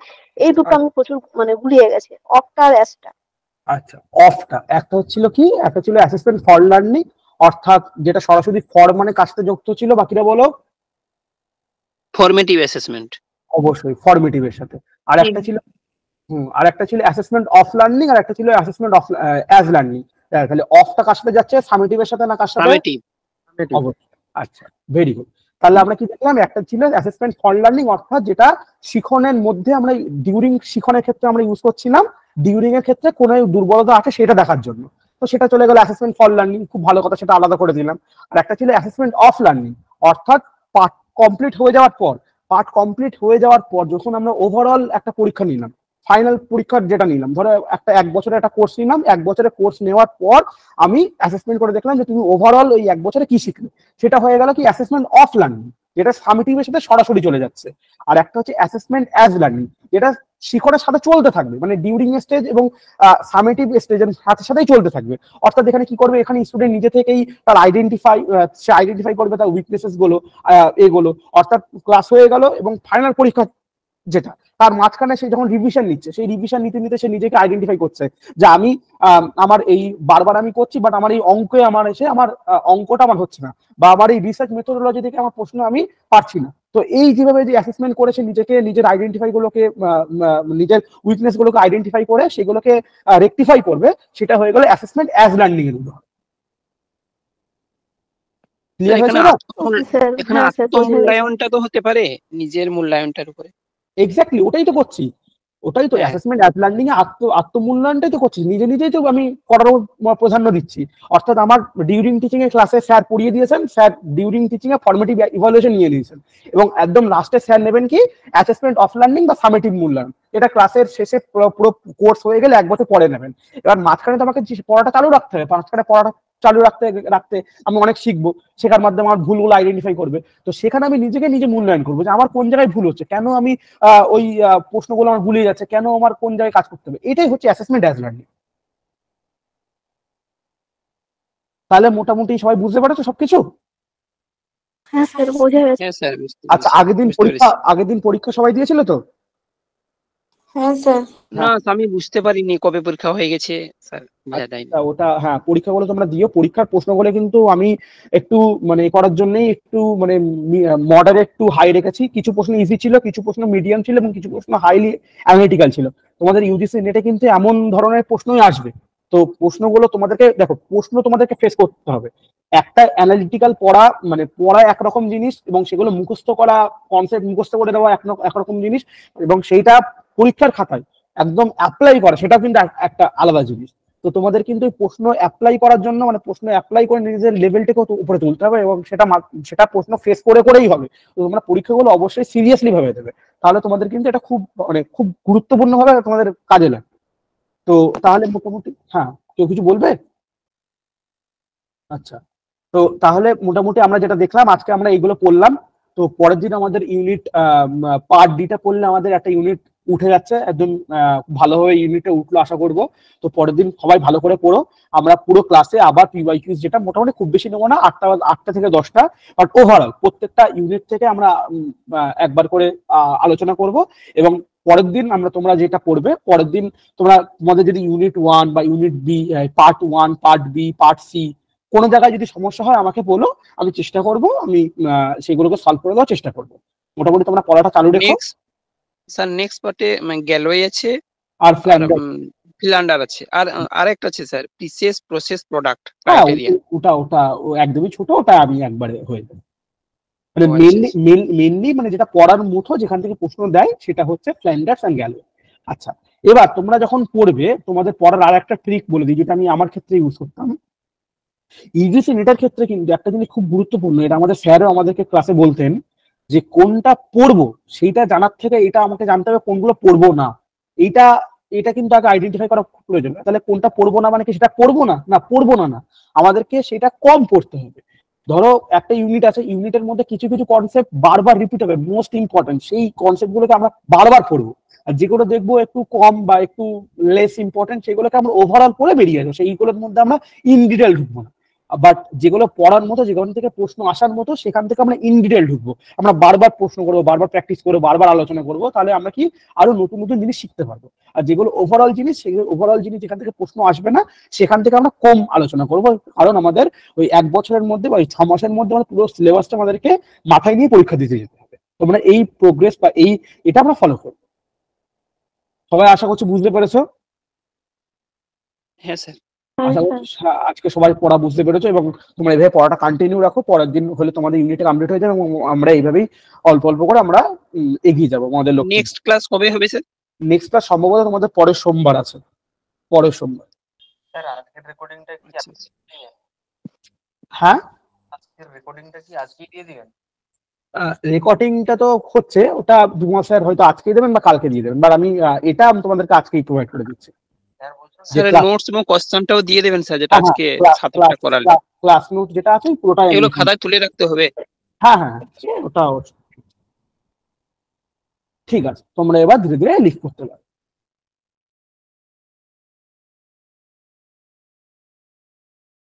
এই দুটো আমি প্রচুর মানে গুলিয়ে গেছে, অফটা আর অ্যাজটা। আচ্ছা, অফটা একটা হচ্ছিল কি, একটা ছিল অ্যাসেসমেন্ট ফর লার্নিং, অর্থাৎ যেটা সরাসরি ফর মানে কার সাথে যুক্ত ছিল, বাকিরা বলো। Formative assessment. অবশ্যই ফরমেটিভের সাথে। আর একটা ছিল আর একটা ছিল অ্যাসেসমেন্ট অফ লার্নিং, আর একটা ছিল অ্যাসেসমেন্ট অফ অ্যাজ লার্নিং। তাহলে অফটা কার সাথে যাচ্ছে, সামেটিভের সাথে না কার সাথে? সামেটিভ। অবশ্যই। আচ্ছা, ভেরি গুড। তাহলে আমরা কি দেখলাম, একটা ছিল অ্যাসেসমেন্ট ফর লার্নিং, অর্থাৎ যেটা শিখনের মধ্যে আমরা ডিউরিং শিখনের ক্ষেত্রে আমরা ইউজ করছিলাম, ডিউরিং এর ক্ষেত্রে কোনো দুর্বলতা আছে সেটা দেখার জন্য। তো সেটা চলে গেল অ্যাসেসমেন্ট ফর লার্নিং, খুব ভালো কথা, সেটা আলাদা করে দিলাম। আর একটা ছিল অ্যাসেসমেন্ট অফ লার্নিং, অর্থাৎ পার্ট কমপ্লিট হয়ে যাওয়ার পর যখন আমরা ওভারঅল একটা পরীক্ষা নিলাম, ফাইনাল পরীক্ষার যেটা নিলাম, ধরো একটা 1 বছরের একটা কোর্স নিলাম, 1 বছরের কোর্স নেওয়ার পর আমি অ্যাসেসমেন্ট করে দেখলাম যে তুমি ওভারঅল ওই 1 বছরে কি শিখলে, সেটা হয়ে গেল কি অ্যাসেসমেন্ট অফ লার্নিং, যেটা সামেটিভের সাথে সরাসরি চলে যাচ্ছে। আর একটা হচ্ছে অ্যাসেসমেন্ট অ্যাজ লার্নিং, যেটা শিখনের সাথে চলতে থাকবে, মানে ডিউরিং স্টেজ এবং সামেটিভ স্টেজের সাথে সাথেই চলতে থাকবে। অর্থাৎ এখানে কি করবে, এখানে স্টুডেন্ট নিজে থেকেই তার আইডেন্টিফাই করবে তার উইকনেসেস গুলো, এগুলো। অর্থাৎ ক্লাস হয়ে গেল এবং ফাইনাল পরীক্ষা যেটা, তার মাঝখানে সে যখন রিভিশন নিচ্ছে, সেই রিভিশন নিতে নিতে সে নিজেকে আইডেন্টিফাই করছে যে আমি আমার এই বারবার আমি করছি, বাট আমার এই অঙ্কে আমার এসে আমার অঙ্কটা আমার হচ্ছে না, বা আমার এই রিসার্চ মেথোডোলজি থেকে আমার প্রশ্ন আমি পারছি না। তো এই যেভাবে যে অ্যাসেসমেন্ট করেছে নিজেকে, নিজের আইডেন্টিফাই গুলোকে, নিজের উইকনেস গুলোকে আইডেন্টিফাই করে সেগুলোকে রেকটিফাই করবে, সেটা হয়ে গেল অ্যাসেসমেন্ট অ্যাজ লার্নিং এর উদাহরণ। ক্লিয়ার হয়েছে? এখানে আত্মমূল্যায়নটা তো হতে পারে নিজের মূল্যায়নটার উপরে। এক্স্যাক্টলি, ওটাই তো করছি, ওটাই তো অ্যাসেসমেন্ট অ্যাজ লার্নিং এ আত্মমূল্যায়নটাই তো করছি, নিজেই তো আমি করার প্রাধান্য দিচ্ছি। অর্থাৎ আমার ডিউরিং টিচিং এর ক্লাসে স্যার পড়িয়ে দিয়েছেন, স্যার ডিউরিং টিচিং এ ফরমেটিভ ইভালুয়েশন নিয়ে নিয়েছেন, এবং একদম লাস্টে স্যার নেবেন কি অ্যাসেসমেন্ট অফ লার্নিং বা সামেটিভ মূল্যায়ন, এটা ক্লাসের শেষে পুরো কোর্স হয়ে গেলে 1 বছর পরে নেবেন। এবার মাঝখানে তো আমাকে পড়াটা চালু রাখতে হবে, মাঝখানে পড়াটা চালু রাখতে আমি অনেক শিখবো, শেখার মাধ্যমে আমার ভুলগুলো আইডেন্টিফাই করবে। তো সেখানে আমি নিজে মূল্যায়ন করবো যে আমার কোন জায়গায় ভুল হচ্ছে, কেন আমি ওই প্রশ্নগুলো আমার ভুলে যাচ্ছে, কেন আমার কোন জায়গায় কাজ করতে হবে, এটাই হচ্ছে অ্যাসেসমেন্ট অ্যাজ লার্নিং। তাহলে মোটামুটি সবাই বুঝতে পারছো সবকিছু? হ্যাঁ স্যার, বোঝা গেছে। হ্যাঁ স্যার। আচ্ছা, আগের দিন পরীক্ষা সবাই দিয়েছিল তো? হ্যাঁ স্যার। না আমি বুঝতে পারিনি কবে পরীক্ষা হয়ে গেছে স্যার, বোঝা যায়নি। ওটা হ্যাঁ, পরীক্ষাগুলো তোমরা দিও। পরীক্ষার প্রশ্নগুলো কিন্তু আমি একটু মানে করার জন্যই একটু মানে মডারেট টু হাই রেখেছি। কিছু প্রশ্ন ইজি ছিল, কিছু প্রশ্ন মিডিয়াম ছিল, এবং কিছু প্রশ্ন হাইলি অ্যানালিটিক্যাল ছিল। তোমাদের ইউজিসি নেটে কিন্তু এমন ধরনের প্রশ্নই আসবে। তো প্রশ্নগুলো তোমাদেরকে দেখো, প্রশ্ন তোমাদেরকে ফেস করতে হবে। একটা অ্যানালিটিক্যাল পড়া মানে পড়া একরকম জিনিস, এবং সেগুলো মুখস্থ করা, কনসেপ্ট মুখস্থ করে দেওয়া একরকম জিনিস, এবং সেইটা পরীক্ষার খাতায় একদম অ্যাপ্লাই করা সেটা কিন্তু একটা আলাদা জিনিস। তো তোমাদের কিন্তু প্রশ্ন অ্যাপ্লাই করার জন্য মানে প্রশ্ন অ্যাপ্লাই করে নিজেদের লেভেলটাকে উপরে তুলতে হবে, এবং সেটা প্রশ্ন ফেস করেই হবে। তো তোমরা পরীক্ষাগুলো অবশ্যই সিরিয়াসলি ভাবে দেবে, তাহলে তোমাদের কিন্তু এটা খুব মানে খুব গুরুত্বপূর্ণ ভাবে তোমাদের কাজে লাগে। তো তাহলে মোটামুটি হ্যাঁ, কেউ কিছু বলবে? আচ্ছা, তো তাহলে মোটামুটি আমরা যেটা দেখলাম আজকে আমরা এইগুলো পড়লাম। তো পরের দিন আমাদের ইউনিট পার্ট ডিটা পড়লে আমাদের একটা ইউনিট উঠে যাচ্ছে একদম ভালোভাবে ইউনিটে উঠলো আশা করবো। তো পরের দিন সবাই ভালো করে পড়ো। আমরা পুরো ক্লাসে আবার পিওয়াইকিউজ যেটা মোটামুটি খুব বেশি নেবো না, 8টা থেকে 10টা, বাট ওভারঅল প্রত্যেকটা ইউনিট থেকে আমরা একবার করে আলোচনা করব। এবং পরের দিন তোমরা যেটা পড়বে, পরের দিন তোমাদের যদি ইউনিট 1 বা unit B, part 1, part B, part C কোনো জায়গায় যদি সমস্যা হয় আমাকে বলো, আমি চেষ্টা করব, আমি সেগুলোকে সলভ করে দেওয়ার চেষ্টা করব। মোটামুটি তোমরা পড়াটা চালু রেখো। স্যার নেক্সট পার্টে গ্যালওয়ে আছে আর ফিলান্ডার আছে, আর আরেকটা আছে স্যার পিসিএস প্রসেস প্রোডাক্ট হ্যাঁ, ক্রাইটেরিয়া। ওটা একদমই ছোট, ওটা আমি একবারে হয়ে যাবে। মানে ও আচ্ছা, মেনলি মানে যেটা পড়ার মতো যেখান থেকে প্রশ্ন দেয় সেটা হচ্ছে ফ্ল্যান্ডার্স এন্ড গ্যালওয়ে। আচ্ছা, এবার তোমরা যখন পড়বে তোমাদের পড়ার আর একটা ট্রিক বলে দিই, যেটা আমি আমার ক্ষেত্রে ইউজ করতাম। ইংলিশ নেটার ক্ষেত্রে কিন্তু একটা জিনিস খুব গুরুত্বপূর্ণ, এটা আমাদের স্যারও আমাদেরকে ক্লাসে বলতেন, যে কোনটা পড়বো সেইটা জানার থেকে এটা আমাকে জানতে হবে কোনগুলো পড়বো না। এটা কিন্তু আগে আইডেন্টিফাই করা খুব প্রয়োজন। তাহলে কোনটা পড়বো না মানে কি, সেটা পড়বো না, পড়বো না, আমাদেরকে সেটা কম পড়তে হবে। ধরো একটা ইউনিট আছে, ইউনিটের মধ্যে কিছু কিছু কনসেপ্ট বারবার রিপিট হবে, মোস্ট ইম্পর্টেন্ট, সেই কনসেপ্ট গুলোকে আমরা বারবার পড়বো। আর যেগুলো দেখবো একটু কম বা একটু লেস ইম্পর্টেন্ট সেগুলোকে আমরা ওভারঅল পড়ে বেরিয়ে যাবো, সেইগুলোর মধ্যে আমরা ইন ডিটেল ঢুকবো না। বাট যেগুলো পড়ার মতো, যেখান থেকে প্রশ্ন আসার মতো, সেখান থেকে আমরা ইন ডিটেল ঢুকবো। আমরা বারবার প্রশ্ন করবো, বারবার প্র্যাকটিস করবো, বারবার আলোচনা করবো, তাহলে আমরা কি আরো নতুন নতুন জিনিস শিখতে পারবো। আর যেগুলো ওভারঅল জিনিস, সেগুলো ওভারঅল জিনিস যেখান থেকে প্রশ্ন আসবে না, সেখান থেকে আমরা কম আলোচনা করবো। কারণ আমাদের ওই 1 বছরের মধ্যে বা ওই 6 মাসের মধ্যে আমরা পুরো সিলেবাসটা আমাদেরকে মাথায় নিয়ে পরীক্ষা দিতে যেতে হবে। তোমরা এই প্রোগ্রেস বা এটা আমরা ফলো করবো। সবাই আশা করছি বুঝতে পেরেছো? হ্যাঁ স্যার। আশা করছি আজকে সবাই পড়া বুঝতে পেরেছো, এবং তোমরা এইভাবে পড়াটা কন্টিনিউ রাখো। পরের দিন হলে তোমাদের ইউনিটে কমপ্লিট হয়ে যাবে, এবং আমরা এইভাবেই অল্প অল্প করে আমরা এগিয়ে যাবো আমাদের লক্ষ্যে। নেক্সট ক্লাস কবে হবে স্যার? নেক্সট ক্লাস সম্ভবত তোমাদের পরের সোমবার আছে, পরের সোমবার। স্যার আজকের রেকর্ডিংটা কি হ্যাঁ, আজকের রেকর্ডিংটা কি আজকেই দিয়ে দিবেন? রেকর্ডিংটা তো হচ্ছে, ওটা দুমা স্যার হয়তো আজকে দেবেন বা কালকে দিয়ে দেবেন, বাট আমি এটা তোমাদেরকে আজকেই প্রোভাইড করে দিচ্ছি। স্যার বলছেন স্যার নোটস এবং কোশ্চেনটাও দিয়ে দেবেন স্যার, যেটা আজকে ছাত্ররা করালে। ক্লাস নোট যেটা আছে পুরোটাই এগুলো খাতায় তুলে রাখতে হবে। হ্যাঁ, ওটা ঠিক আছে। তোমরা এবার ধীরে ধীরে লিখ করতে পারো।